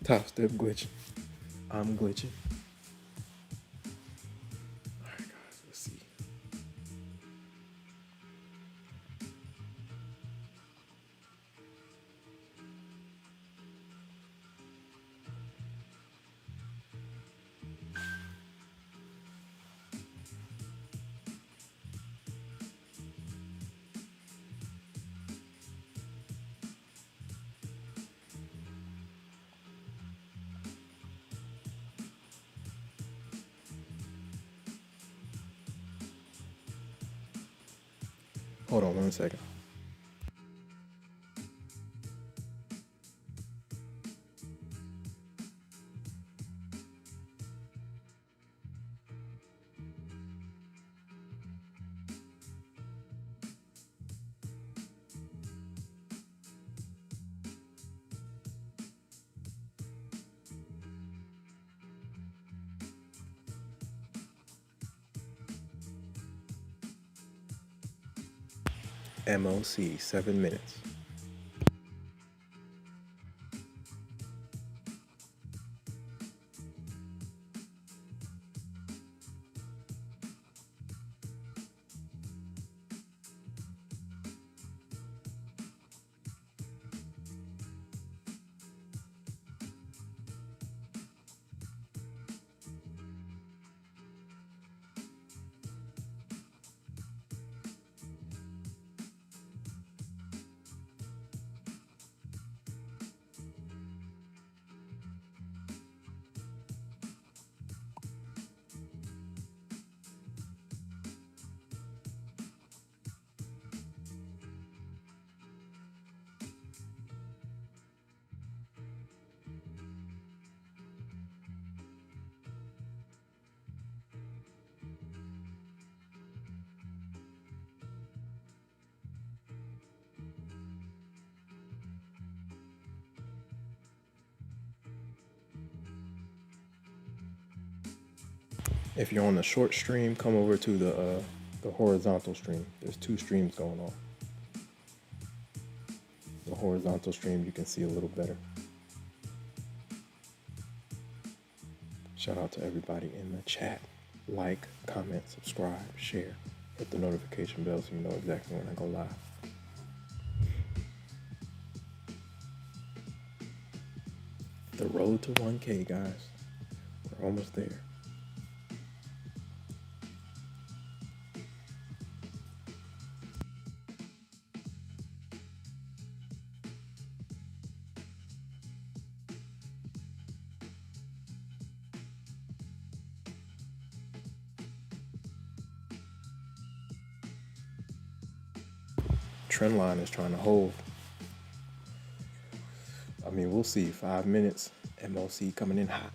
Topstep glitching. I'm glitching. All right, guys, let's see. Hold on 1 second. MOC 7 minutes. If you're on the short stream, come over to the horizontal stream. There's 2 streams going on. The horizontal stream you can see a little better. Shout out to everybody in the chat. like, comment, subscribe, share, hit the notification bell so you know exactly when I go live. The road to 1K, guys. We're almost there. Trend line is trying to hold. I mean, we'll see. 5 minutes. MOC coming in hot.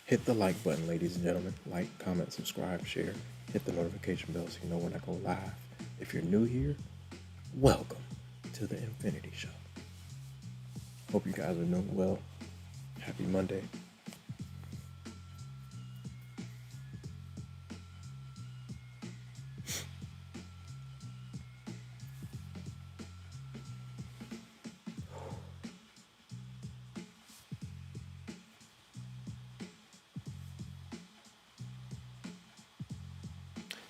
Hit the like button, ladies and gentlemen. Like, comment, subscribe, share. Hit the notification bell so you know when I go live. If you're new here, welcome to the Infinity Show. Hope you guys are doing well. Happy Monday.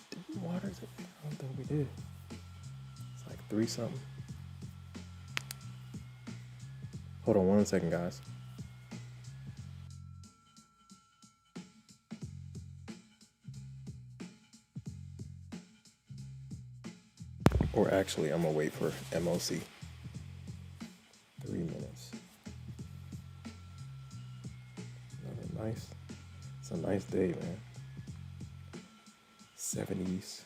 Did we water it? I don't think we did. It's like 3 something. Hold on 1 second, guys. Or actually, I'm gonna wait for MOC. 3 minutes. Another nice. It's a nice day, man. 70s.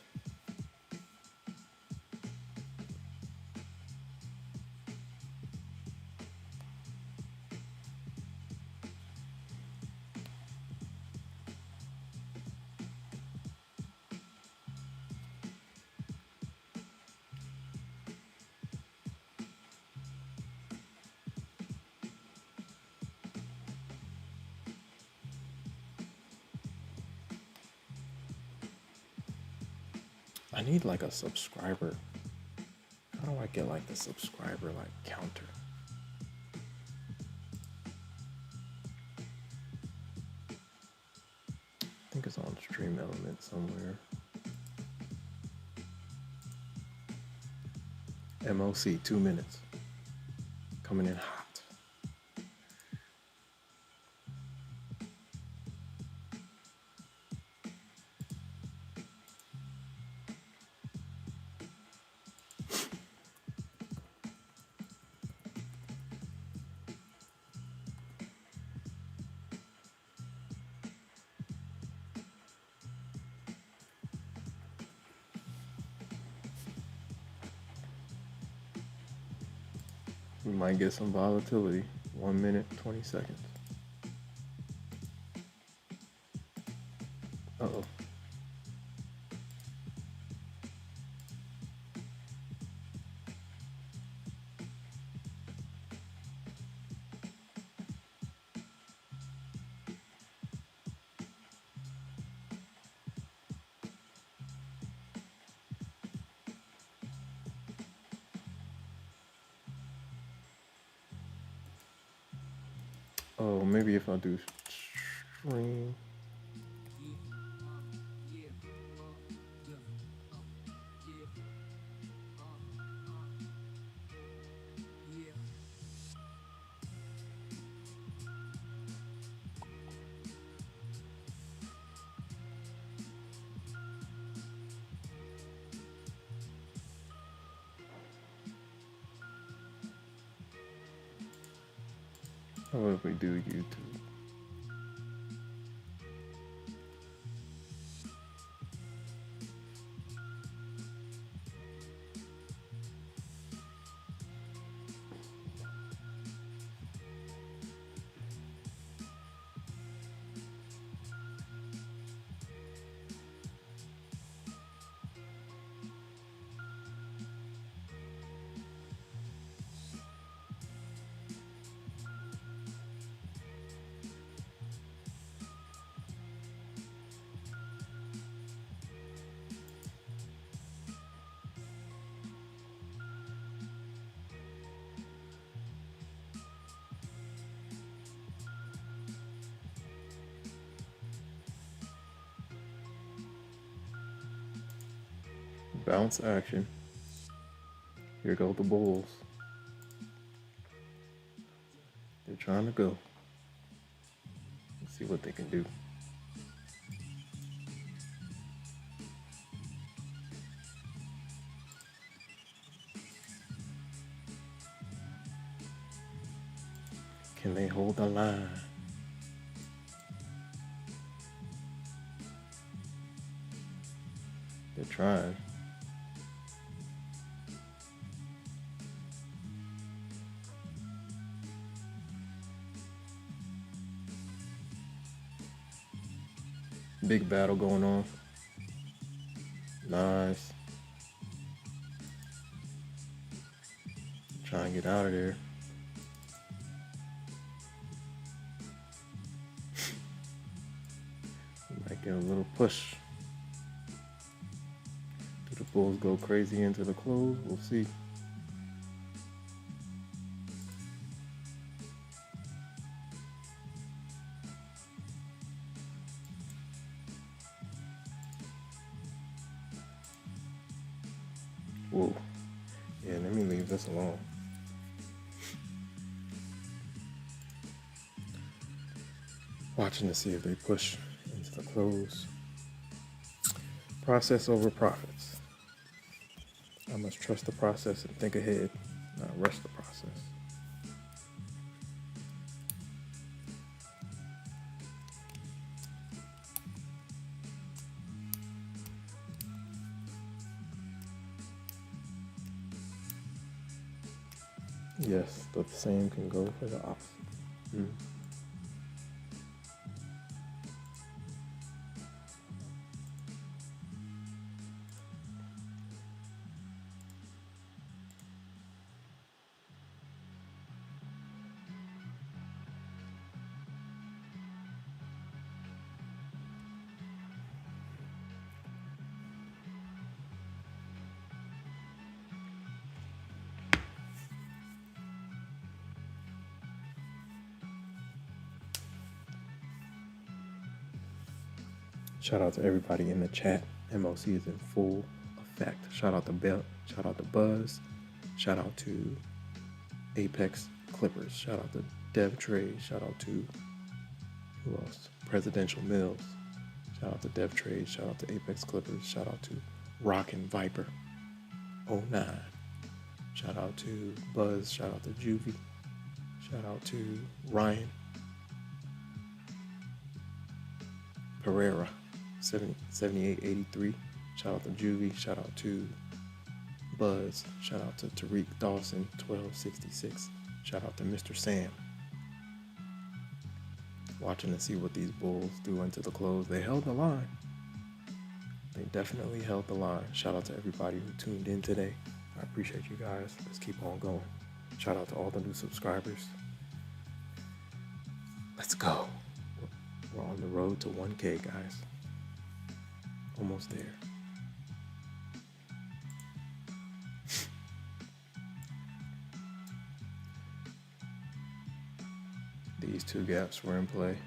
I need like a subscriber. How do I get like the subscriber like counter? I think it's on Stream Element somewhere. MOC 2 minutes. Coming in hot. We might get some volatility. 1 minute, 20 seconds. Uh-oh. Oh, maybe if I do stream. How about if we do YouTube? bounce action. Here go the bulls. They're trying to go. Let's see what they can do. Can they hold the line? They're trying. Big battle going on. Nice. Try and get out of there. Might get a little push. Do the bulls go crazy into the close? We'll see. Whoa. Yeah, let me leave this alone. Watching to see if they push into the close. Process over profits. I must trust the process and think ahead, not rush the process. Yes, the same can go for the opposite. Shout out to everybody in the chat. MOC is in full effect. Shout out to Bell. Shout out to Buzz. Shout out to Apex Clippers. Shout out to Dev Trade. Shout out to who else? Presidential Mills. Shout out to Dev Trade. Shout out to Apex Clippers. Shout out to Rockin' Viper 09. Shout out to Buzz. Shout out to Juvie. Shout out to Ryan Pereira 7883. Shout out to Juvie. Shout out to Buzz. Shout out to Tariq Dawson 1266. Shout out to Mr. Sam. Watching to see what these bulls do into the close. They held the line. They definitely held the line. Shout out to everybody who tuned in today. I appreciate you guys. Let's keep on going. Shout out to all the new subscribers. Let's go. We're on the road to 1K, guys. Almost there. These two gaps were in play.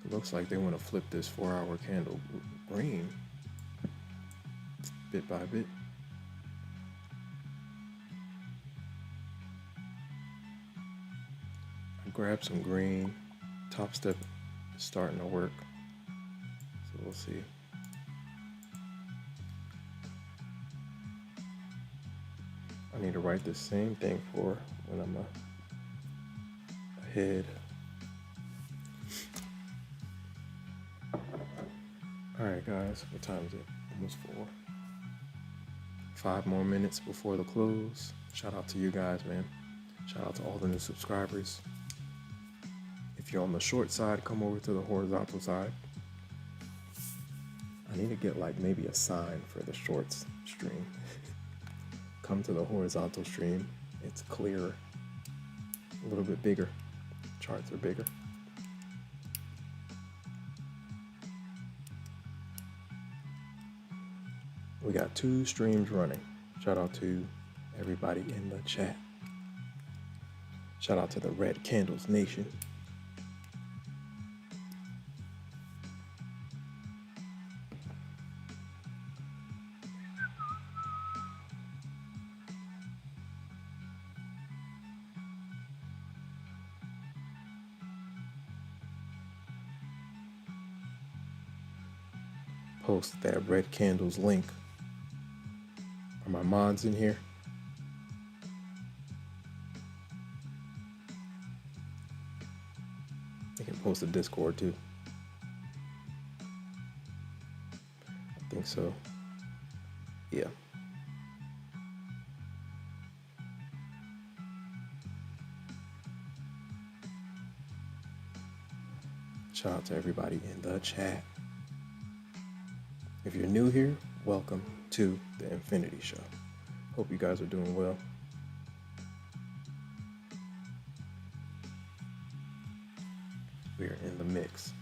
It looks like they want to flip this 4-hour candle green bit by bit. I grabbed some green. Topstep is starting to work. So we'll see. I need to write the same thing for when I'm ahead. Alright guys, what time is it? Almost 4. 5 more minutes before the close. Shout out to you guys, man. Shout out to all the new subscribers. If you're on the short side, come over to the horizontal side. I need to get like maybe a sign for the shorts stream. Come to the horizontal stream. It's clearer, a little bit bigger. Charts are bigger. We got 2 streams running. Shout out to everybody in the chat. Shout out to the Red Candles Nation. post that red candles link. Are my mods in here? I can post a Discord too. I think so. Yeah. Shout out to everybody in the chat. If you're new here, welcome to the Infinity Show. Hope you guys are doing well. We are in the mix.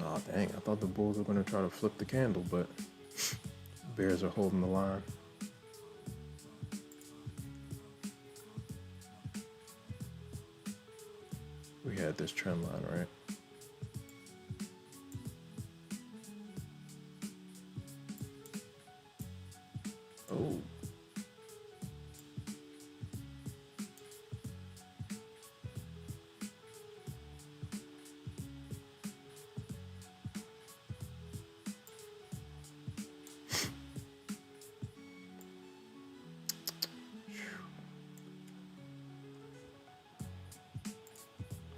Oh, dang. I thought the Bulls were going to try to flip the candle, but Bears are holding the line. We had this trend line, right? Oh.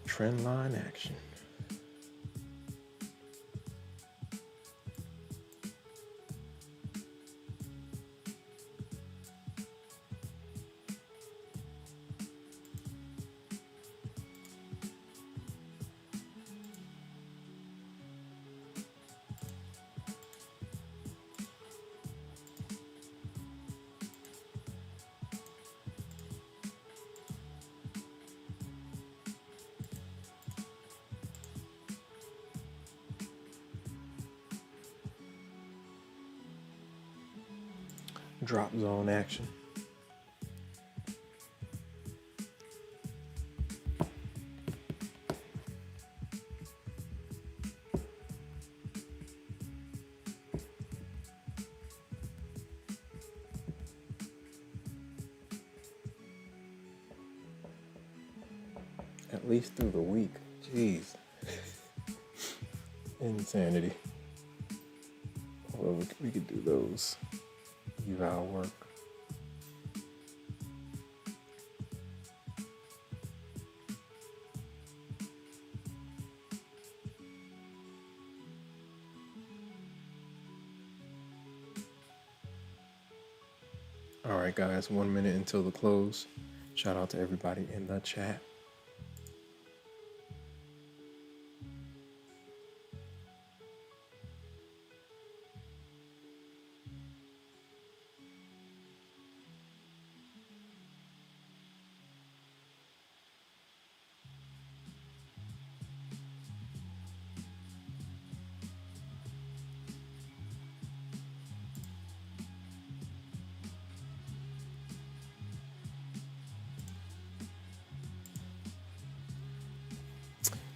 Trend line action. Drop zone action. At least through the week. Jeez. Insanity. Although we could do those eval work. All right, guys, 1 minute until the close. Shout out to everybody in the chat.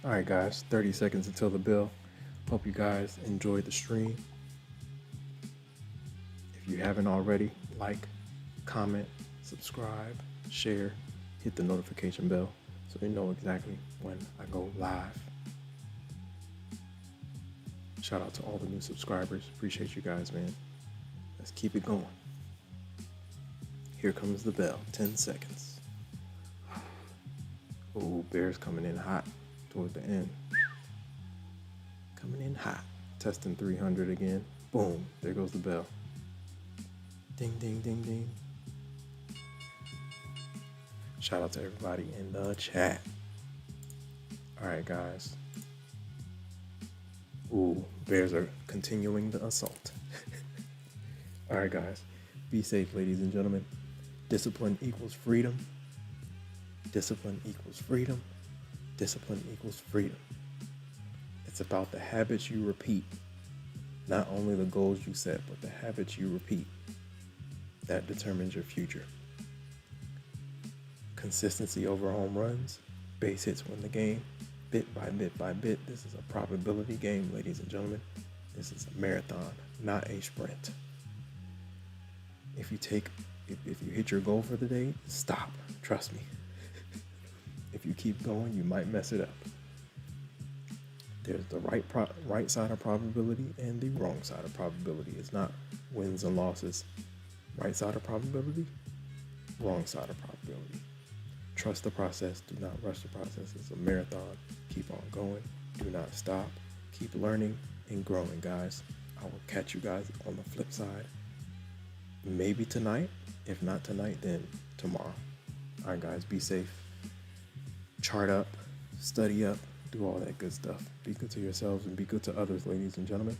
All right, guys, 30 seconds until the bell. Hope you guys enjoyed the stream. If you haven't already, like, comment, subscribe, share, hit the notification bell so you know exactly when I go live. Shout out to all the new subscribers. Appreciate you guys, man. Let's keep it going. Here comes the bell. 10 seconds. Oh, Bears coming in hot toward the end. Coming in hot. Testing 300 again. Boom. There goes the bell. Ding, ding, ding, ding. Shout out to everybody in the chat. All right, guys. Ooh, Bears are continuing the assault. All right, guys. Be safe, ladies and gentlemen. Discipline equals freedom. Discipline equals freedom. Discipline equals freedom. It's about the habits you repeat. Not only the goals you set, but the habits you repeat. That determines your future. Consistency over home runs. Base hits win the game. Bit by bit by bit. This is a probability game, ladies and gentlemen. This is a marathon, not a sprint. If If you hit your goal for the day, stop. Trust me. If you keep going, you might mess it up. There's the right side of probability and the wrong side of probability. It's not wins and losses. Right side of probability, wrong side of probability. Trust the process. Do not rush the process. It's a marathon. Keep on going. Do not stop. Keep learning and growing, guys. I will catch you guys on the flip side. Maybe tonight. If not tonight, then tomorrow. All right, guys, be safe. Chart up, study up, do all that good stuff. Be good to yourselves and be good to others, ladies and gentlemen.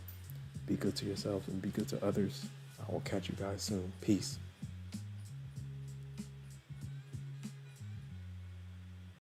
Be good to yourselves and be good to others. I will catch you guys soon. Peace.